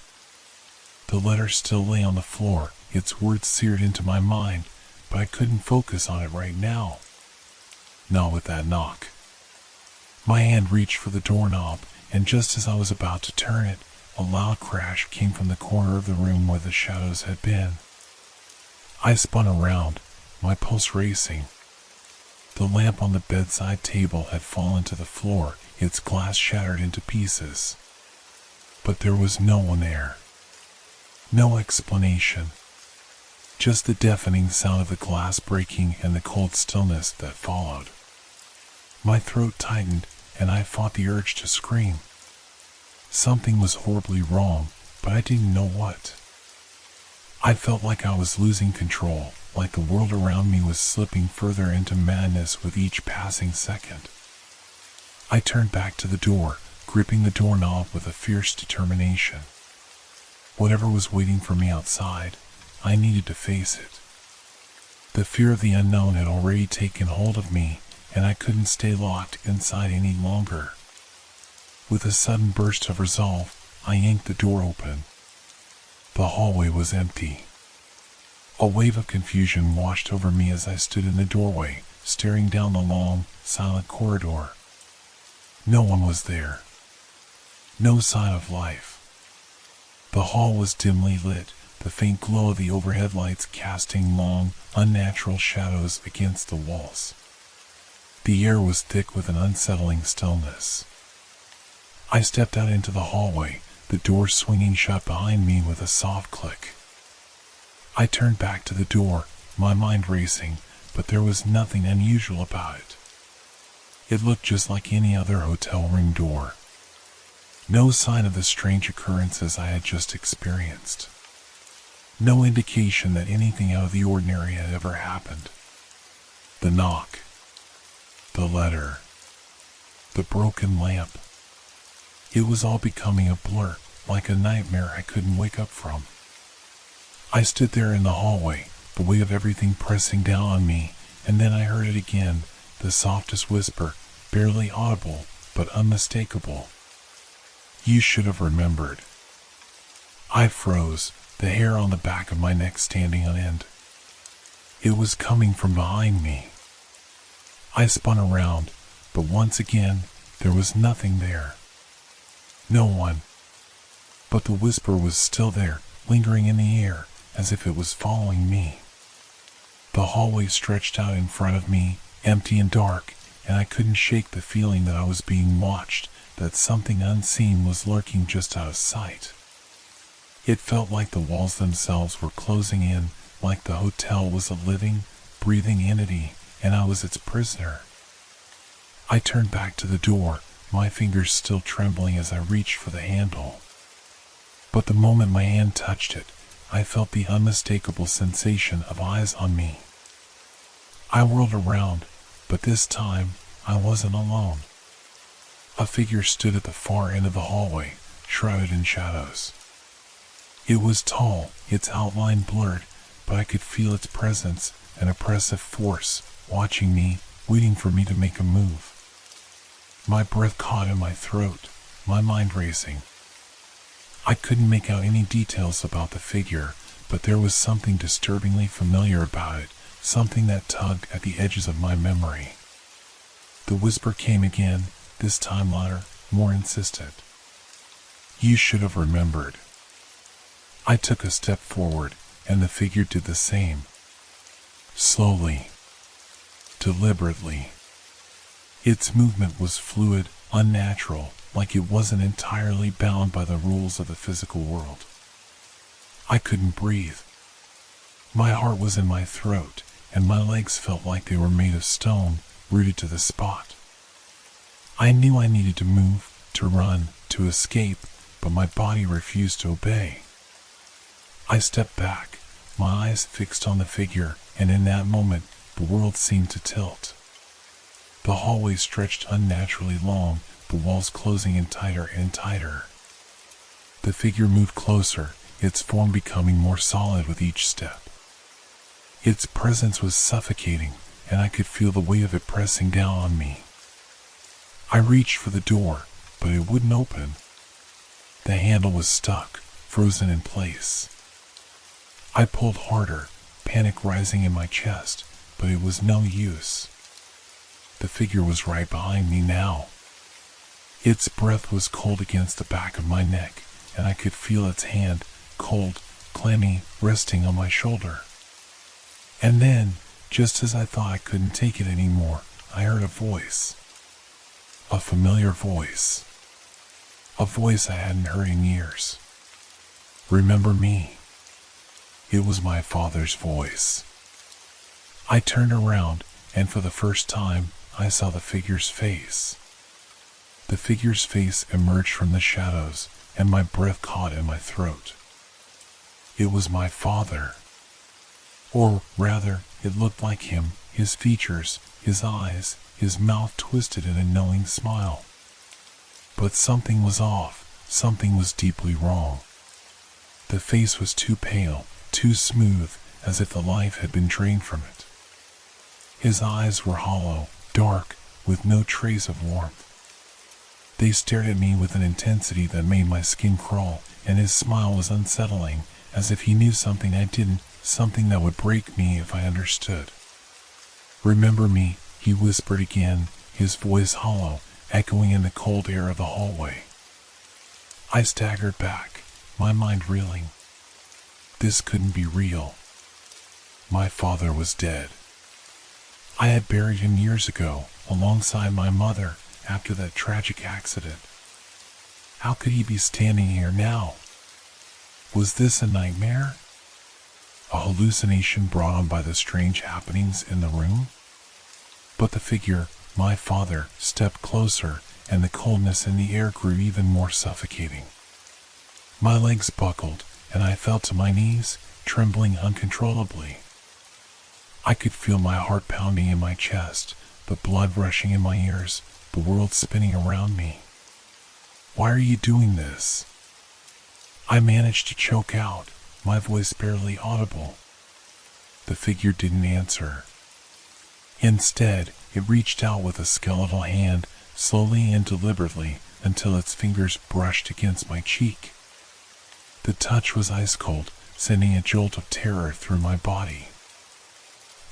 Speaker 1: The letter still lay on the floor, its words seared into my mind, but I couldn't focus on it right now. Not with that knock. My hand reached for the doorknob, and just as I was about to turn it, a loud crash came from the corner of the room where the shadows had been. I spun around, my pulse racing. The lamp on the bedside table had fallen to the floor, its glass shattered into pieces. But there was no one there. No explanation. Just the deafening sound of the glass breaking and the cold stillness that followed. My throat tightened, and I fought the urge to scream. Something was horribly wrong, but I didn't know what. I felt like I was losing control, like the world around me was slipping further into madness with each passing second. I turned back to the door, gripping the doorknob with a fierce determination. Whatever was waiting for me outside, I needed to face it. The fear of the unknown had already taken hold of me, and I couldn't stay locked inside any longer. With a sudden burst of resolve, I yanked the door open. The hallway was empty. A wave of confusion washed over me as I stood in the doorway, staring down the long, silent corridor. No one was there. No sign of life. The hall was dimly lit, the faint glow of the overhead lights casting long, unnatural shadows against the walls. The air was thick with an unsettling stillness. I stepped out into the hallway, the door swinging shut behind me with a soft click. I turned back to the door, my mind racing, but there was nothing unusual about it. It looked just like any other hotel room door. No sign of the strange occurrences I had just experienced. No indication that anything out of the ordinary had ever happened. The knock, the letter, the broken lamp. It was all becoming a blur, like a nightmare I couldn't wake up from. I stood there in the hallway, the weight of everything pressing down on me, and then I heard it again, the softest whisper, barely audible, but unmistakable. You should have remembered. I froze, the hair on the back of my neck standing on end. It was coming from behind me. I spun around, but once again, there was nothing there. No one. But the whisper was still there, lingering in the air, as if it was following me. The hallway stretched out in front of me, empty and dark, and I couldn't shake the feeling that I was being watched, that something unseen was lurking just out of sight. It felt like the walls themselves were closing in, like the hotel was a living, breathing entity, and I was its prisoner. I turned back to the door, my fingers still trembling as I reached for the handle. But the moment my hand touched it, I felt the unmistakable sensation of eyes on me. I whirled around, but this time, I wasn't alone. A figure stood at the far end of the hallway, shrouded in shadows. It was tall, its outline blurred, but I could feel its presence, an oppressive force, watching me, waiting for me to make a move. My breath caught in my throat, my mind racing. I couldn't make out any details about the figure, but there was something disturbingly familiar about it, something that tugged at the edges of my memory. The whisper came again, this time louder, more insistent. You should have remembered. I took a step forward, and the figure did the same. Slowly, deliberately. Its movement was fluid, unnatural, like it wasn't entirely bound by the rules of the physical world. I couldn't breathe. My heart was in my throat, and my legs felt like they were made of stone, rooted to the spot. I knew I needed to move, to run, to escape, but my body refused to obey. I stepped back, my eyes fixed on the figure, and in that moment, the world seemed to tilt. The hallway stretched unnaturally long, the walls closing in tighter and tighter. The figure moved closer, its form becoming more solid with each step. Its presence was suffocating, and I could feel the weight of it pressing down on me. I reached for the door, but it wouldn't open. The handle was stuck, frozen in place. I pulled harder, panic rising in my chest, but it was no use. The figure was right behind me now. Its breath was cold against the back of my neck, and I could feel its hand, cold, clammy, resting on my shoulder. And then, just as I thought I couldn't take it anymore, I heard a voice. A familiar voice. A voice I hadn't heard in years. Remember me? It was my father's voice. I turned around, and for the first time, I saw the figure's face. The figure's face emerged from the shadows, and my breath caught in my throat. It was my father. Or rather, it looked like him, his features, his eyes, his mouth twisted in a knowing smile. But something was off, something was deeply wrong. The face was too pale, too smooth, as if the life had been drained from it. His eyes were hollow, dark, with no trace of warmth. They stared at me with an intensity that made my skin crawl, and his smile was unsettling, as if he knew something I didn't, something that would break me if I understood. Remember me, he whispered again, his voice hollow, echoing in the cold air of the hallway. I staggered back, my mind reeling. This couldn't be real. My father was dead. I had buried him years ago, alongside my mother, after that tragic accident. How could he be standing here now? Was this a nightmare? A hallucination brought on by the strange happenings in the room? But the figure, my father, stepped closer, and the coldness in the air grew even more suffocating. My legs buckled, and I fell to my knees, trembling uncontrollably. I could feel my heart pounding in my chest, the blood rushing in my ears, the world spinning around me. Why are you doing this? I managed to choke out, my voice barely audible. The figure didn't answer. Instead, it reached out with a skeletal hand, slowly and deliberately, until its fingers brushed against my cheek. The touch was ice cold, sending a jolt of terror through my body.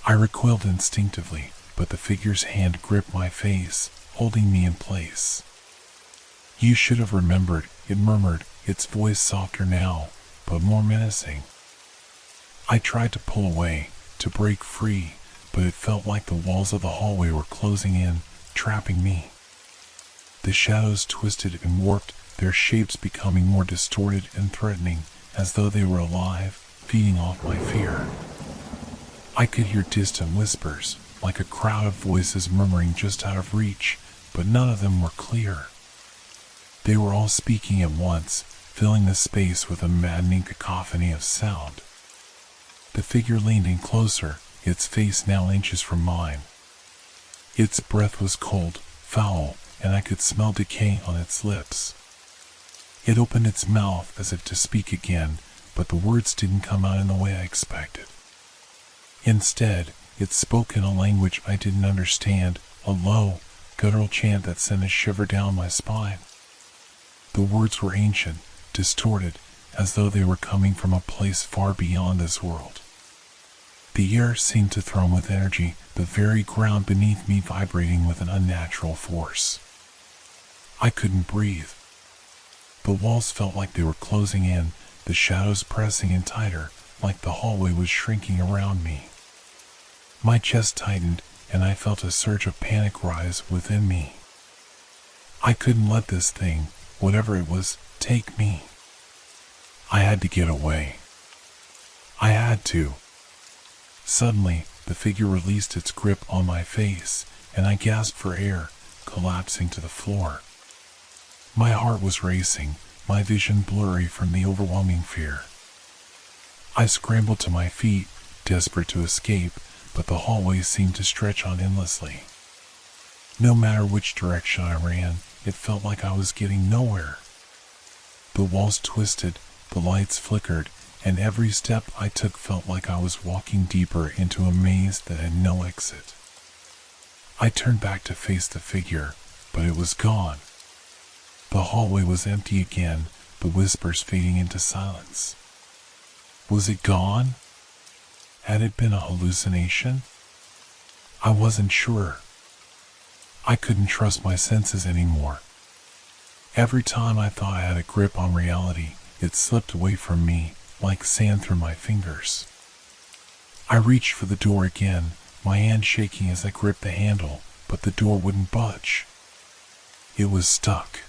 Speaker 1: I recoiled instinctively, but the figure's hand gripped my face, holding me in place. You should have remembered, it murmured, its voice softer now, but more menacing. I tried to pull away, to break free, but it felt like the walls of the hallway were closing in, trapping me. The shadows twisted and warped, their shapes becoming more distorted and threatening, as though they were alive, feeding off my fear. I could hear distant whispers, like a crowd of voices murmuring just out of reach, but none of them were clear. They were all speaking at once, filling the space with a maddening cacophony of sound. The figure leaned in closer, its face now inches from mine. Its breath was cold, foul, and I could smell decay on its lips. It opened its mouth as if to speak again, but the words didn't come out in the way I expected. Instead, it spoke in a language I didn't understand, a low, guttural chant that sent a shiver down my spine. The words were ancient, distorted, as though they were coming from a place far beyond this world. The air seemed to thrum with energy, the very ground beneath me vibrating with an unnatural force. I couldn't breathe. The walls felt like they were closing in, the shadows pressing in tighter, like the hallway was shrinking around me. My chest tightened, and I felt a surge of panic rise within me. I couldn't let this thing, whatever it was, take me. I had to get away. I had to. Suddenly, the figure released its grip on my face, and I gasped for air, collapsing to the floor. My heart was racing, my vision blurry from the overwhelming fear. I scrambled to my feet, desperate to escape, but the hallway seemed to stretch on endlessly. No matter which direction I ran, it felt like I was getting nowhere. The walls twisted, the lights flickered, and every step I took felt like I was walking deeper into a maze that had no exit. I turned back to face the figure, but it was gone. The hallway was empty again, the whispers fading into silence. Was it gone? Had it been a hallucination? I wasn't sure. I couldn't trust my senses anymore. Every time I thought I had a grip on reality, it slipped away from me, like sand through my fingers. I reached for the door again, my hand shaking as I gripped the handle, but the door wouldn't budge. It was stuck.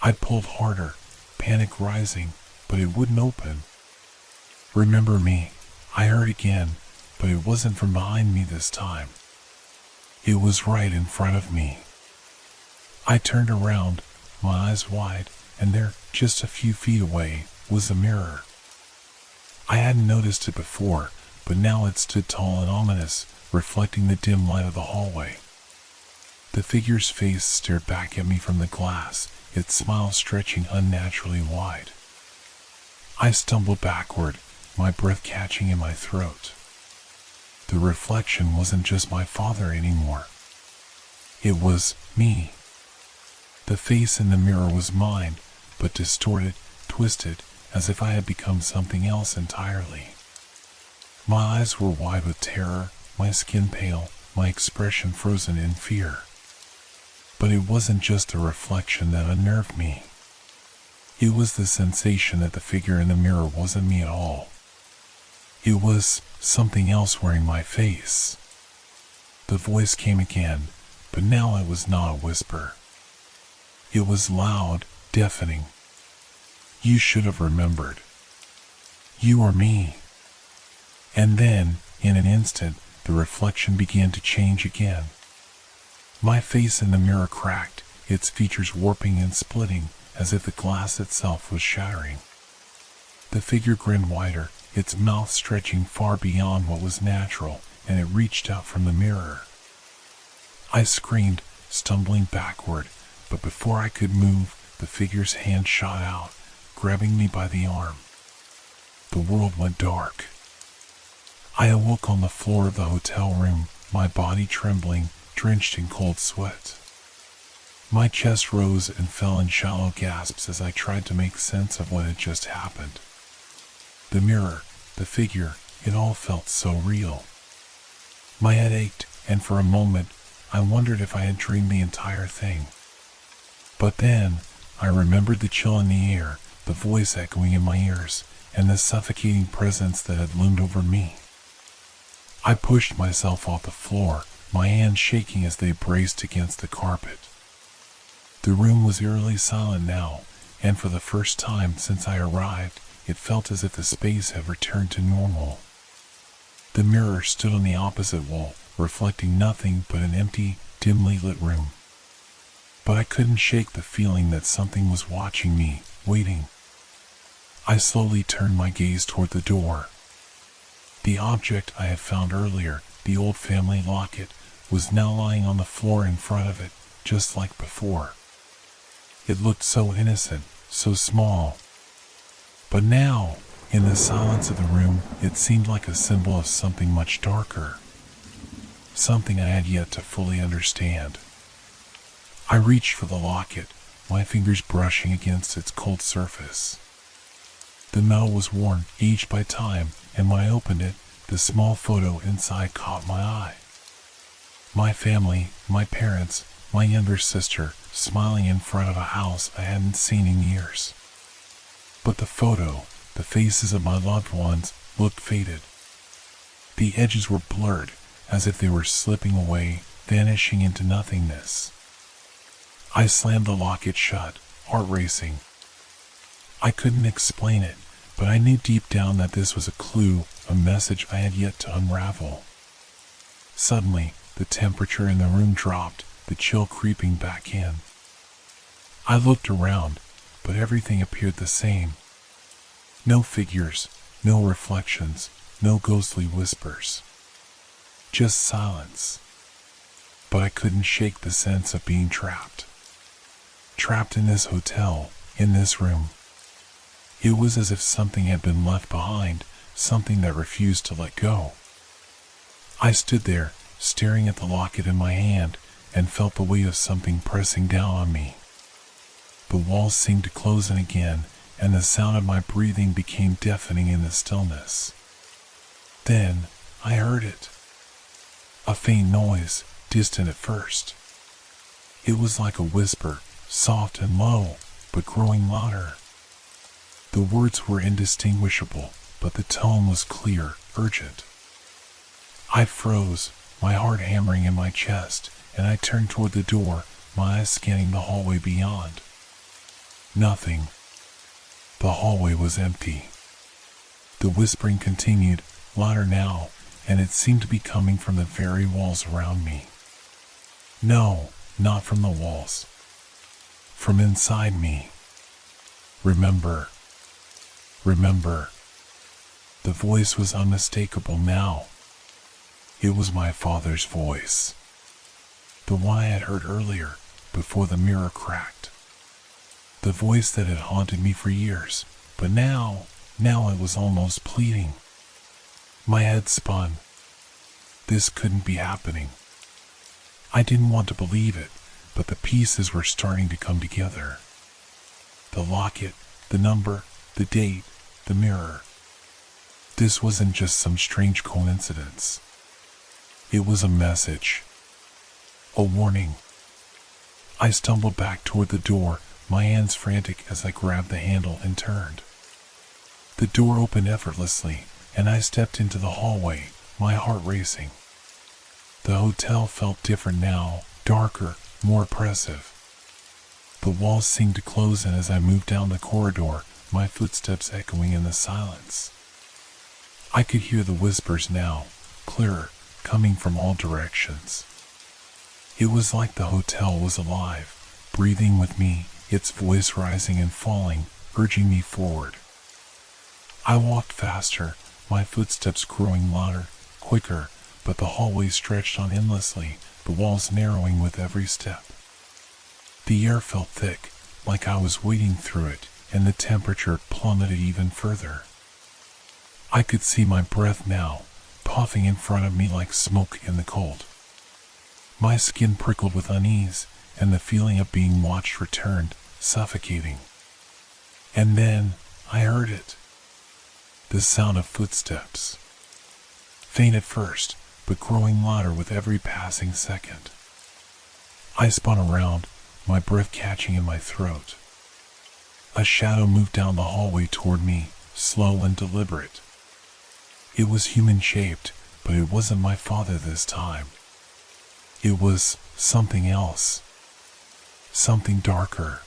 Speaker 1: I pulled harder, panic rising, but it wouldn't open. Remember me, I heard again, but it wasn't from behind me this time. It was right in front of me. I turned around, my eyes wide, and there, just a few feet away, was a mirror. I hadn't noticed it before, but now it stood tall and ominous, reflecting the dim light of the hallway. The figure's face stared back at me from the glass, its smile stretching unnaturally wide. I stumbled backward, my breath catching in my throat. The reflection wasn't just my father anymore. It was me. The face in the mirror was mine, but distorted, twisted, as if I had become something else entirely. My eyes were wide with terror, my skin pale, my expression frozen in fear. But it wasn't just a reflection that unnerved me. It was the sensation that the figure in the mirror wasn't me at all. It was something else wearing my face. The voice came again, but now it was not a whisper. It was loud, deafening. You should have remembered. You are me. And then, in an instant, the reflection began to change again. My face in the mirror cracked, its features warping and splitting, as if the glass itself was shattering. The figure grinned wider, its mouth stretching far beyond what was natural, and it reached out from the mirror. I screamed, stumbling backward, but before I could move, the figure's hand shot out, grabbing me by the arm. The world went dark. I awoke on the floor of the hotel room, my body trembling, drenched in cold sweat. My chest rose and fell in shallow gasps as I tried to make sense of what had just happened. The mirror, the figure, it all felt so real. My head ached, and for a moment, I wondered if I had dreamed the entire thing. But then, I remembered the chill in the air, the voice echoing in my ears, and the suffocating presence that had loomed over me. I pushed myself off the floor, my hands shaking as they braced against the carpet. The room was eerily silent now, and for the first time since I arrived, it felt as if the space had returned to normal. The mirror stood on the opposite wall, reflecting nothing but an empty, dimly lit room. But I couldn't shake the feeling that something was watching me, waiting. I slowly turned my gaze toward the door. The object I had found earlier, the old family locket, was now lying on the floor in front of it, just like before. It looked so innocent, so small. But now, in the silence of the room, it seemed like a symbol of something much darker. Something I had yet to fully understand. I reached for the locket, my fingers brushing against its cold surface. The metal was worn, aged by time, and when I opened it, the small photo inside caught my eye. My family, my parents, my younger sister, smiling in front of a house I hadn't seen in years. But the photo, the faces of my loved ones, looked faded. The edges were blurred, as if they were slipping away, vanishing into nothingness. I slammed the locket shut, heart racing. I couldn't explain it, but I knew deep down that this was a clue, a message I had yet to unravel. Suddenly, the temperature in the room dropped, the chill creeping back in. I looked around, but everything appeared the same. No figures, no reflections, no ghostly whispers. Just silence. But I couldn't shake the sense of being trapped. Trapped in this hotel, in this room. It was as if something had been left behind, something that refused to let go. I stood there, staring at the locket in my hand, and felt the weight of something pressing down on me. The walls seemed to close in again, and the sound of my breathing became deafening in the stillness. Then, I heard it. A faint noise, distant at first. It was like a whisper, soft and low, but growing louder. The words were indistinguishable, but the tone was clear, urgent. I froze, my heart hammering in my chest, and I turned toward the door, my eyes scanning the hallway beyond. Nothing. The hallway was empty. The whispering continued, louder now, and it seemed to be coming from the very walls around me. No, not from the walls. From inside me. Remember. Remember. The voice was unmistakable now. It was my father's voice. The one I had heard earlier, before the mirror cracked. The voice that had haunted me for years, but now it was almost pleading. My head spun. This couldn't be happening. I didn't want to believe it, but the pieces were starting to come together. The locket, the number, the date, the mirror. This wasn't just some strange coincidence. It was a message. A warning. I stumbled back toward the door, my hands frantic as I grabbed the handle and turned. The door opened effortlessly, and I stepped into the hallway, my heart racing. The hotel felt different now, darker, more oppressive. The walls seemed to close in as I moved down the corridor, my footsteps echoing in the silence. I could hear the whispers now, clearer, coming from all directions. It was like the hotel was alive, breathing with me, its voice rising and falling, urging me forward. I walked faster, my footsteps growing louder, quicker, but the hallway stretched on endlessly, the walls narrowing with every step. The air felt thick, like I was wading through it, and the temperature plummeted even further. I could see my breath now, puffing in front of me like smoke in the cold. My skin prickled with unease, and the feeling of being watched returned, suffocating. And then, I heard it. The sound of footsteps. Faint at first, but growing louder with every passing second. I spun around, my breath catching in my throat. A shadow moved down the hallway toward me, slow and deliberate. It was human-shaped, but it wasn't my father this time. It was something else. Something darker.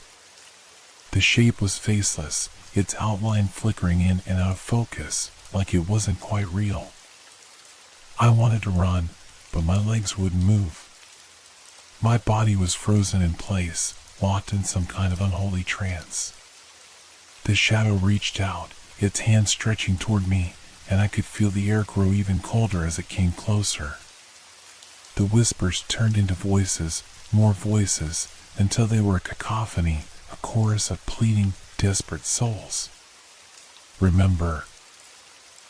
Speaker 1: The shape was faceless, its outline flickering in and out of focus, like it wasn't quite real. I wanted to run, but my legs wouldn't move. My body was frozen in place, locked in some kind of unholy trance. The shadow reached out, its hand stretching toward me, and I could feel the air grow even colder as it came closer. The whispers turned into voices, more voices, until they were a cacophony, a chorus of pleading, desperate souls. Remember.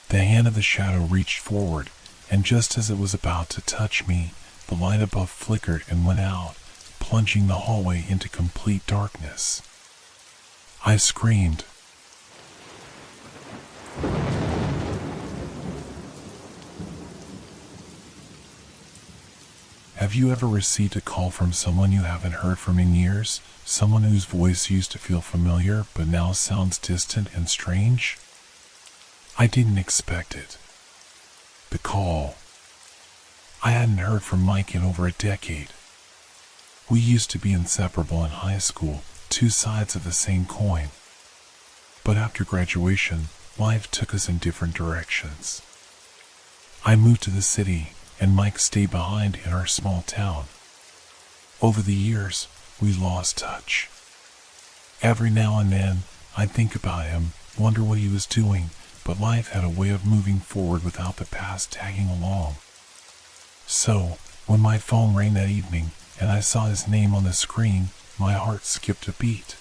Speaker 1: The hand of the shadow reached forward, and just as it was about to touch me, the light above flickered and went out, plunging the hallway into complete darkness. I screamed. Have you ever received a call from someone you haven't heard from in years? Someone whose voice used to feel familiar but now sounds distant and strange? I didn't expect it. The call. I hadn't heard from Mike in over a decade. We used to be inseparable in high school, two sides of the same coin. But after graduation, life took us in different directions. I moved to the city, and Mike stayed behind in our small town. Over the years, we lost touch. Every now and then, I'd think about him, wonder what he was doing, but life had a way of moving forward without the past tagging along. So, when my phone rang that evening, and I saw his name on the screen, my heart skipped a beat.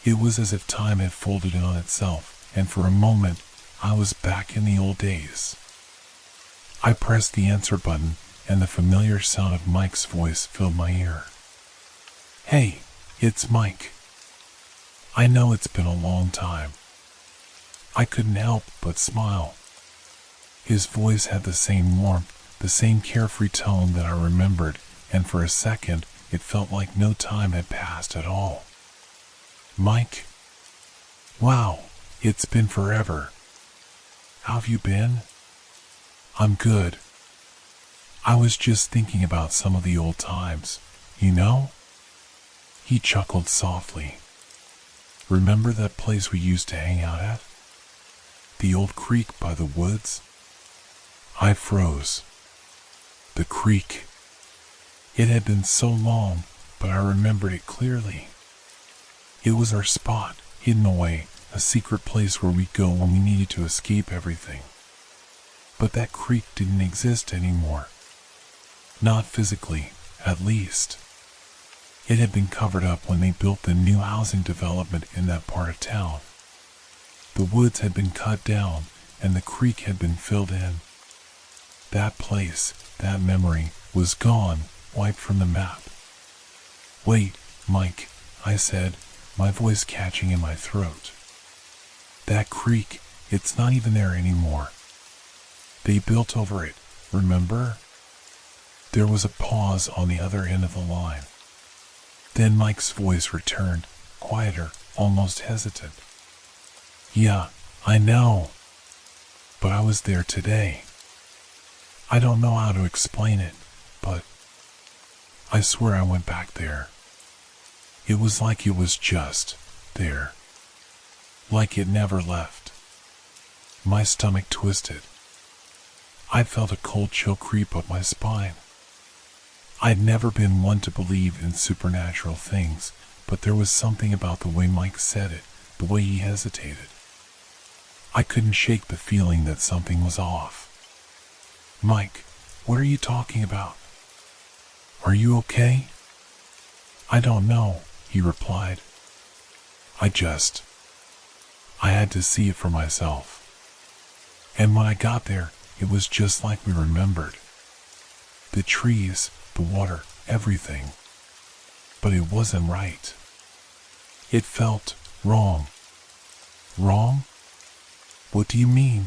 Speaker 1: It was as if time had folded in on itself, and for a moment, I was back in the old days. I pressed the answer button, and the familiar sound of Mike's voice filled my ear. Hey, it's Mike. I know it's been a long time. I couldn't help but smile. His voice had the same warmth, the same carefree tone that I remembered, and for a second, it felt like no time had passed at all. Mike? Wow, it's been forever. How've you been? I'm good. I was just thinking about some of the old times, you know? He chuckled softly. Remember that place we used to hang out at? The old creek by the woods? I froze. The creek. It had been so long, but I remembered it clearly. It was our spot, hidden away, a secret place where we'd go when we needed to escape everything. But that creek didn't exist anymore. Not physically, at least. It had been covered up when they built the new housing development in that part of town. The woods had been cut down, and the creek had been filled in. That place, that memory, was gone, wiped from the map. Wait, Mike, I said, my voice catching in my throat. That creek, it's not even there anymore. They built over it, remember? There was a pause on the other end of the line. Then Mike's voice returned, quieter, almost hesitant. Yeah, I know. But I was there today. I don't know how to explain it, but I swear I went back there. It was like it was just there. Like it never left. My stomach twisted. I felt a cold chill creep up my spine. I'd never been one to believe in supernatural things, but there was something about the way Mike said it, the way he hesitated. I couldn't shake the feeling that something was off. Mike, what are you talking about? Are you okay? I don't know, he replied. I had to see it for myself. And when I got there, it was just like we remembered. The trees, the water, everything. But it wasn't right. It felt wrong. Wrong? What do you mean?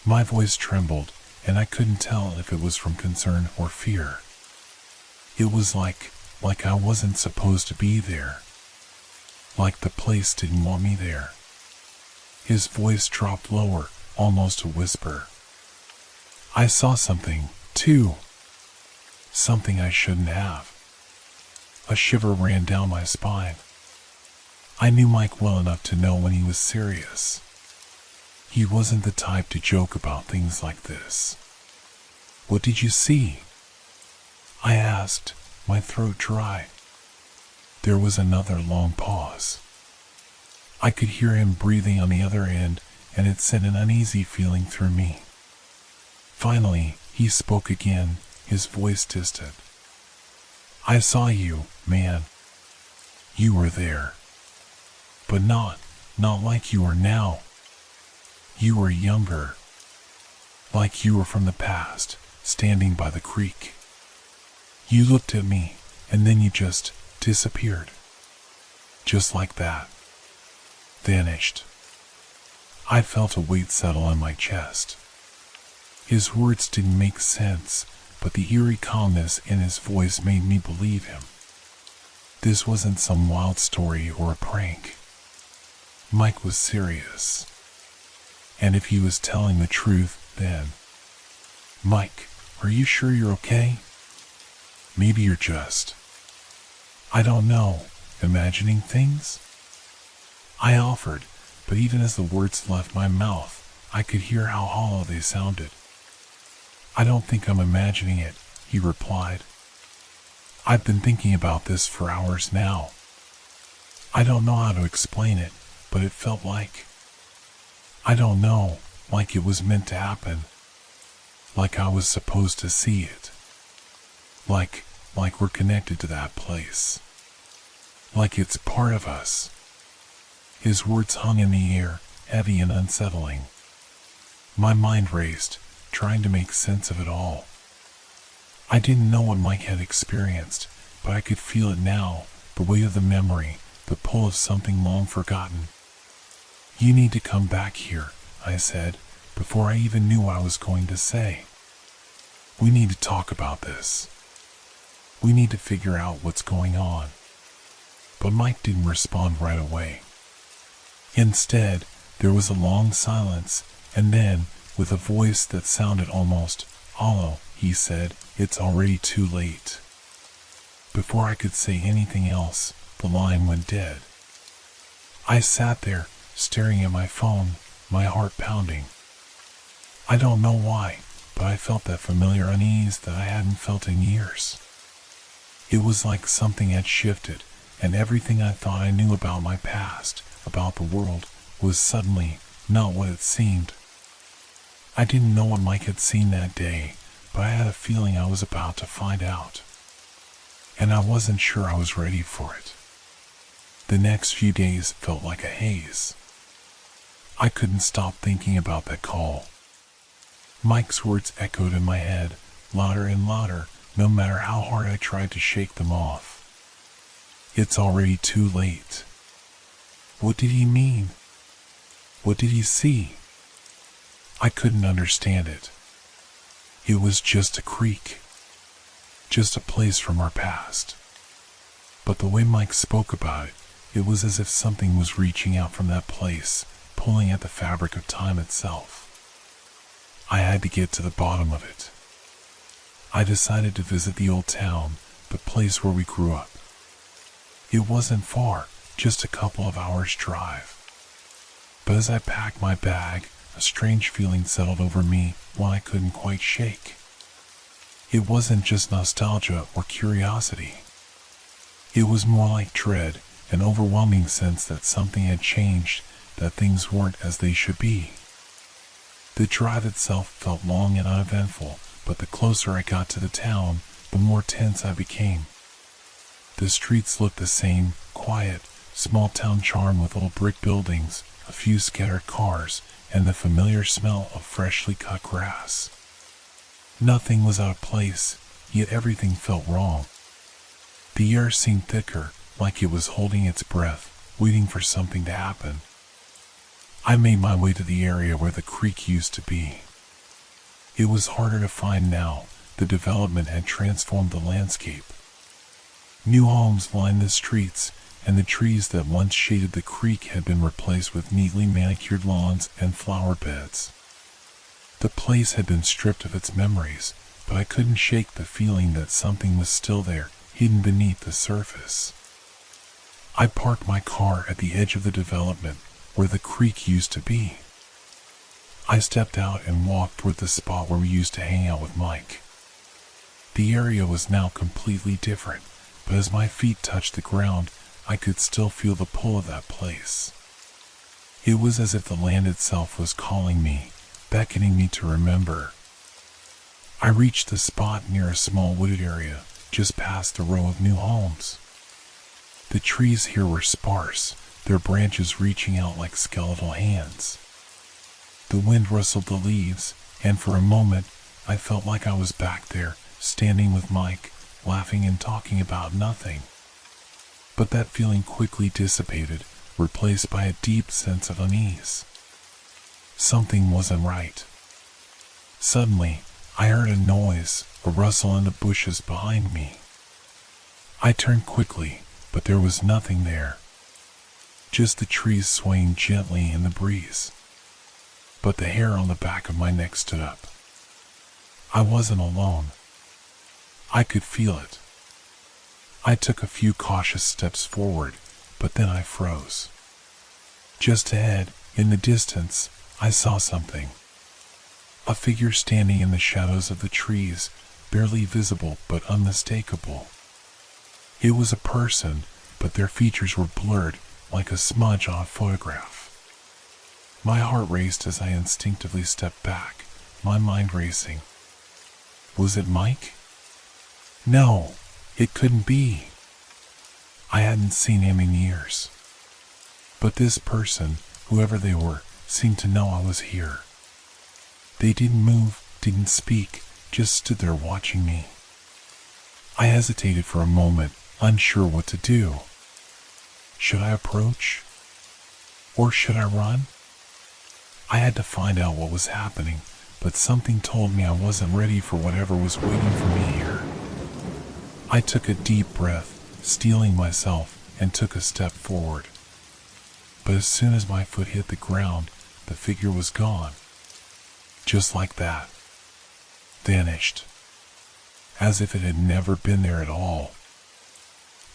Speaker 1: My voice trembled, and I couldn't tell if it was from concern or fear. It was like I wasn't supposed to be there. Like the place didn't want me there. His voice dropped lower, almost a whisper. I saw something, too. Something I shouldn't have. A shiver ran down my spine. I knew Mike well enough to know when he was serious. He wasn't the type to joke about things like this. What did you see? I asked, my throat dry. There was another long pause. I could hear him breathing on the other end, and it sent an uneasy feeling through me. Finally, he spoke again, his voice distant. I saw you, man. You were there. But not like you are now. You were younger. Like you were from the past, standing by the creek. You looked at me, and then you just disappeared. Just like that. Vanished. I felt a weight settle on my chest. His words didn't make sense, but the eerie calmness in his voice made me believe him. This wasn't some wild story or a prank. Mike was serious. And if he was telling the truth, then... Mike, are you sure you're okay? Maybe you're just... I don't know, imagining things? I offered, but even as the words left my mouth, I could hear how hollow they sounded. I don't think I'm imagining it, he replied. I've been thinking about this for hours now. I don't know how to explain it, but it felt like... I don't know, like it was meant to happen. Like I was supposed to see it. Like we're connected to that place. Like it's part of us. His words hung in the air, heavy and unsettling. My mind raced, trying to make sense of it all. I didn't know what Mike had experienced, but I could feel it now, the weight of the memory, the pull of something long forgotten. You need to come back here, I said, before I even knew what I was going to say. We need to talk about this. We need to figure out what's going on. But Mike didn't respond right away. Instead, there was a long silence, and then, with a voice that sounded almost hollow, he said, "It's already too late." Before I could say anything else, the line went dead. I sat there, staring at my phone, my heart pounding. I don't know why, but I felt that familiar unease that I hadn't felt in years. It was like something had shifted, and everything I thought I knew about my past, about the world, was suddenly not what it seemed. I didn't know what Mike had seen that day, but I had a feeling I was about to find out. And I wasn't sure I was ready for it. The next few days felt like a haze. I couldn't stop thinking about that call. Mike's words echoed in my head, louder and louder, no matter how hard I tried to shake them off. It's already too late. What did he mean? What did he see? I couldn't understand it. It was just a creek. Just a place from our past. But the way Mike spoke about it, It was as if something was reaching out from that place, pulling at the fabric of time itself. I had to get to the bottom of it. I decided to visit the old town, the place where we grew up. It wasn't far, just a couple of hours' drive. But as I packed my bag, a strange feeling settled over me, one I couldn't quite shake. It wasn't just nostalgia or curiosity. It was more like dread, an overwhelming sense that something had changed, that things weren't as they should be. The drive itself felt long and uneventful, but the closer I got to the town, the more tense I became. The streets looked the same, quiet, small-town charm with old brick buildings, a few scattered cars, and the familiar smell of freshly cut grass. Nothing was out of place, yet everything felt wrong. The air seemed thicker, like it was holding its breath, waiting for something to happen. I made my way to the area where the creek used to be. It was harder to find now. The development had transformed the landscape. New homes lined the streets, and the trees that once shaded the creek had been replaced with neatly manicured lawns and flower beds. The place had been stripped of its memories, but I couldn't shake the feeling that something was still there, hidden beneath the surface. I parked my car at the edge of the development, where the creek used to be. I stepped out and walked toward the spot where we used to hang out with Mike. The area was now completely different, but as my feet touched the ground, I could still feel the pull of that place. It was as if the land itself was calling me, beckoning me to remember. I reached the spot near a small wooded area, just past the row of new homes. The trees here were sparse, their branches reaching out like skeletal hands. The wind rustled the leaves, and for a moment, I felt like I was back there, standing with Mike, laughing and talking about nothing. But that feeling quickly dissipated, replaced by a deep sense of unease. Something wasn't right. Suddenly, I heard a noise, a rustle in the bushes behind me. I turned quickly, but there was nothing there. Just the trees swaying gently in the breeze. But the hair on the back of my neck stood up. I wasn't alone. I could feel it. I took a few cautious steps forward, but then I froze. Just ahead, in the distance, I saw something. A figure standing in the shadows of the trees, barely visible but unmistakable. It was a person, but their features were blurred, like a smudge on a photograph. My heart raced as I instinctively stepped back, my mind racing. Was it Mike? No, it couldn't be. I hadn't seen him in years. But this person, whoever they were, seemed to know I was here. They didn't move, didn't speak, just stood there watching me. I hesitated for a moment, unsure what to do. Should I approach? Or should I run? I had to find out what was happening, but something told me I wasn't ready for whatever was waiting for me here. I took a deep breath, steeling myself, and took a step forward. But as soon as my foot hit the ground, the figure was gone. Just like that. Vanished. As if it had never been there at all.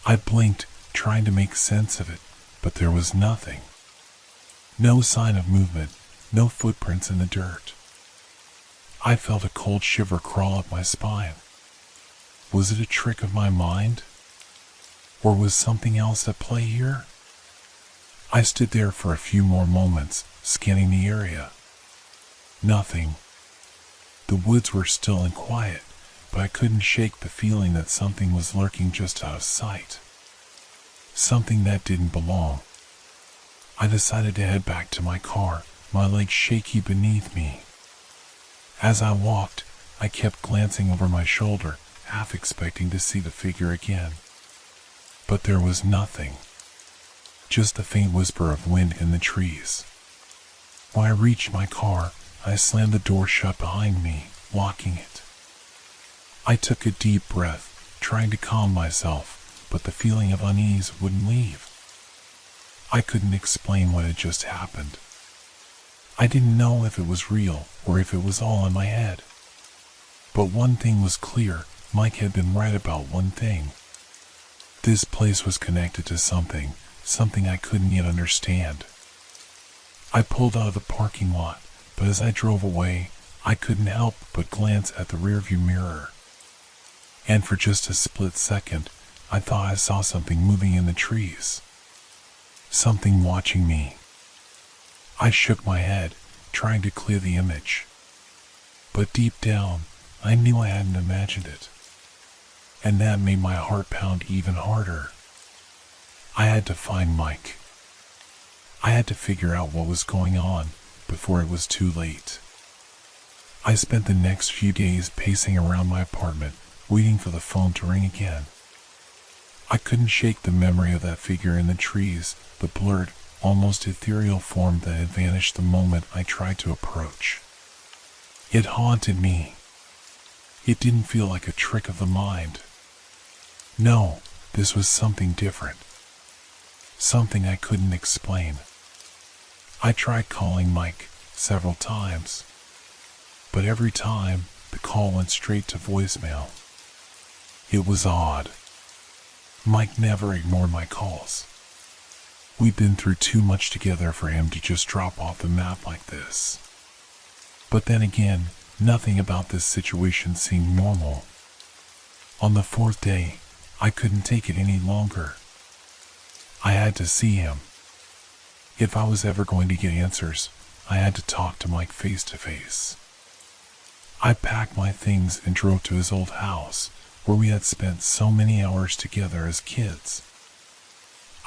Speaker 1: I blinked, trying to make sense of it, but there was nothing. No sign of movement, no footprints in the dirt. I felt a cold shiver crawl up my spine. Was it a trick of my mind? Or was something else at play here? I stood there for a few more moments, scanning the area. Nothing. The woods were still and quiet, but I couldn't shake the feeling that something was lurking just out of sight. Something that didn't belong. I decided to head back to my car, my legs shaky beneath me. As I walked, I kept glancing over my shoulder, half expecting to see the figure again. But there was nothing. Just the faint whisper of wind in the trees. When I reached my car, I slammed the door shut behind me, locking it. I took a deep breath, trying to calm myself, but the feeling of unease wouldn't leave. I couldn't explain what had just happened. I didn't know if it was real or if it was all in my head. But one thing was clear, Mike had been right about one thing. This place was connected to something I couldn't yet understand. I pulled out of the parking lot, but as I drove away, I couldn't help but glance at the rearview mirror. And for just a split second, I thought I saw something moving in the trees. Something watching me. I shook my head, trying to clear the image. But deep down, I knew I hadn't imagined it. And that made my heart pound even harder. I had to find Mike. I had to figure out what was going on before it was too late. I spent the next few days pacing around my apartment, waiting for the phone to ring again. I couldn't shake the memory of that figure in the trees, the blurred, almost ethereal form that had vanished the moment I tried to approach. It haunted me. It didn't feel like a trick of the mind. No, this was something different. Something I couldn't explain. I tried calling Mike several times, but every time the call went straight to voicemail. It was odd. Mike never ignored my calls. We'd been through too much together for him to just drop off the map like this. But then again, nothing about this situation seemed normal. On the fourth day, I couldn't take it any longer. I had to see him. If I was ever going to get answers, I had to talk to Mike face to face. I packed my things and drove to his old house, where we had spent so many hours together as kids.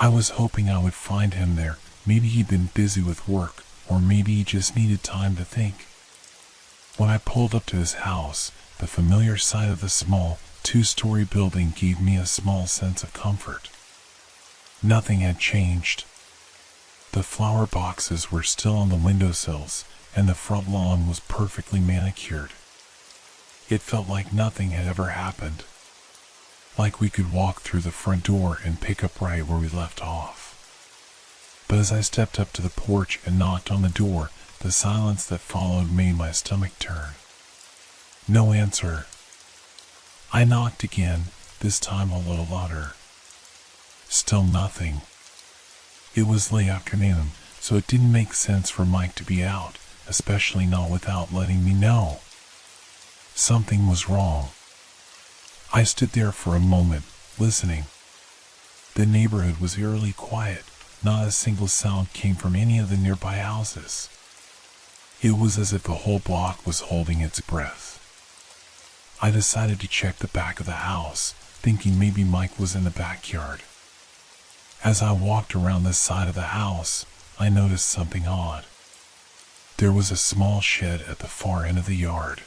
Speaker 1: I was hoping I would find him there. Maybe he'd been busy with work, or maybe he just needed time to think. When I pulled up to his house, the familiar sight of the small, two-story building gave me a small sense of comfort. Nothing had changed. The flower boxes were still on the windowsills, and the front lawn was perfectly manicured. It felt like nothing had ever happened. Like we could walk through the front door and pick up right where we left off. But as I stepped up to the porch and knocked on the door, the silence that followed made my stomach turn. No answer. I knocked again, this time a little louder. Still nothing. It was late afternoon, so it didn't make sense for Mike to be out, especially not without letting me know. Something was wrong. I stood there for a moment, listening. The neighborhood was eerily quiet. Not a single sound came from any of the nearby houses. It was as if the whole block was holding its breath. I decided to check the back of the house, thinking maybe Mike was in the backyard. As I walked around the side of the house, I noticed something odd. There was a small shed at the far end of the yard.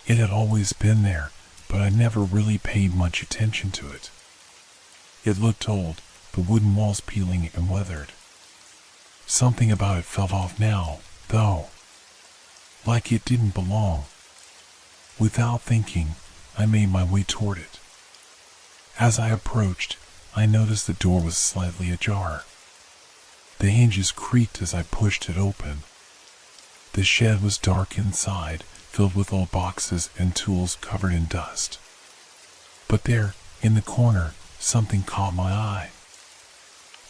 Speaker 1: It had always been there, but I never really paid much attention to it. It looked old, the wooden walls peeling and weathered. Something about it felt off now, though. Like it didn't belong. Without thinking, I made my way toward it. As I approached, I noticed the door was slightly ajar. The hinges creaked as I pushed it open. The shed was dark inside, filled with old boxes and tools covered in dust. But there, in the corner, something caught my eye.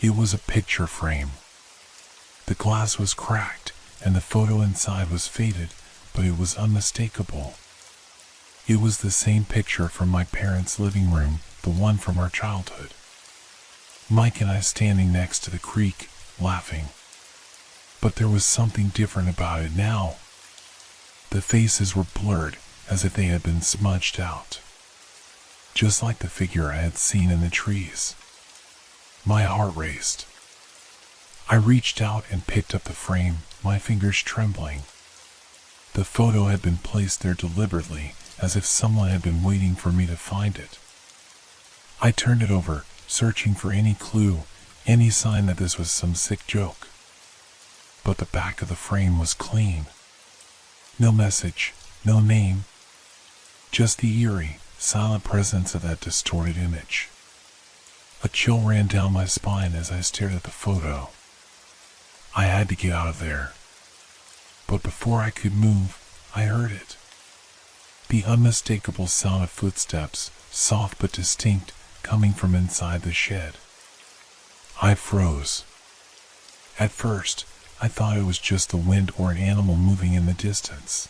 Speaker 1: It was a picture frame. The glass was cracked, and the photo inside was faded, but it was unmistakable. It was the same picture from my parents' living room, the one from our childhood. Mike and I standing next to the creek, laughing. But there was something different about it now. The faces were blurred, as if they had been smudged out. Just like the figure I had seen in the trees. My heart raced. I reached out and picked up the frame, my fingers trembling. The photo had been placed there deliberately, as if someone had been waiting for me to find it. I turned it over, searching for any clue, any sign that this was some sick joke. But the back of the frame was clean. No message, no name. Just the eerie, silent presence of that distorted image. A chill ran down my spine as I stared at the photo. I had to get out of there. But before I could move, I heard it. The unmistakable sound of footsteps, soft but distinct, coming from inside the shed. I froze. At first, I thought it was just the wind or an animal moving in the distance.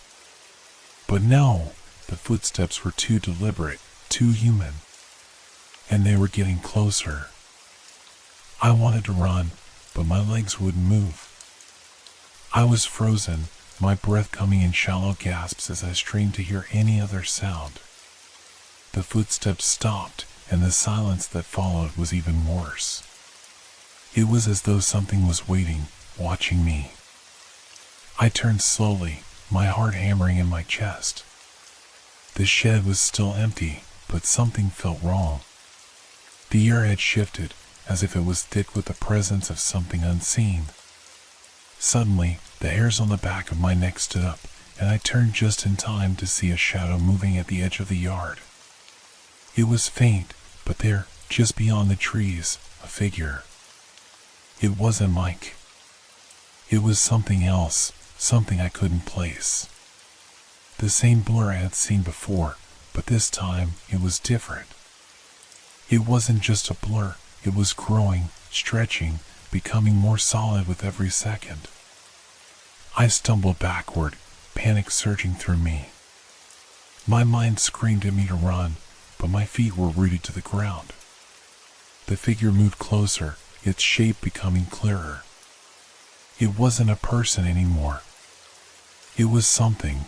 Speaker 1: But no, the footsteps were too deliberate, too human. And they were getting closer. I wanted to run, but my legs wouldn't move. I was frozen, my breath coming in shallow gasps as I strained to hear any other sound. The footsteps stopped, and the silence that followed was even worse. It was as though something was waiting, watching me. I turned slowly, my heart hammering in my chest. The shed was still empty, but something felt wrong. The air had shifted, as if it was thick with the presence of something unseen. Suddenly, the hairs on the back of my neck stood up, and I turned just in time to see a shadow moving at the edge of the yard. It was faint, but there, just beyond the trees, a figure. It wasn't Mike. It was something else, something I couldn't place. The same blur I had seen before, but this time it was different. It wasn't just a blur, it was growing, stretching, becoming more solid with every second. I stumbled backward, panic surging through me. My mind screamed at me to run, but my feet were rooted to the ground. The figure moved closer, its shape becoming clearer. It wasn't a person anymore. It was something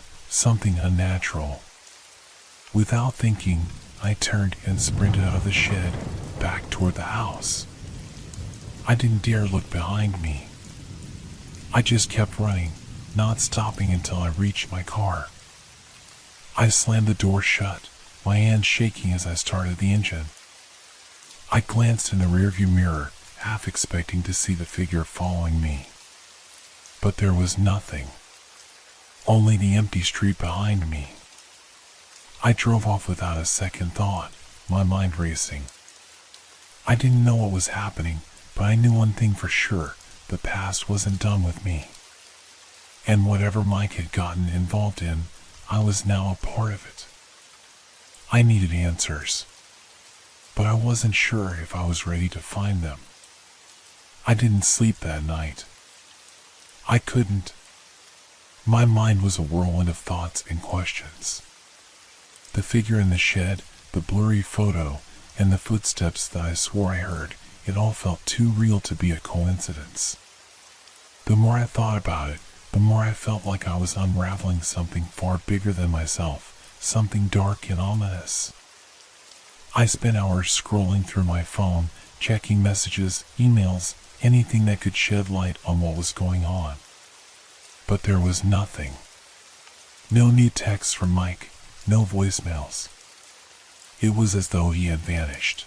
Speaker 1: unnatural. Without thinking, I turned and sprinted out of the shed, back toward the house. I didn't dare look behind me. I just kept running, not stopping until I reached my car. I slammed the door shut, my hands shaking as I started the engine. I glanced in the rearview mirror, half expecting to see the figure following me. But there was nothing. Only the empty street behind me. I drove off without a second thought, my mind racing. I didn't know what was happening, but I knew one thing for sure, the past wasn't done with me. And whatever Mike had gotten involved in, I was now a part of it. I needed answers, but I wasn't sure if I was ready to find them. I didn't sleep that night. I couldn't. My mind was a whirlwind of thoughts and questions. The figure in the shed, the blurry photo, and the footsteps that I swore I heard, it all felt too real to be a coincidence. The more I thought about it, the more I felt like I was unraveling something far bigger than myself, something dark and ominous. I spent hours scrolling through my phone, checking messages, emails, anything that could shed light on what was going on. But there was nothing. No new texts from Mike, no voicemails. It was as though he had vanished.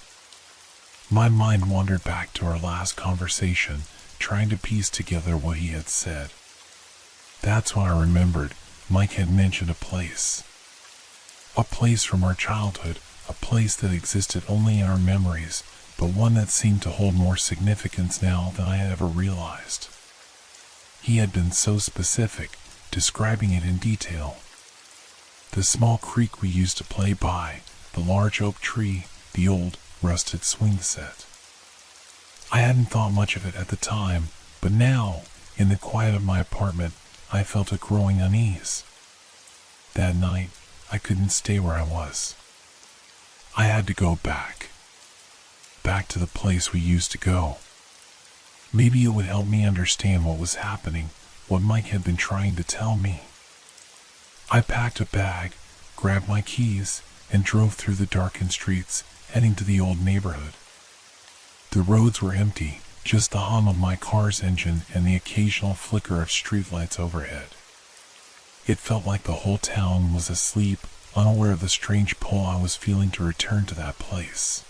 Speaker 1: My mind wandered back to our last conversation, trying to piece together what he had said. That's when I remembered Mike had mentioned a place. A place from our childhood, a place that existed only in our memories, but one that seemed to hold more significance now than I had ever realized. He had been so specific, describing it in detail. The small creek we used to play by, the large oak tree, the old, rusted swing set. I hadn't thought much of it at the time, but now, in the quiet of my apartment, I felt a growing unease. That night, I couldn't stay where I was. I had to go back. Back to the place we used to go. Maybe it would help me understand what was happening, what Mike had been trying to tell me. I packed a bag, grabbed my keys, and drove through the darkened streets, heading to the old neighborhood. The roads were empty, just the hum of my car's engine and the occasional flicker of streetlights overhead. It felt like the whole town was asleep, unaware of the strange pull I was feeling to return to that place.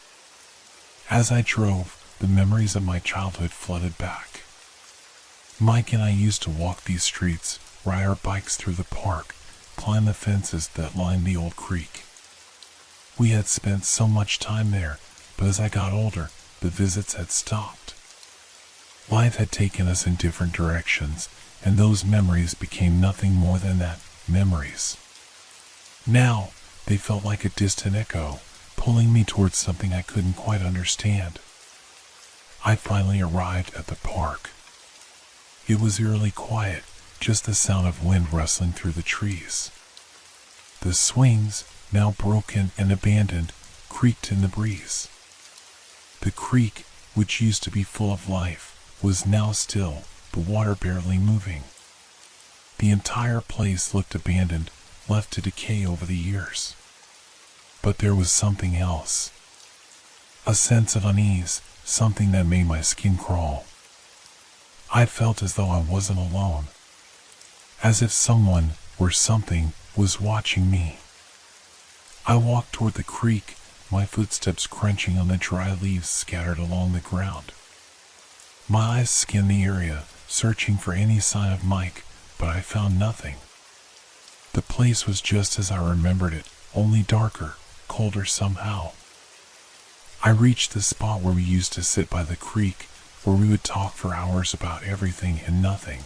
Speaker 1: As I drove, the memories of my childhood flooded back. Mike and I used to walk these streets, ride our bikes through the park, climb the fences that lined the old creek. We had spent so much time there, but as I got older, the visits had stopped. Life had taken us in different directions, and those memories became nothing more than that, memories. Now, they felt like a distant echo, pulling me towards something I couldn't quite understand. I finally arrived at the park. It was eerily quiet, just the sound of wind rustling through the trees. The swings, now broken and abandoned, creaked in the breeze. The creek, which used to be full of life, was now still, the water barely moving. The entire place looked abandoned, left to decay over the years. But there was something else. A sense of unease, something that made my skin crawl. I felt as though I wasn't alone. As if someone, or something, was watching me. I walked toward the creek, my footsteps crunching on the dry leaves scattered along the ground. My eyes scanned the area, searching for any sign of Mike, but I found nothing. The place was just as I remembered it, only darker, colder somehow. I reached the spot where we used to sit by the creek, where we would talk for hours about everything and nothing.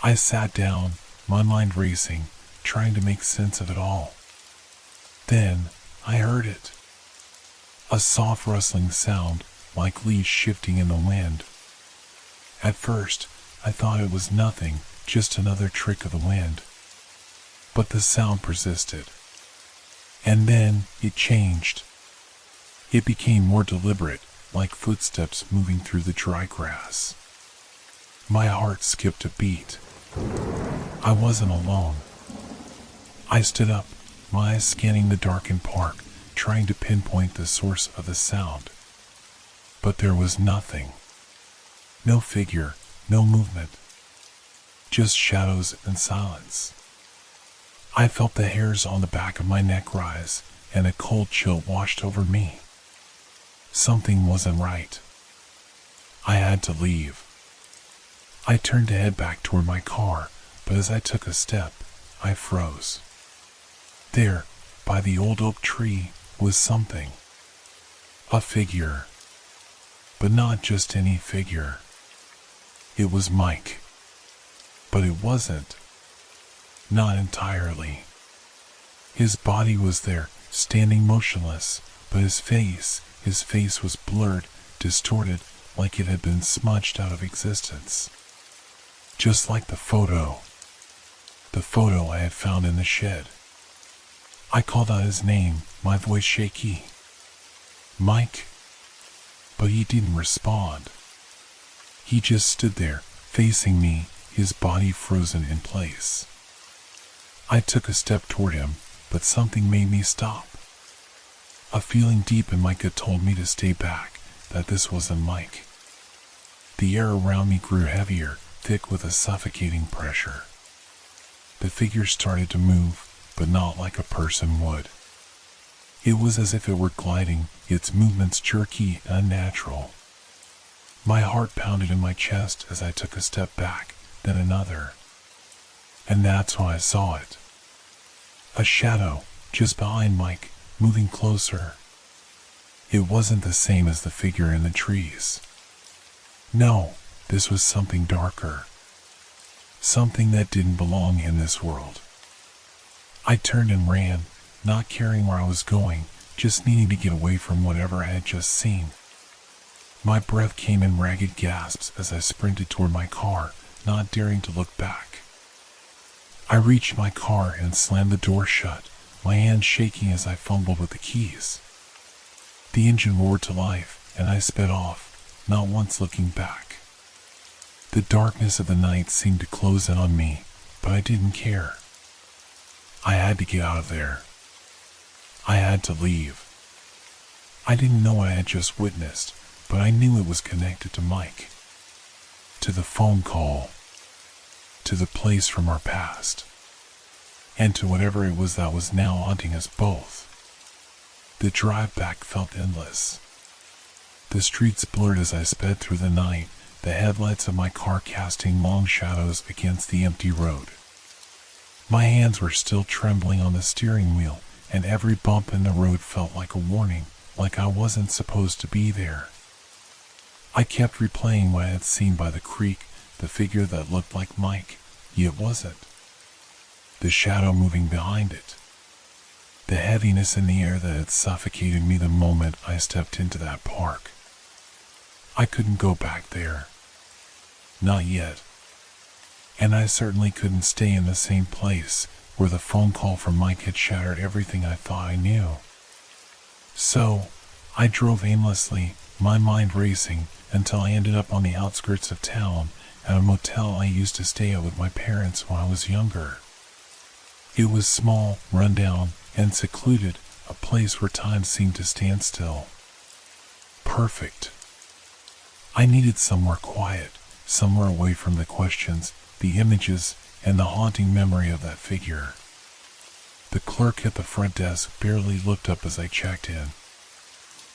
Speaker 1: I sat down, my mind racing, trying to make sense of it all. Then, I heard it. A soft rustling sound, like leaves shifting in the wind. At first, I thought it was nothing, just another trick of the wind. But the sound persisted. And then, it changed. It became more deliberate, like footsteps moving through the dry grass. My heart skipped a beat. I wasn't alone. I stood up, my eyes scanning the darkened park, trying to pinpoint the source of the sound. But there was nothing. No figure, no movement. Just shadows and silence. I felt the hairs on the back of my neck rise, and a cold chill washed over me. Something wasn't right. I had to leave. I turned to head back toward my car, but as I took a step, I froze. There, by the old oak tree, was something. A figure. But not just any figure. It was Mike. But it wasn't. Not entirely. His body was there, standing motionless, but his face was blurred, distorted, like it had been smudged out of existence. Just like the photo I had found in the shed. I called out his name, my voice shaky. Mike. But he didn't respond. He just stood there, facing me, his body frozen in place. I took a step toward him, but something made me stop. A feeling deep in my gut told me to stay back, that this wasn't Mike. The air around me grew heavier, thick with a suffocating pressure. The figure started to move, but not like a person would. It was as if it were gliding, its movements jerky and unnatural. My heart pounded in my chest as I took a step back, then another. And that's when I saw it. A shadow, just behind Mike, moving closer. It wasn't the same as the figure in the trees. No, this was something darker. Something that didn't belong in this world. I turned and ran, not caring where I was going, just needing to get away from whatever I had just seen. My breath came in ragged gasps as I sprinted toward my car, not daring to look back. I reached my car and slammed the door shut, my hands shaking as I fumbled with the keys. The engine roared to life, and I sped off, not once looking back. The darkness of the night seemed to close in on me, but I didn't care. I had to get out of there. I had to leave. I didn't know what I had just witnessed, but I knew it was connected to Mike. To the phone call. To the place from our past. And to whatever it was that was now haunting us both. The drive back felt endless. The streets blurred as I sped through the night, the headlights of my car casting long shadows against the empty road. My hands were still trembling on the steering wheel, and every bump in the road felt like a warning, like I wasn't supposed to be there. I kept replaying what I had seen by the creek, the figure that looked like Mike, yet wasn't. The shadow moving behind it. The heaviness in the air that had suffocated me the moment I stepped into that park. I couldn't go back there. Not yet. And I certainly couldn't stay in the same place where the phone call from Mike had shattered everything I thought I knew. So, I drove aimlessly, my mind racing, until I ended up on the outskirts of town at a motel I used to stay at with my parents when I was younger. It was small, rundown, and secluded, a place where time seemed to stand still. Perfect. I needed somewhere quiet, somewhere away from the questions, the images, and the haunting memory of that figure. The clerk at the front desk barely looked up as I checked in.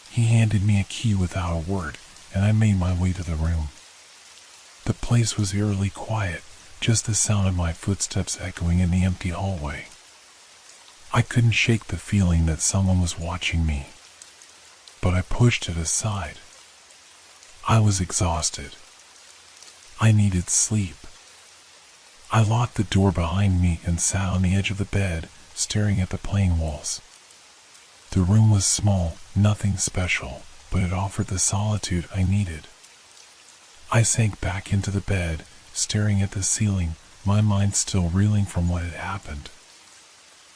Speaker 1: He handed me a key without a word, and I made my way to the room. The place was eerily quiet, just the sound of my footsteps echoing in the empty hallway. I couldn't shake the feeling that someone was watching me, but I pushed it aside. I was exhausted. I needed sleep. I locked the door behind me and sat on the edge of the bed, staring at the plain walls. The room was small, nothing special, but it offered the solitude I needed. I sank back into the bed, staring at the ceiling, my mind still reeling from what had happened.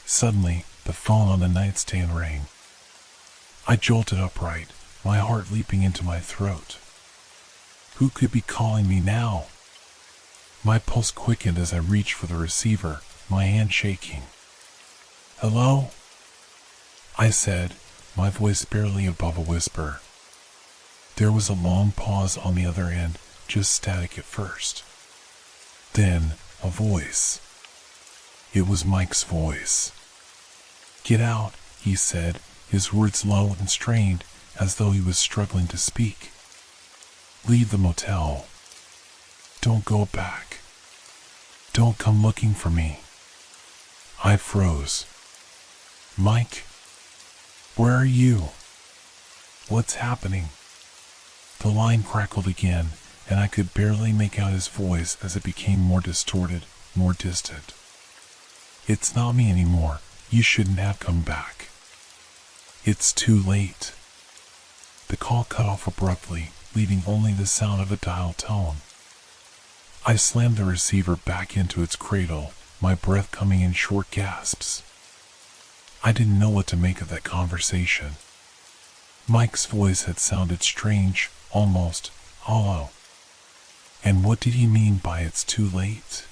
Speaker 1: Suddenly, the phone on the nightstand rang. I jolted upright, my heart leaping into my throat. Who could be calling me now? My pulse quickened as I reached for the receiver, my hand shaking. "Hello?" I said, my voice barely above a whisper. There was a long pause on the other end, just static at first. Then, a voice. It was Mike's voice. "Get out," he said, his words low and strained, as though he was struggling to speak. "Leave the motel. Don't go back. Don't come looking for me." I froze. "Mike? Where are you? What's happening?" The line crackled again, and I could barely make out his voice as it became more distorted, more distant. "It's not me anymore. You shouldn't have come back. It's too late." The call cut off abruptly, leaving only the sound of a dial tone. I slammed the receiver back into its cradle, my breath coming in short gasps. I didn't know what to make of that conversation. Mike's voice had sounded strange, almost hollow. And what did he mean by "it's too late"?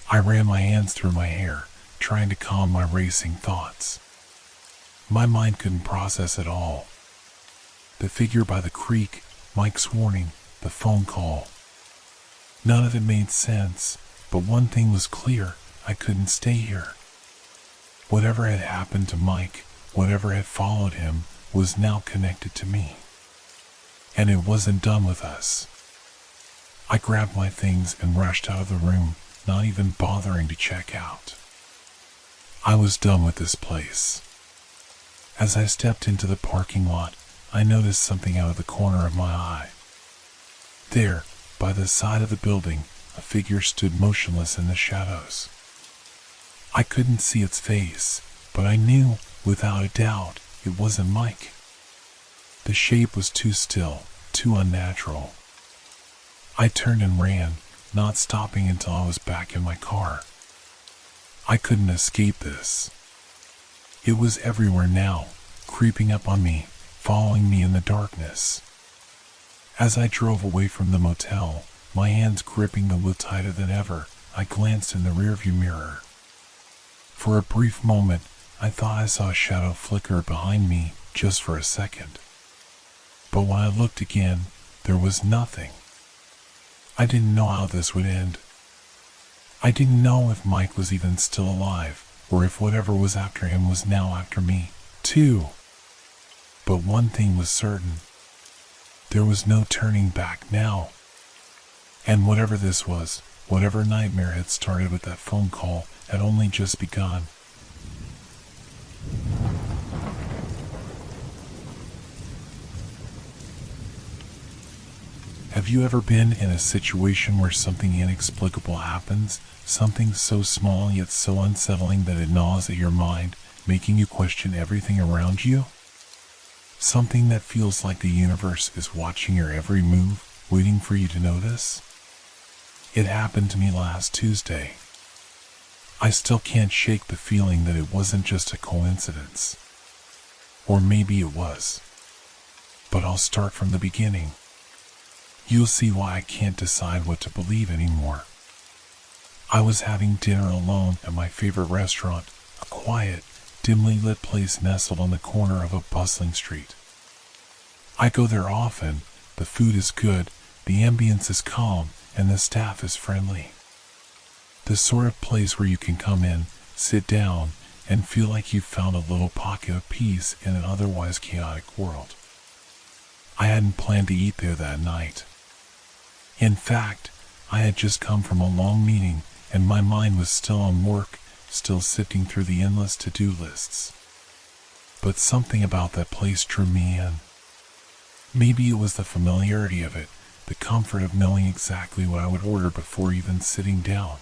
Speaker 1: I ran my hands through my hair, trying to calm my racing thoughts. My mind couldn't process it all. The figure by the creek, Mike's warning, the phone call. None of it made sense, but one thing was clear: I couldn't stay here. Whatever had happened to Mike, whatever had followed him, was now connected to me. And it wasn't done with us. I grabbed my things and rushed out of the room, not even bothering to check out. I was done with this place. As I stepped into the parking lot, I noticed something out of the corner of my eye. There, by the side of the building, a figure stood motionless in the shadows. I couldn't see its face, but I knew, without a doubt, it wasn't Mike. The shape was too still, too unnatural. I turned and ran, not stopping until I was back in my car. I couldn't escape this. It was everywhere now, creeping up on me, following me in the darkness. As I drove away from the motel, my hands gripping the wheel tighter than ever, I glanced in the rearview mirror. For a brief moment, I thought I saw a shadow flicker behind me, just for a second. But when I looked again, there was nothing. I didn't know how this would end. I didn't know if Mike was even still alive, or if whatever was after him was now after me, too. But one thing was certain. There was no turning back now. And whatever this was, whatever nightmare had started with that phone call, had only just begun. Have you ever been in a situation where something inexplicable happens, something so small yet so unsettling that it gnaws at your mind, making you question everything around you? Something that feels like the universe is watching your every move, waiting for you to notice? It happened to me last Tuesday. I still can't shake the feeling that it wasn't just a coincidence. Or maybe it was. But I'll start from the beginning. You'll see why I can't decide what to believe anymore. I was having dinner alone at my favorite restaurant, a quiet, dimly lit place nestled on the corner of a bustling street. I go there often, the food is good, the ambience is calm, and the staff is friendly. The sort of place where you can come in, sit down, and feel like you've found a little pocket of peace in an otherwise chaotic world. I hadn't planned to eat there that night. In fact, I had just come from a long meeting, and my mind was still on work, still sifting through the endless to-do lists. But something about that place drew me in. Maybe it was the familiarity of it, the comfort of knowing exactly what I would order before even sitting down.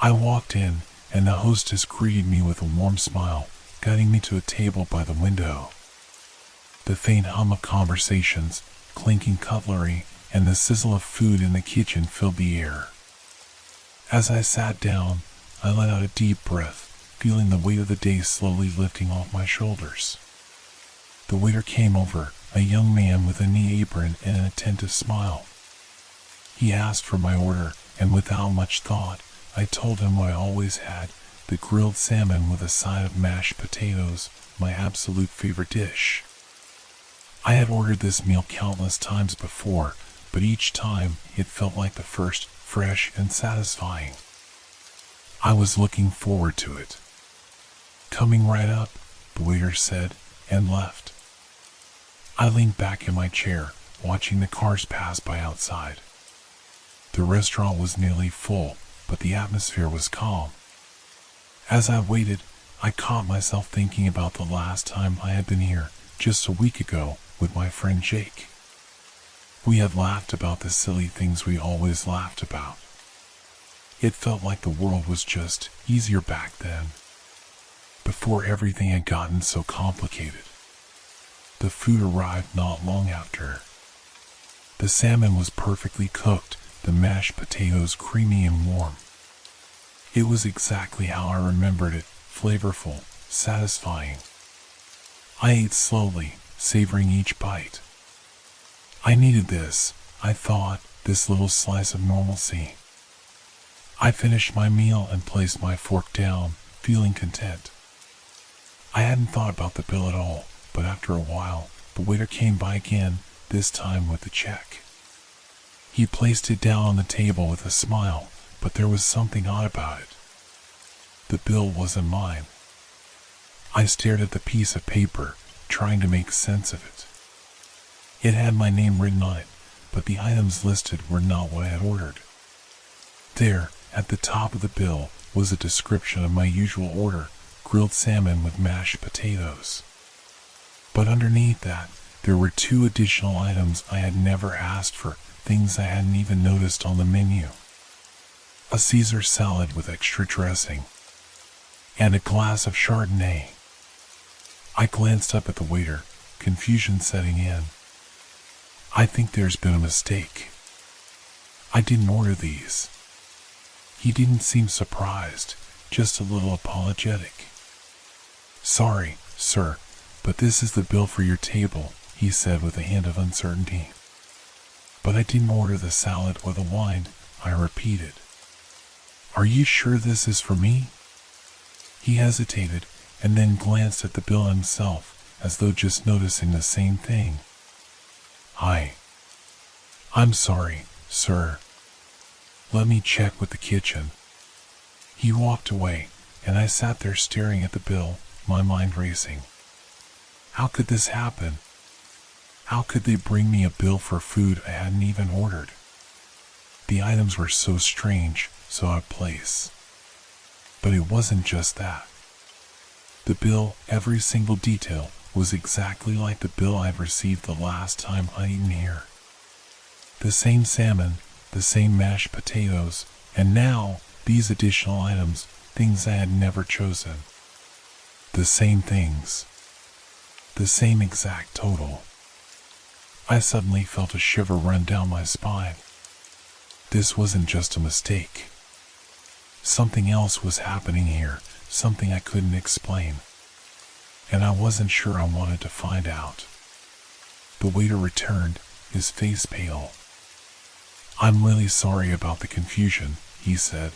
Speaker 1: I walked in, and the hostess greeted me with a warm smile, guiding me to a table by the window. The faint hum of conversations, clinking cutlery, and the sizzle of food in the kitchen filled the air. As I sat down, I let out a deep breath, feeling the weight of the day slowly lifting off my shoulders. The waiter came over, a young man with a knee apron and an attentive smile. He asked for my order, and without much thought, I told him what I always had, the grilled salmon with a side of mashed potatoes, my absolute favorite dish. I had ordered this meal countless times before, but each time it felt like the first, fresh and satisfying. I was looking forward to it. "Coming right up," the waiter said, and left. I leaned back in my chair, watching the cars pass by outside. The restaurant was nearly full, but the atmosphere was calm. As I waited, I caught myself thinking about the last time I had been here, just a week ago, with my friend Jake. We had laughed about the silly things we always laughed about. It felt like the world was just easier back then, before everything had gotten so complicated. The food arrived not long after. The salmon was perfectly cooked, the mashed potatoes creamy and warm. It was exactly how I remembered it, flavorful, satisfying. I ate slowly, savoring each bite. I needed this, I thought, this little slice of normalcy. I finished my meal and placed my fork down, feeling content. I hadn't thought about the bill at all, but after a while, the waiter came by again, this time with the check. He placed it down on the table with a smile, but there was something odd about it. The bill wasn't mine. I stared at the piece of paper, trying to make sense of it. It had my name written on it, but the items listed were not what I had ordered. There, at the top of the bill, was a description of my usual order, grilled salmon with mashed potatoes. But underneath that, there were 2 additional items I had never asked for, things I hadn't even noticed on the menu. A Caesar salad with extra dressing, and a glass of Chardonnay. I glanced up at the waiter, confusion setting in. "I think there's been a mistake. I didn't order these." He didn't seem surprised, just a little apologetic. "Sorry, sir, but this is the bill for your table," he said with a hint of uncertainty. "But I didn't order the salad or the wine," I repeated. "Are you sure this is for me?" He hesitated, and then glanced at the bill himself, as though just noticing the same thing. I'm sorry, sir. Let me check with the kitchen." He walked away, and I sat there staring at the bill, my mind racing. How could this happen? How could they bring me a bill for food I hadn't even ordered? The items were so strange, so out of place. But it wasn't just that. The bill, every single detail, was exactly like the bill I'd received the last time I'd eaten here. The same salmon, the same mashed potatoes, and now these additional items, things I had never chosen. The same things. The same exact total. I suddenly felt a shiver run down my spine. This wasn't just a mistake. Something else was happening here, something I couldn't explain. And I wasn't sure I wanted to find out. The waiter returned, his face pale. "I'm really sorry about the confusion," he said.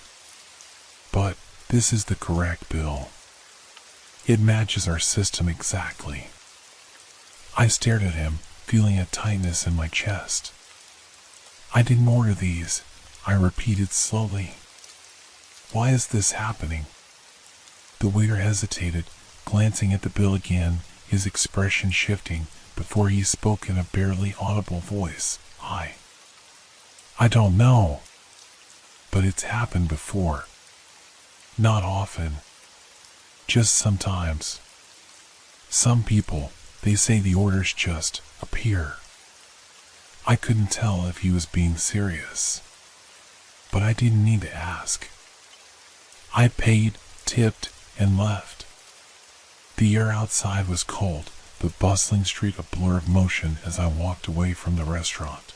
Speaker 1: "But this is the correct bill. It matches our system exactly." I stared at him, feeling a tightness in my chest. "I didn't order these," I repeated slowly. "Why is this happening?" The waiter hesitated, glancing at the bill again, his expression shifting, before he spoke in a barely audible voice. I don't know. But it's happened before. Not often. Just sometimes. Some people, they say the orders just appear." I couldn't tell if he was being serious. But I didn't need to ask. I paid, tipped, and left. The air outside was cold, the bustling street a blur of motion as I walked away from the restaurant.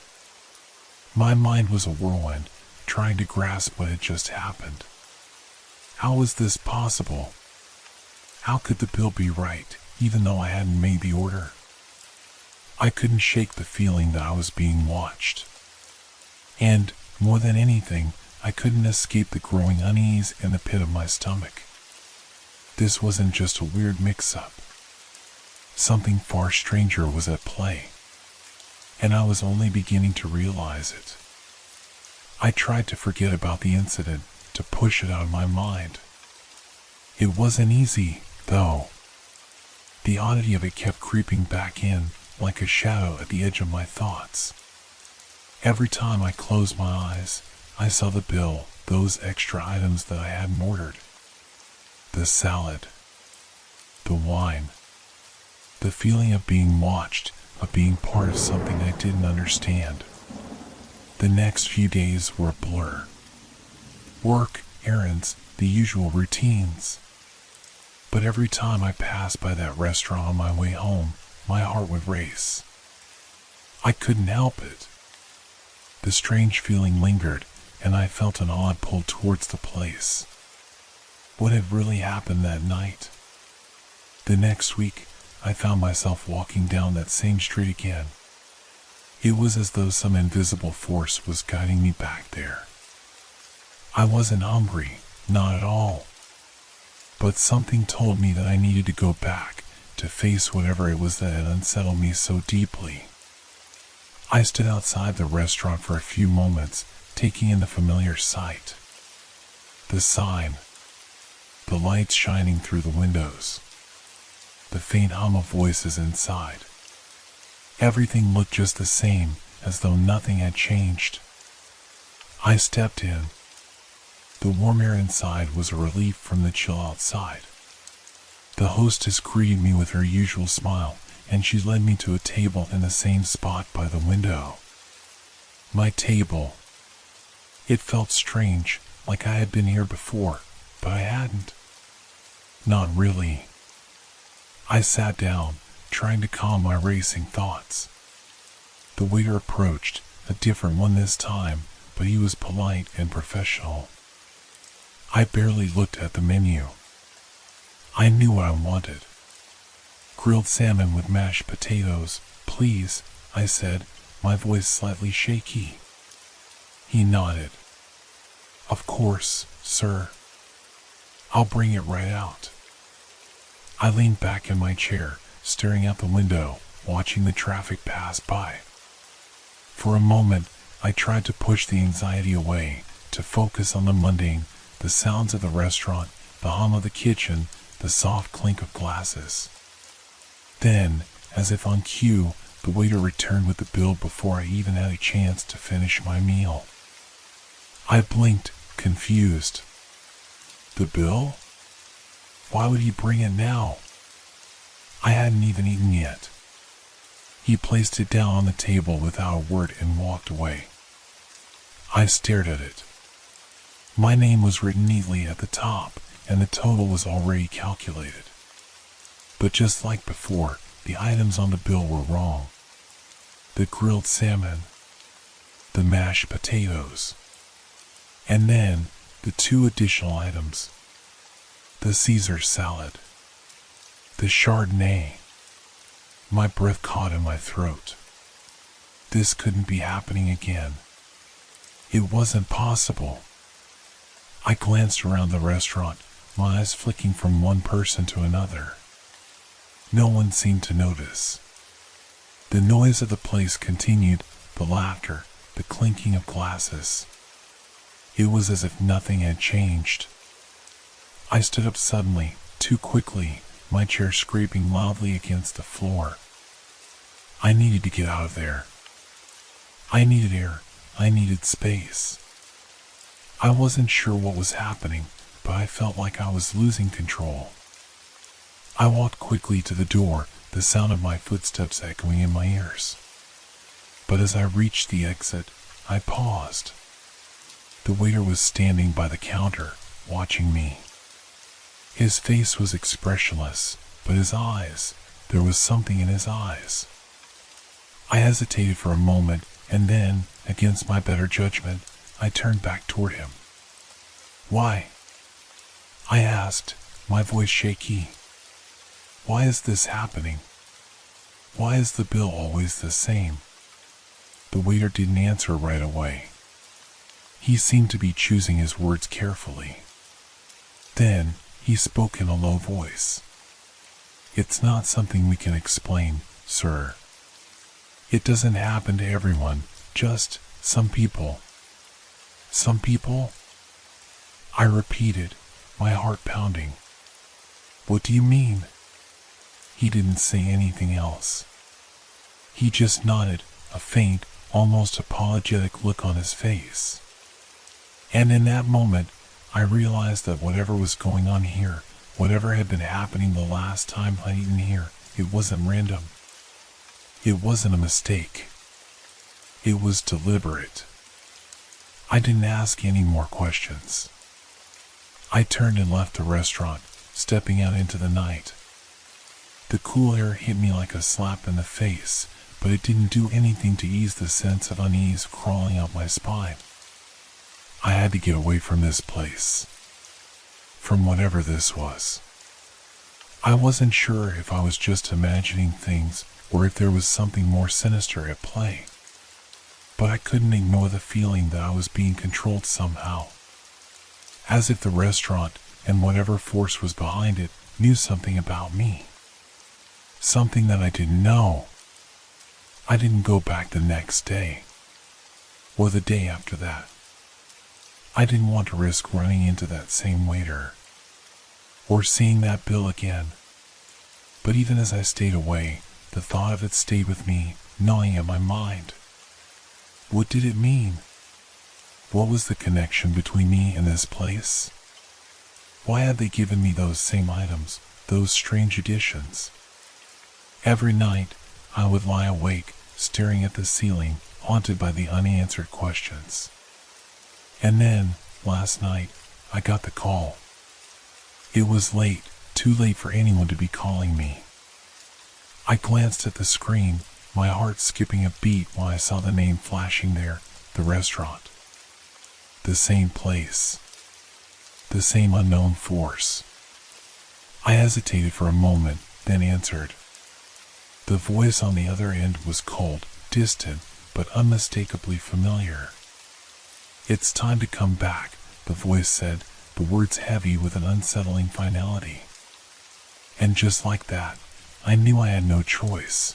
Speaker 1: My mind was a whirlwind, trying to grasp what had just happened. How was this possible? How could the bill be right, even though I hadn't made the order? I couldn't shake the feeling that I was being watched. And, more than anything, I couldn't escape the growing unease in the pit of my stomach. This wasn't just a weird mix-up. Something far stranger was at play. And I was only beginning to realize it. I tried to forget about the incident, to push it out of my mind. It wasn't easy, though. The oddity of it kept creeping back in, like a shadow at the edge of my thoughts. Every time I closed my eyes, I saw the bill, those extra items that I hadn't ordered. The salad. The wine. The feeling of being watched, of being part of something I didn't understand. The next few days were a blur. Work, errands, the usual routines. But every time I passed by that restaurant on my way home, my heart would race. I couldn't help it. The strange feeling lingered, and I felt an odd pull towards the place. What had really happened that night? The next week, I found myself walking down that same street again. It was as though some invisible force was guiding me back there. I wasn't hungry, not at all. But something told me that I needed to go back, to face whatever it was that had unsettled me so deeply. I stood outside the restaurant for a few moments, taking in the familiar sight. The sign. The lights shining through the windows. The faint hum of voices inside. Everything looked just the same, as though nothing had changed. I stepped in. The warm air inside was a relief from the chill outside. The hostess greeted me with her usual smile, and she led me to a table in the same spot by the window. My table. It felt strange, like I had been here before, but I hadn't. Not really. I sat down, trying to calm my racing thoughts. The waiter approached, a different one this time, but he was polite and professional. I barely looked at the menu. I knew what I wanted. "Grilled salmon with mashed potatoes, please," I said, my voice slightly shaky. He nodded. "Of course, sir. I'll bring it right out." I leaned back in my chair, staring out the window, watching the traffic pass by. For a moment, I tried to push the anxiety away, to focus on the mundane, the sounds of the restaurant, the hum of the kitchen, the soft clink of glasses. Then, as if on cue, the waiter returned with the bill before I even had a chance to finish my meal. I blinked, confused. The bill? Why would he bring it now? I hadn't even eaten yet. He placed it down on the table without a word and walked away. I stared at it. My name was written neatly at the top, and the total was already calculated. But just like before, the items on the bill were wrong. The grilled salmon, the mashed potatoes, and then the 2 additional items. The Caesar salad, the Chardonnay. My breath caught in my throat. This couldn't be happening again. It wasn't possible. I glanced around the restaurant, my eyes flicking from one person to another. No one seemed to notice. The noise of the place continued, the laughter, the clinking of glasses. It was as if nothing had changed. I stood up suddenly, too quickly, my chair scraping loudly against the floor. I needed to get out of there. I needed air. I needed space. I wasn't sure what was happening, but I felt like I was losing control. I walked quickly to the door, the sound of my footsteps echoing in my ears. But as I reached the exit, I paused. The waiter was standing by the counter, watching me. His face was expressionless, but his eyes, there was something in his eyes. I hesitated for a moment, and then, against my better judgment, I turned back toward him. "Why?" I asked, my voice shaky. "Why is this happening? Why is the bill always the same?" The waiter didn't answer right away. He seemed to be choosing his words carefully. Then, he spoke in a low voice. "It's not something we can explain, sir. It doesn't happen to everyone, just some people." "Some people?" I repeated, my heart pounding. "What do you mean?" He didn't say anything else. He just nodded, a faint, almost apologetic look on his face. And in that moment, I realized that whatever was going on here, whatever had been happening the last time I'd eaten here, it wasn't random. It wasn't a mistake. It was deliberate. I didn't ask any more questions. I turned and left the restaurant, stepping out into the night. The cool air hit me like a slap in the face, but it didn't do anything to ease the sense of unease crawling up my spine. I had to get away from this place. From whatever this was. I wasn't sure if I was just imagining things or if there was something more sinister at play. But I couldn't ignore the feeling that I was being controlled somehow. As if the restaurant, and whatever force was behind it, knew something about me. Something that I didn't know. I didn't go back the next day. Or the day after that. I didn't want to risk running into that same waiter. Or seeing that bill again. But even as I stayed away, the thought of it stayed with me, gnawing at my mind. What did it mean? What was the connection between me and this place? Why had they given me those same items, those strange additions? Every night, I would lie awake, staring at the ceiling, haunted by the unanswered questions. And then, last night, I got the call. It was late, too late for anyone to be calling me. I glanced at the screen, my heart skipping a beat while I saw the name flashing there, the restaurant. The same place. The same unknown force. I hesitated for a moment, then answered. The voice on the other end was cold, distant, but unmistakably familiar. "It's time to come back," the voice said, the words heavy with an unsettling finality. And just like that, I knew I had no choice.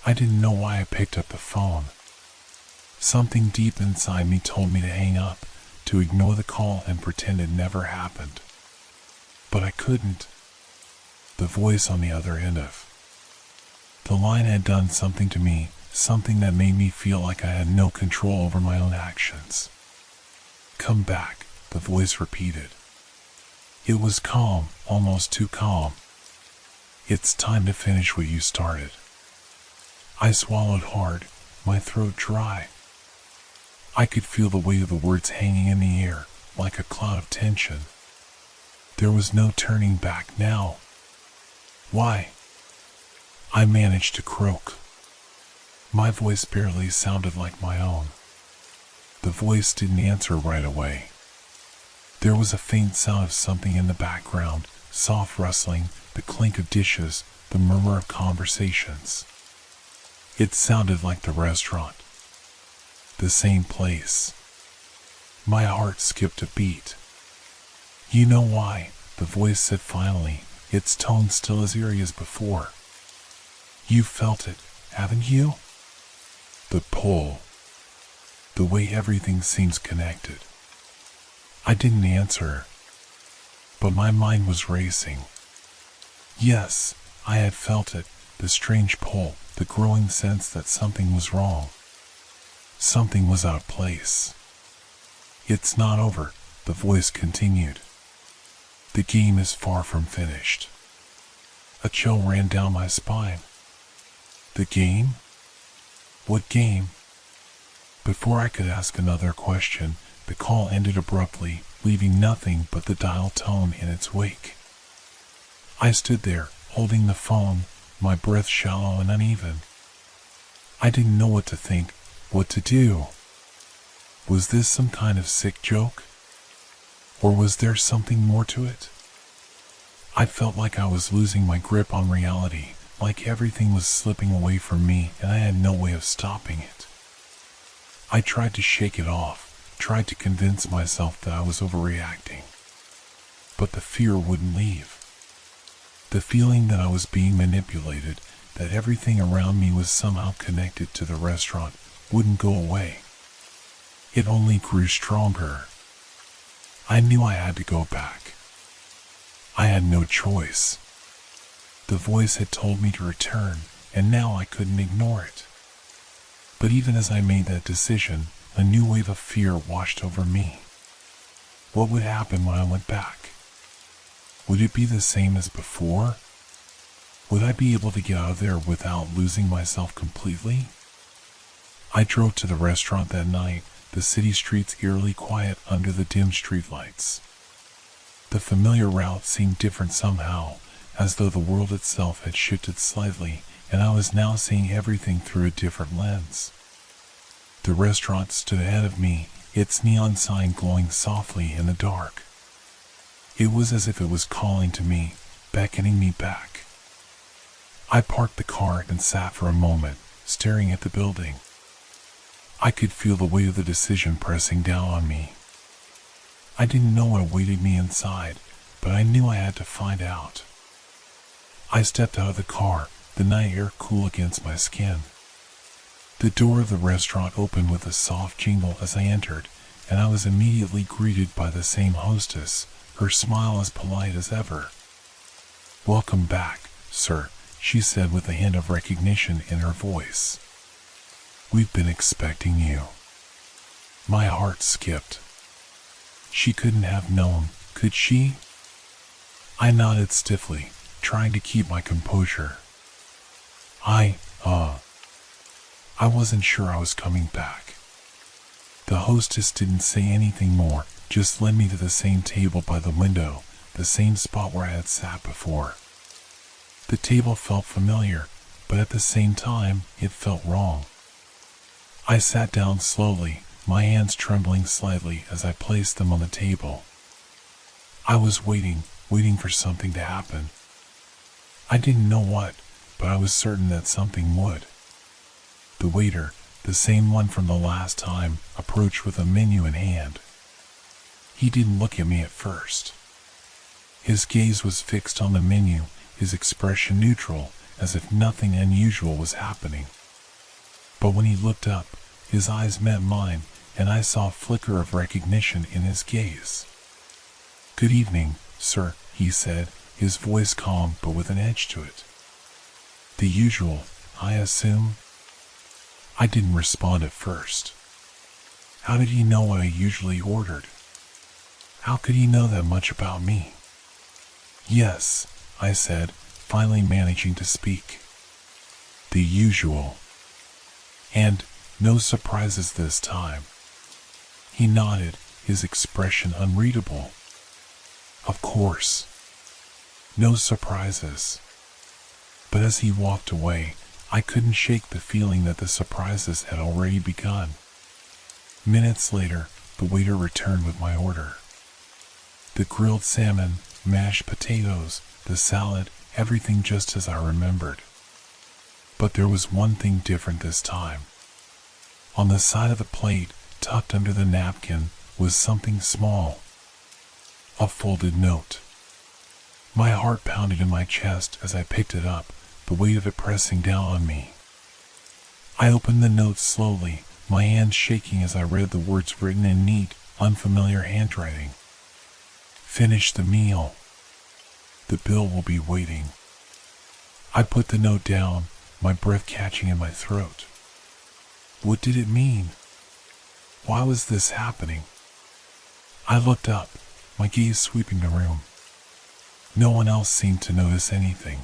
Speaker 1: I didn't know why I picked up the phone. Something deep inside me told me to hang up, to ignore the call and pretend it never happened. But I couldn't. The voice on the other end of the line had done something to me, something that made me feel like I had no control over my own actions. "Come back," the voice repeated. It was calm, almost too calm. "It's time to finish what you started." I swallowed hard, my throat dry. I could feel the weight of the words hanging in the air, like a cloud of tension. There was no turning back now. Why? I managed to croak. My voice barely sounded like my own. The voice didn't answer right away. There was a faint sound of something in the background, soft rustling, the clink of dishes, the murmur of conversations. It sounded like the restaurant. The same place. My heart skipped a beat. You know why, the voice said finally, its tone still as eerie as before. You felt it, haven't you? The pull. The way everything seems connected. I didn't answer, but my mind was racing. Yes, I had felt it, the strange pull, the growing sense that something was wrong. Something was out of place. It's not over, the voice continued. The game is far from finished. A chill ran down my spine. The game? What game? Before I could ask another question, the call ended abruptly, leaving nothing but the dial tone in its wake. I stood there, holding the phone, my breath shallow and uneven. I didn't know what to think, what to do. Was this some kind of sick joke? Or was there something more to it? I felt like I was losing my grip on reality, like everything was slipping away from me and I had no way of stopping it. I tried to shake it off, tried to convince myself that I was overreacting. But the fear wouldn't leave. The feeling that I was being manipulated, that everything around me was somehow connected to the restaurant, wouldn't go away. It only grew stronger. I knew I had to go back. I had no choice. The voice had told me to return, and now I couldn't ignore it. But even as I made that decision, a new wave of fear washed over me. What would happen when I went back? Would it be the same as before? Would I be able to get out of there without losing myself completely? I drove to the restaurant that night, the city streets eerily quiet under the dim streetlights. The familiar route seemed different somehow, as though the world itself had shifted slightly, and I was now seeing everything through a different lens. The restaurant stood ahead of me, its neon sign glowing softly in the dark. It was as if it was calling to me, beckoning me back. I parked the car and sat for a moment, staring at the building. I could feel the weight of the decision pressing down on me. I didn't know what awaited me inside, but I knew I had to find out. I stepped out of the car, the night air cool against my skin. The door of the restaurant opened with a soft jingle as I entered, and I was immediately greeted by the same hostess, her smile as polite as ever. "Welcome back, sir," she said with a hint of recognition in her voice. "We've been expecting you." My heart skipped. She couldn't have known, could she? I nodded stiffly, trying to keep my composure. I wasn't sure I was coming back. The hostess didn't say anything more, just led me to the same table by the window, the same spot where I had sat before. The table felt familiar, but at the same time, it felt wrong. I sat down slowly, my hands trembling slightly as I placed them on the table. I was waiting for something to happen. I didn't know what, but I was certain that something would. The waiter, the same one from the last time, approached with a menu in hand. He didn't look at me at first. His gaze was fixed on the menu, his expression neutral, as if nothing unusual was happening. But when he looked up, his eyes met mine, and I saw a flicker of recognition in his gaze. "Good evening, sir," he said, his voice calm but with an edge to it. "The usual, I assume?" I didn't respond at first. How did he know what I usually ordered? How could he know that much about me? "Yes," I said, finally managing to speak. "The usual." And no surprises this time. He nodded, his expression unreadable. Of course. No surprises. But as he walked away, I couldn't shake the feeling that the surprises had already begun. Minutes later, the waiter returned with my order. The grilled salmon, mashed potatoes, the salad, everything just as I remembered. But there was one thing different this time. On the side of the plate, tucked under the napkin, was something small. A folded note. My heart pounded in my chest as I picked it up, the weight of it pressing down on me. I opened the note slowly, my hands shaking as I read the words written in neat, unfamiliar handwriting. Finish the meal. The bill will be waiting. I put the note down, my breath catching in my throat. What did it mean? Why was this happening? I looked up, my gaze sweeping the room. No one else seemed to notice anything.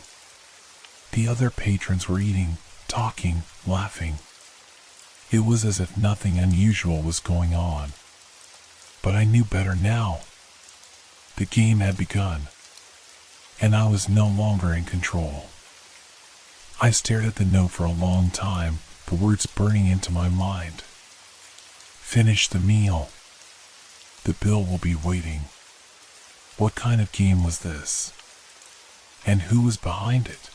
Speaker 1: The other patrons were eating, talking, laughing. It was as if nothing unusual was going on. But I knew better now. The game had begun, and I was no longer in control. I stared at the note for a long time, the words burning into my mind. Finish the meal. The bill will be waiting. What kind of game was this? And who was behind it?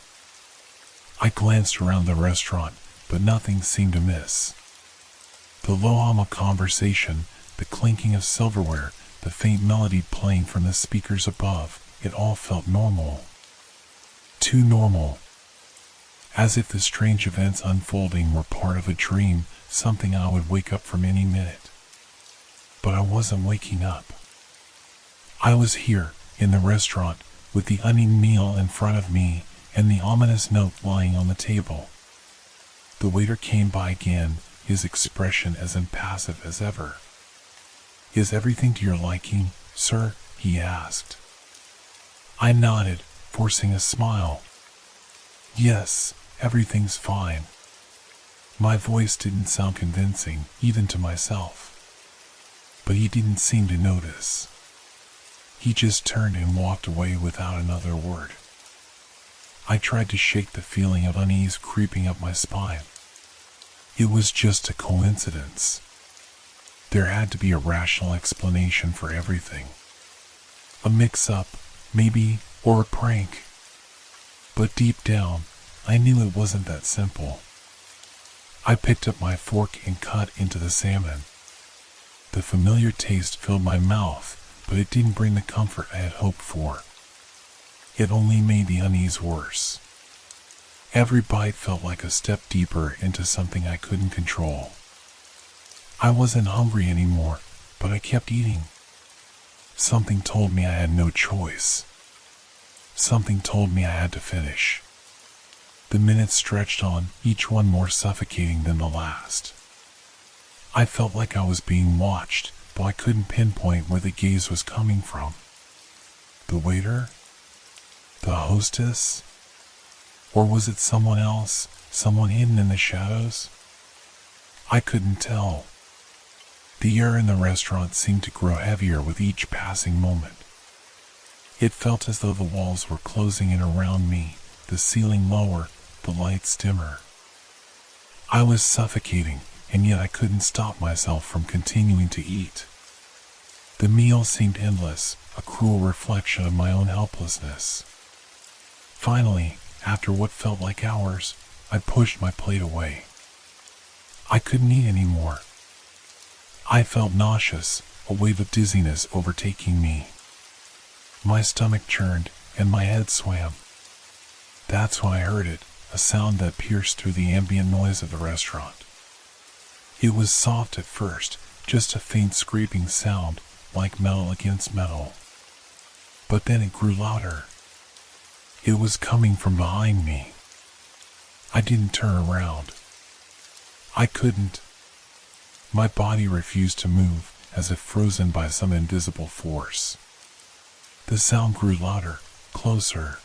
Speaker 1: I glanced around the restaurant, but nothing seemed amiss. The low-hum of conversation, the clinking of silverware, the faint melody playing from the speakers above, it all felt normal. Too normal. As if the strange events unfolding were part of a dream, something I would wake up from any minute. But I wasn't waking up. I was here, in the restaurant, with the uneaten meal in front of me, and the ominous note lying on the table. The waiter came by again, his expression as impassive as ever. Is everything to your liking, sir? He asked. I nodded, forcing a smile. Yes, everything's fine. My voice didn't sound convincing, even to myself. But he didn't seem to notice. He just turned and walked away without another word. I tried to shake the feeling of unease creeping up my spine. It was just a coincidence. There had to be a rational explanation for everything. A mix-up, maybe, or a prank. But deep down, I knew it wasn't that simple. I picked up my fork and cut into the salmon. The familiar taste filled my mouth, but it didn't bring the comfort I had hoped for. It only made the unease worse. Every bite felt like a step deeper into something I couldn't control. I wasn't hungry anymore, but I kept eating. Something told me I had no choice. Something told me I had to finish. The minutes stretched on, each one more suffocating than the last. I felt like I was being watched, but I couldn't pinpoint where the gaze was coming from. The waiter? The hostess? Or was it someone else, someone hidden in the shadows? I couldn't tell. The air in the restaurant seemed to grow heavier with each passing moment. It felt as though the walls were closing in around me, the ceiling lower, the lights dimmer. I was suffocating, and yet I couldn't stop myself from continuing to eat. The meal seemed endless, a cruel reflection of my own helplessness. Finally, after what felt like hours, I pushed my plate away. I couldn't eat anymore. I felt nauseous, a wave of dizziness overtaking me. My stomach churned, and my head swam. That's when I heard it, a sound that pierced through the ambient noise of the restaurant. It was soft at first, just a faint scraping sound, like metal against metal. But then it grew louder. It was coming from behind me. I didn't turn around. I couldn't. My body refused to move, as if frozen by some invisible force. The sound grew louder, closer.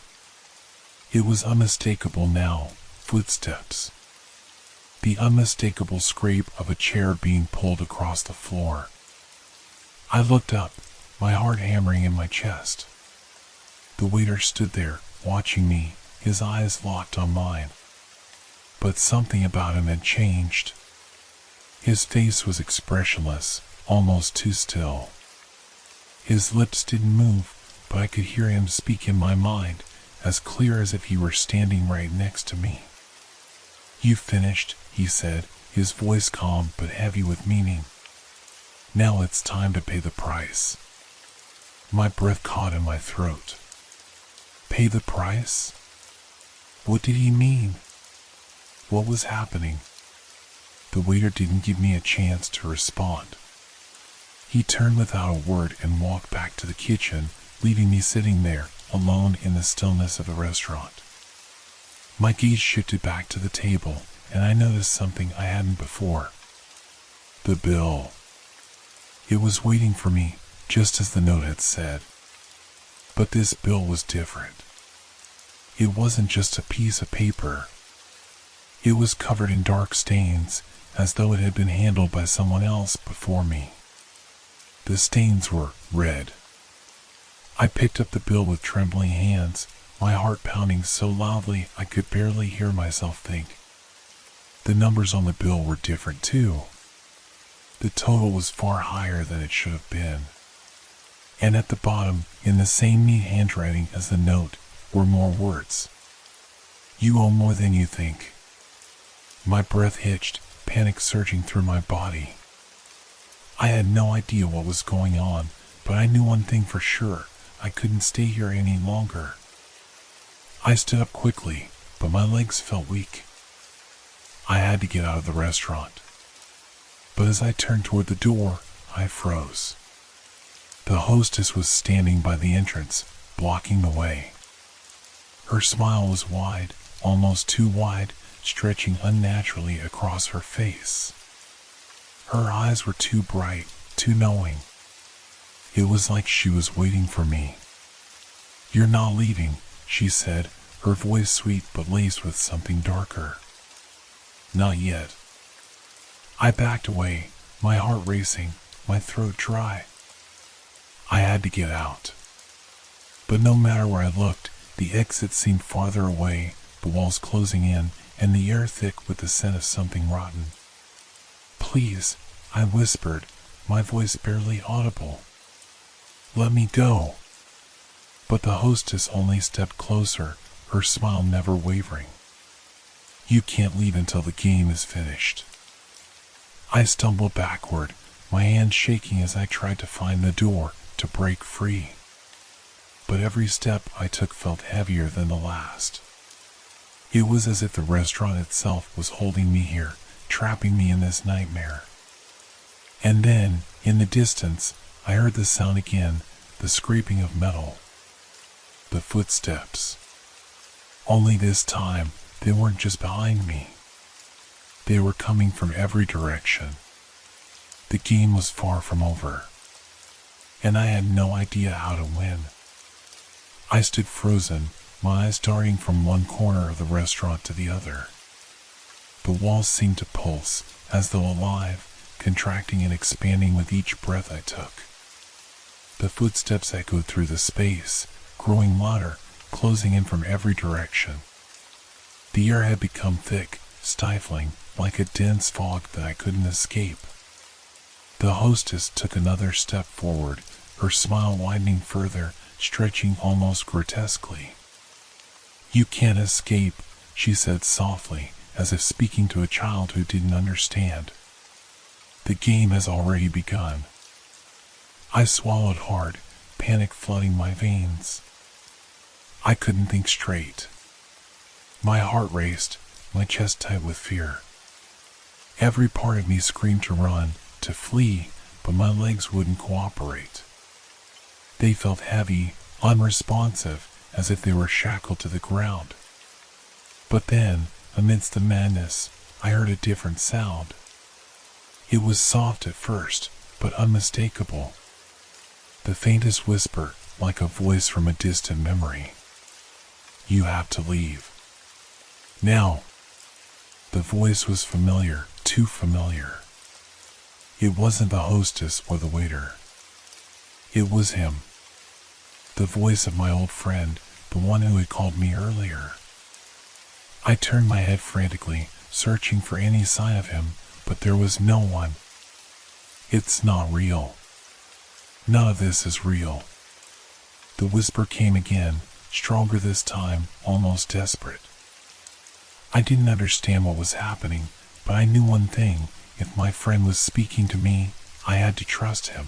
Speaker 1: It was unmistakable now, footsteps. the unmistakable scrape of a chair being pulled across the floor. I looked up, my heart hammering in my chest. The waiter stood there, watching me, his eyes locked on mine. But something about him had changed. His face was expressionless, almost too still. His lips didn't move, but I could hear him speak in my mind, as clear as if he were standing right next to me. "You finished," he said, his voice calm but heavy with meaning. "Now it's time to pay the price." My breath caught in my throat. Pay the price? What did he mean? What was happening? The waiter didn't give me a chance to respond. He turned without a word and walked back to the kitchen, leaving me sitting there, alone in the stillness of the restaurant. My gaze shifted back to the table, and I noticed something I hadn't before. The bill. It was waiting for me, just as the note had said. But this bill was different. It wasn't just a piece of paper. It was covered in dark stains, as though it had been handled by someone else before me. The stains were red. I picked up the bill with trembling hands, my heart pounding so loudly I could barely hear myself think. The numbers on the bill were different too. The total was far higher than it should have been. And at the bottom, in the same neat handwriting as the note, were more words. "You owe more than you think." My breath hitched, panic surging through my body. I had no idea what was going on, but I knew one thing for sure: I couldn't stay here any longer. I stood up quickly, but my legs felt weak. I had to get out of the restaurant. But as I turned toward the door, I froze. The hostess was standing by the entrance, blocking the way. Her smile was wide, almost too wide, stretching unnaturally across her face. Her eyes were too bright, too knowing. It was like she was waiting for me. "You're not leaving," she said, her voice sweet but laced with something darker. "Not yet." I backed away, my heart racing, my throat dry. I had to get out. But no matter where I looked, the exit seemed farther away, the walls closing in, and the air thick with the scent of something rotten. "Please," I whispered, my voice barely audible. "Let me go." But the hostess only stepped closer, her smile never wavering. "You can't leave until the game is finished." I stumbled backward, my hand shaking as I tried to find the door, to break free. But every step I took felt heavier than the last. It was as if the restaurant itself was holding me here, trapping me in this nightmare. And then, in the distance, I heard the sound again, the scraping of metal. The footsteps. Only this time, they weren't just behind me. They were coming from every direction. The game was far from over, and I had no idea how to win. I stood frozen, my eyes darting from one corner of the restaurant to the other. The walls seemed to pulse, as though alive, contracting and expanding with each breath I took. The footsteps echoed through the space, growing louder, closing in from every direction. The air had become thick, stifling, like a dense fog that I couldn't escape. The hostess took another step forward, her smile widening further, stretching almost grotesquely. "You can't escape," she said softly, as if speaking to a child who didn't understand. "The game has already begun." I swallowed hard, panic flooding my veins. I couldn't think straight. My heart raced, my chest tight with fear. Every part of me screamed to run, to flee, but my legs wouldn't cooperate. They felt heavy, unresponsive, as if they were shackled to the ground. But then, amidst the madness, I heard a different sound. It was soft at first, but unmistakable. The faintest whisper, like a voice from a distant memory. "You have to leave. Now." The voice was familiar, too familiar. It wasn't the hostess or the waiter. It was him. The voice of my old friend, the one who had called me earlier. I turned my head frantically, searching for any sign of him, but there was no one. It's not real. None of this is real. The whisper came again, stronger this time, almost desperate. I didn't understand what was happening, but I knew one thing: if my friend was speaking to me, I had to trust him.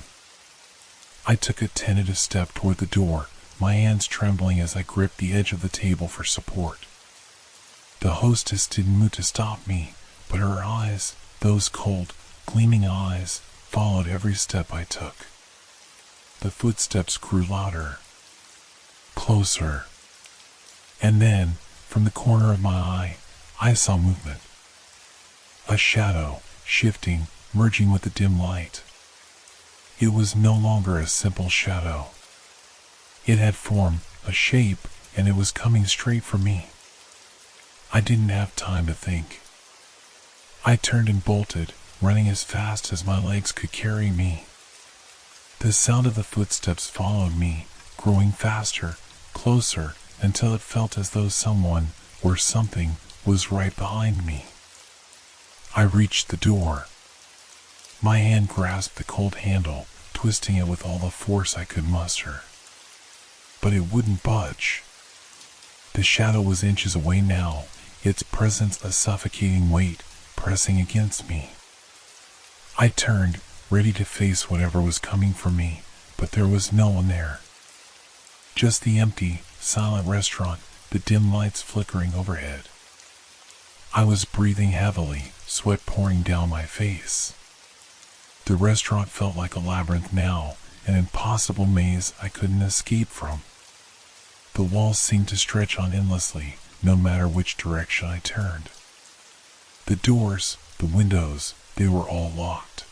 Speaker 1: I took a tentative step toward the door, my hands trembling as I gripped the edge of the table for support. The hostess didn't move to stop me, but her eyes, those cold, gleaming eyes, followed every step I took. The footsteps grew louder, closer, and then, from the corner of my eye, I saw movement. A shadow, shifting, merging with the dim light. It was no longer a simple shadow. It had form, a shape, and it was coming straight for me. I didn't have time to think. I turned and bolted, running as fast as my legs could carry me. The sound of the footsteps followed me, growing faster, closer, until it felt as though someone, or something, was right behind me. I reached the door. My hand grasped the cold handle, twisting it with all the force I could muster. But it wouldn't budge. The shadow was inches away now, its presence a suffocating weight, pressing against me. I turned, ready to face whatever was coming for me, but there was no one there. Just the empty, silent restaurant, the dim lights flickering overhead. I was breathing heavily, sweat pouring down my face. The restaurant felt like a labyrinth now, an impossible maze I couldn't escape from. The walls seemed to stretch on endlessly, no matter which direction I turned. The doors, the windows, they were all locked.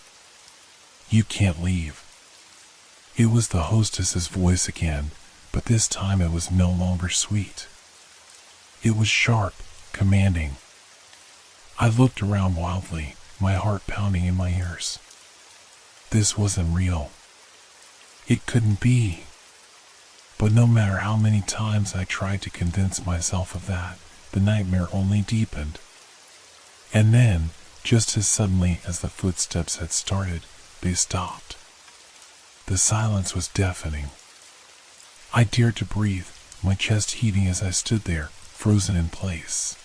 Speaker 1: You can't leave. It was the hostess's voice again, but this time it was no longer sweet. It was sharp, commanding. I looked around wildly, my heart pounding in my ears. This wasn't real. It couldn't be. But no matter how many times I tried to convince myself of that, the nightmare only deepened. And then, just as suddenly as the footsteps had started, they stopped. The silence was deafening. I dared to breathe, my chest heaving as I stood there, frozen in place.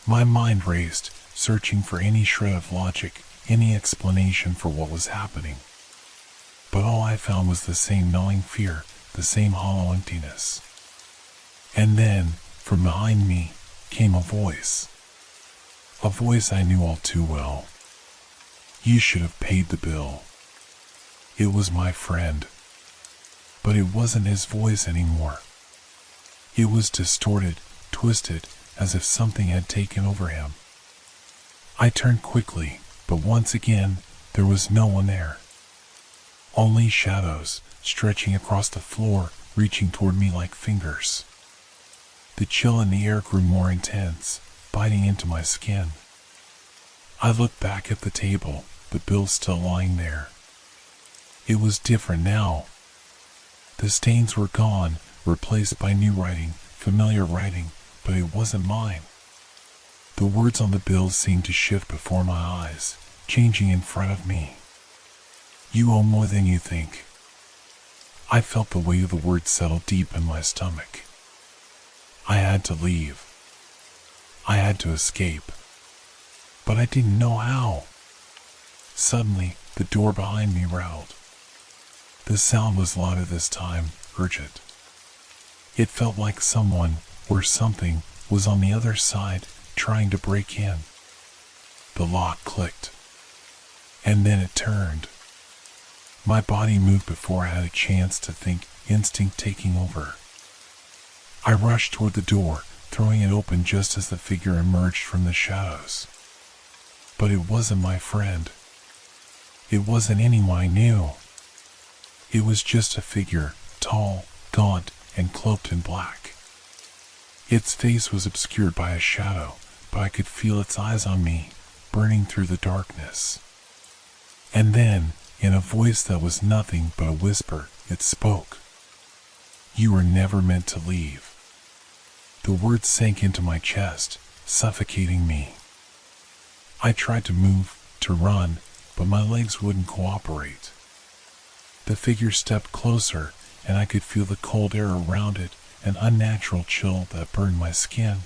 Speaker 1: My mind raced, searching for any shred of logic, any explanation for what was happening. But all I found was the same gnawing fear, the same hollow emptiness. And then, from behind me, came a voice. A voice I knew all too well. You should have paid the bill. It was my friend. But it wasn't his voice anymore. It was distorted, twisted, as if something had taken over him. I turned quickly, but once again, there was no one there. Only shadows, stretching across the floor, reaching toward me like fingers. The chill in the air grew more intense, biting into my skin. I looked back at the table, the bill still lying there. It was different now. The stains were gone, replaced by new writing, familiar writing, but it wasn't mine. The words on the bill seemed to shift before my eyes, changing in front of me. You owe more than you think. I felt the weight of the words settle deep in my stomach. I had to leave. I had to escape. But I didn't know how. Suddenly, the door behind me rattled. The sound was louder this time, urgent. It felt like someone, or something, was on the other side, trying to break in. The lock clicked. And then it turned. My body moved before I had a chance to think, instinct taking over. I rushed toward the door, throwing it open just as the figure emerged from the shadows. But it wasn't my friend. It wasn't anyone I knew. It was just a figure, tall, gaunt, and cloaked in black. Its face was obscured by a shadow, but I could feel its eyes on me, burning through the darkness. And then, in a voice that was nothing but a whisper, it spoke. "You were never meant to leave." The words sank into my chest, suffocating me. I tried to move, to run, but my legs wouldn't cooperate. The figure stepped closer, and I could feel the cold air around it, an unnatural chill that burned my skin.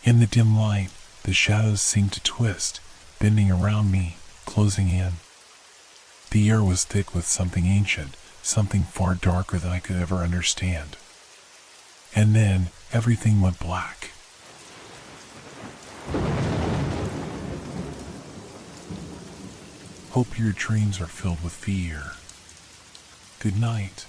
Speaker 1: In the dim light, the shadows seemed to twist, bending around me, closing in. The air was thick with something ancient, something far darker than I could ever understand. And then, everything went black. Hope your dreams are filled with fear. Good night.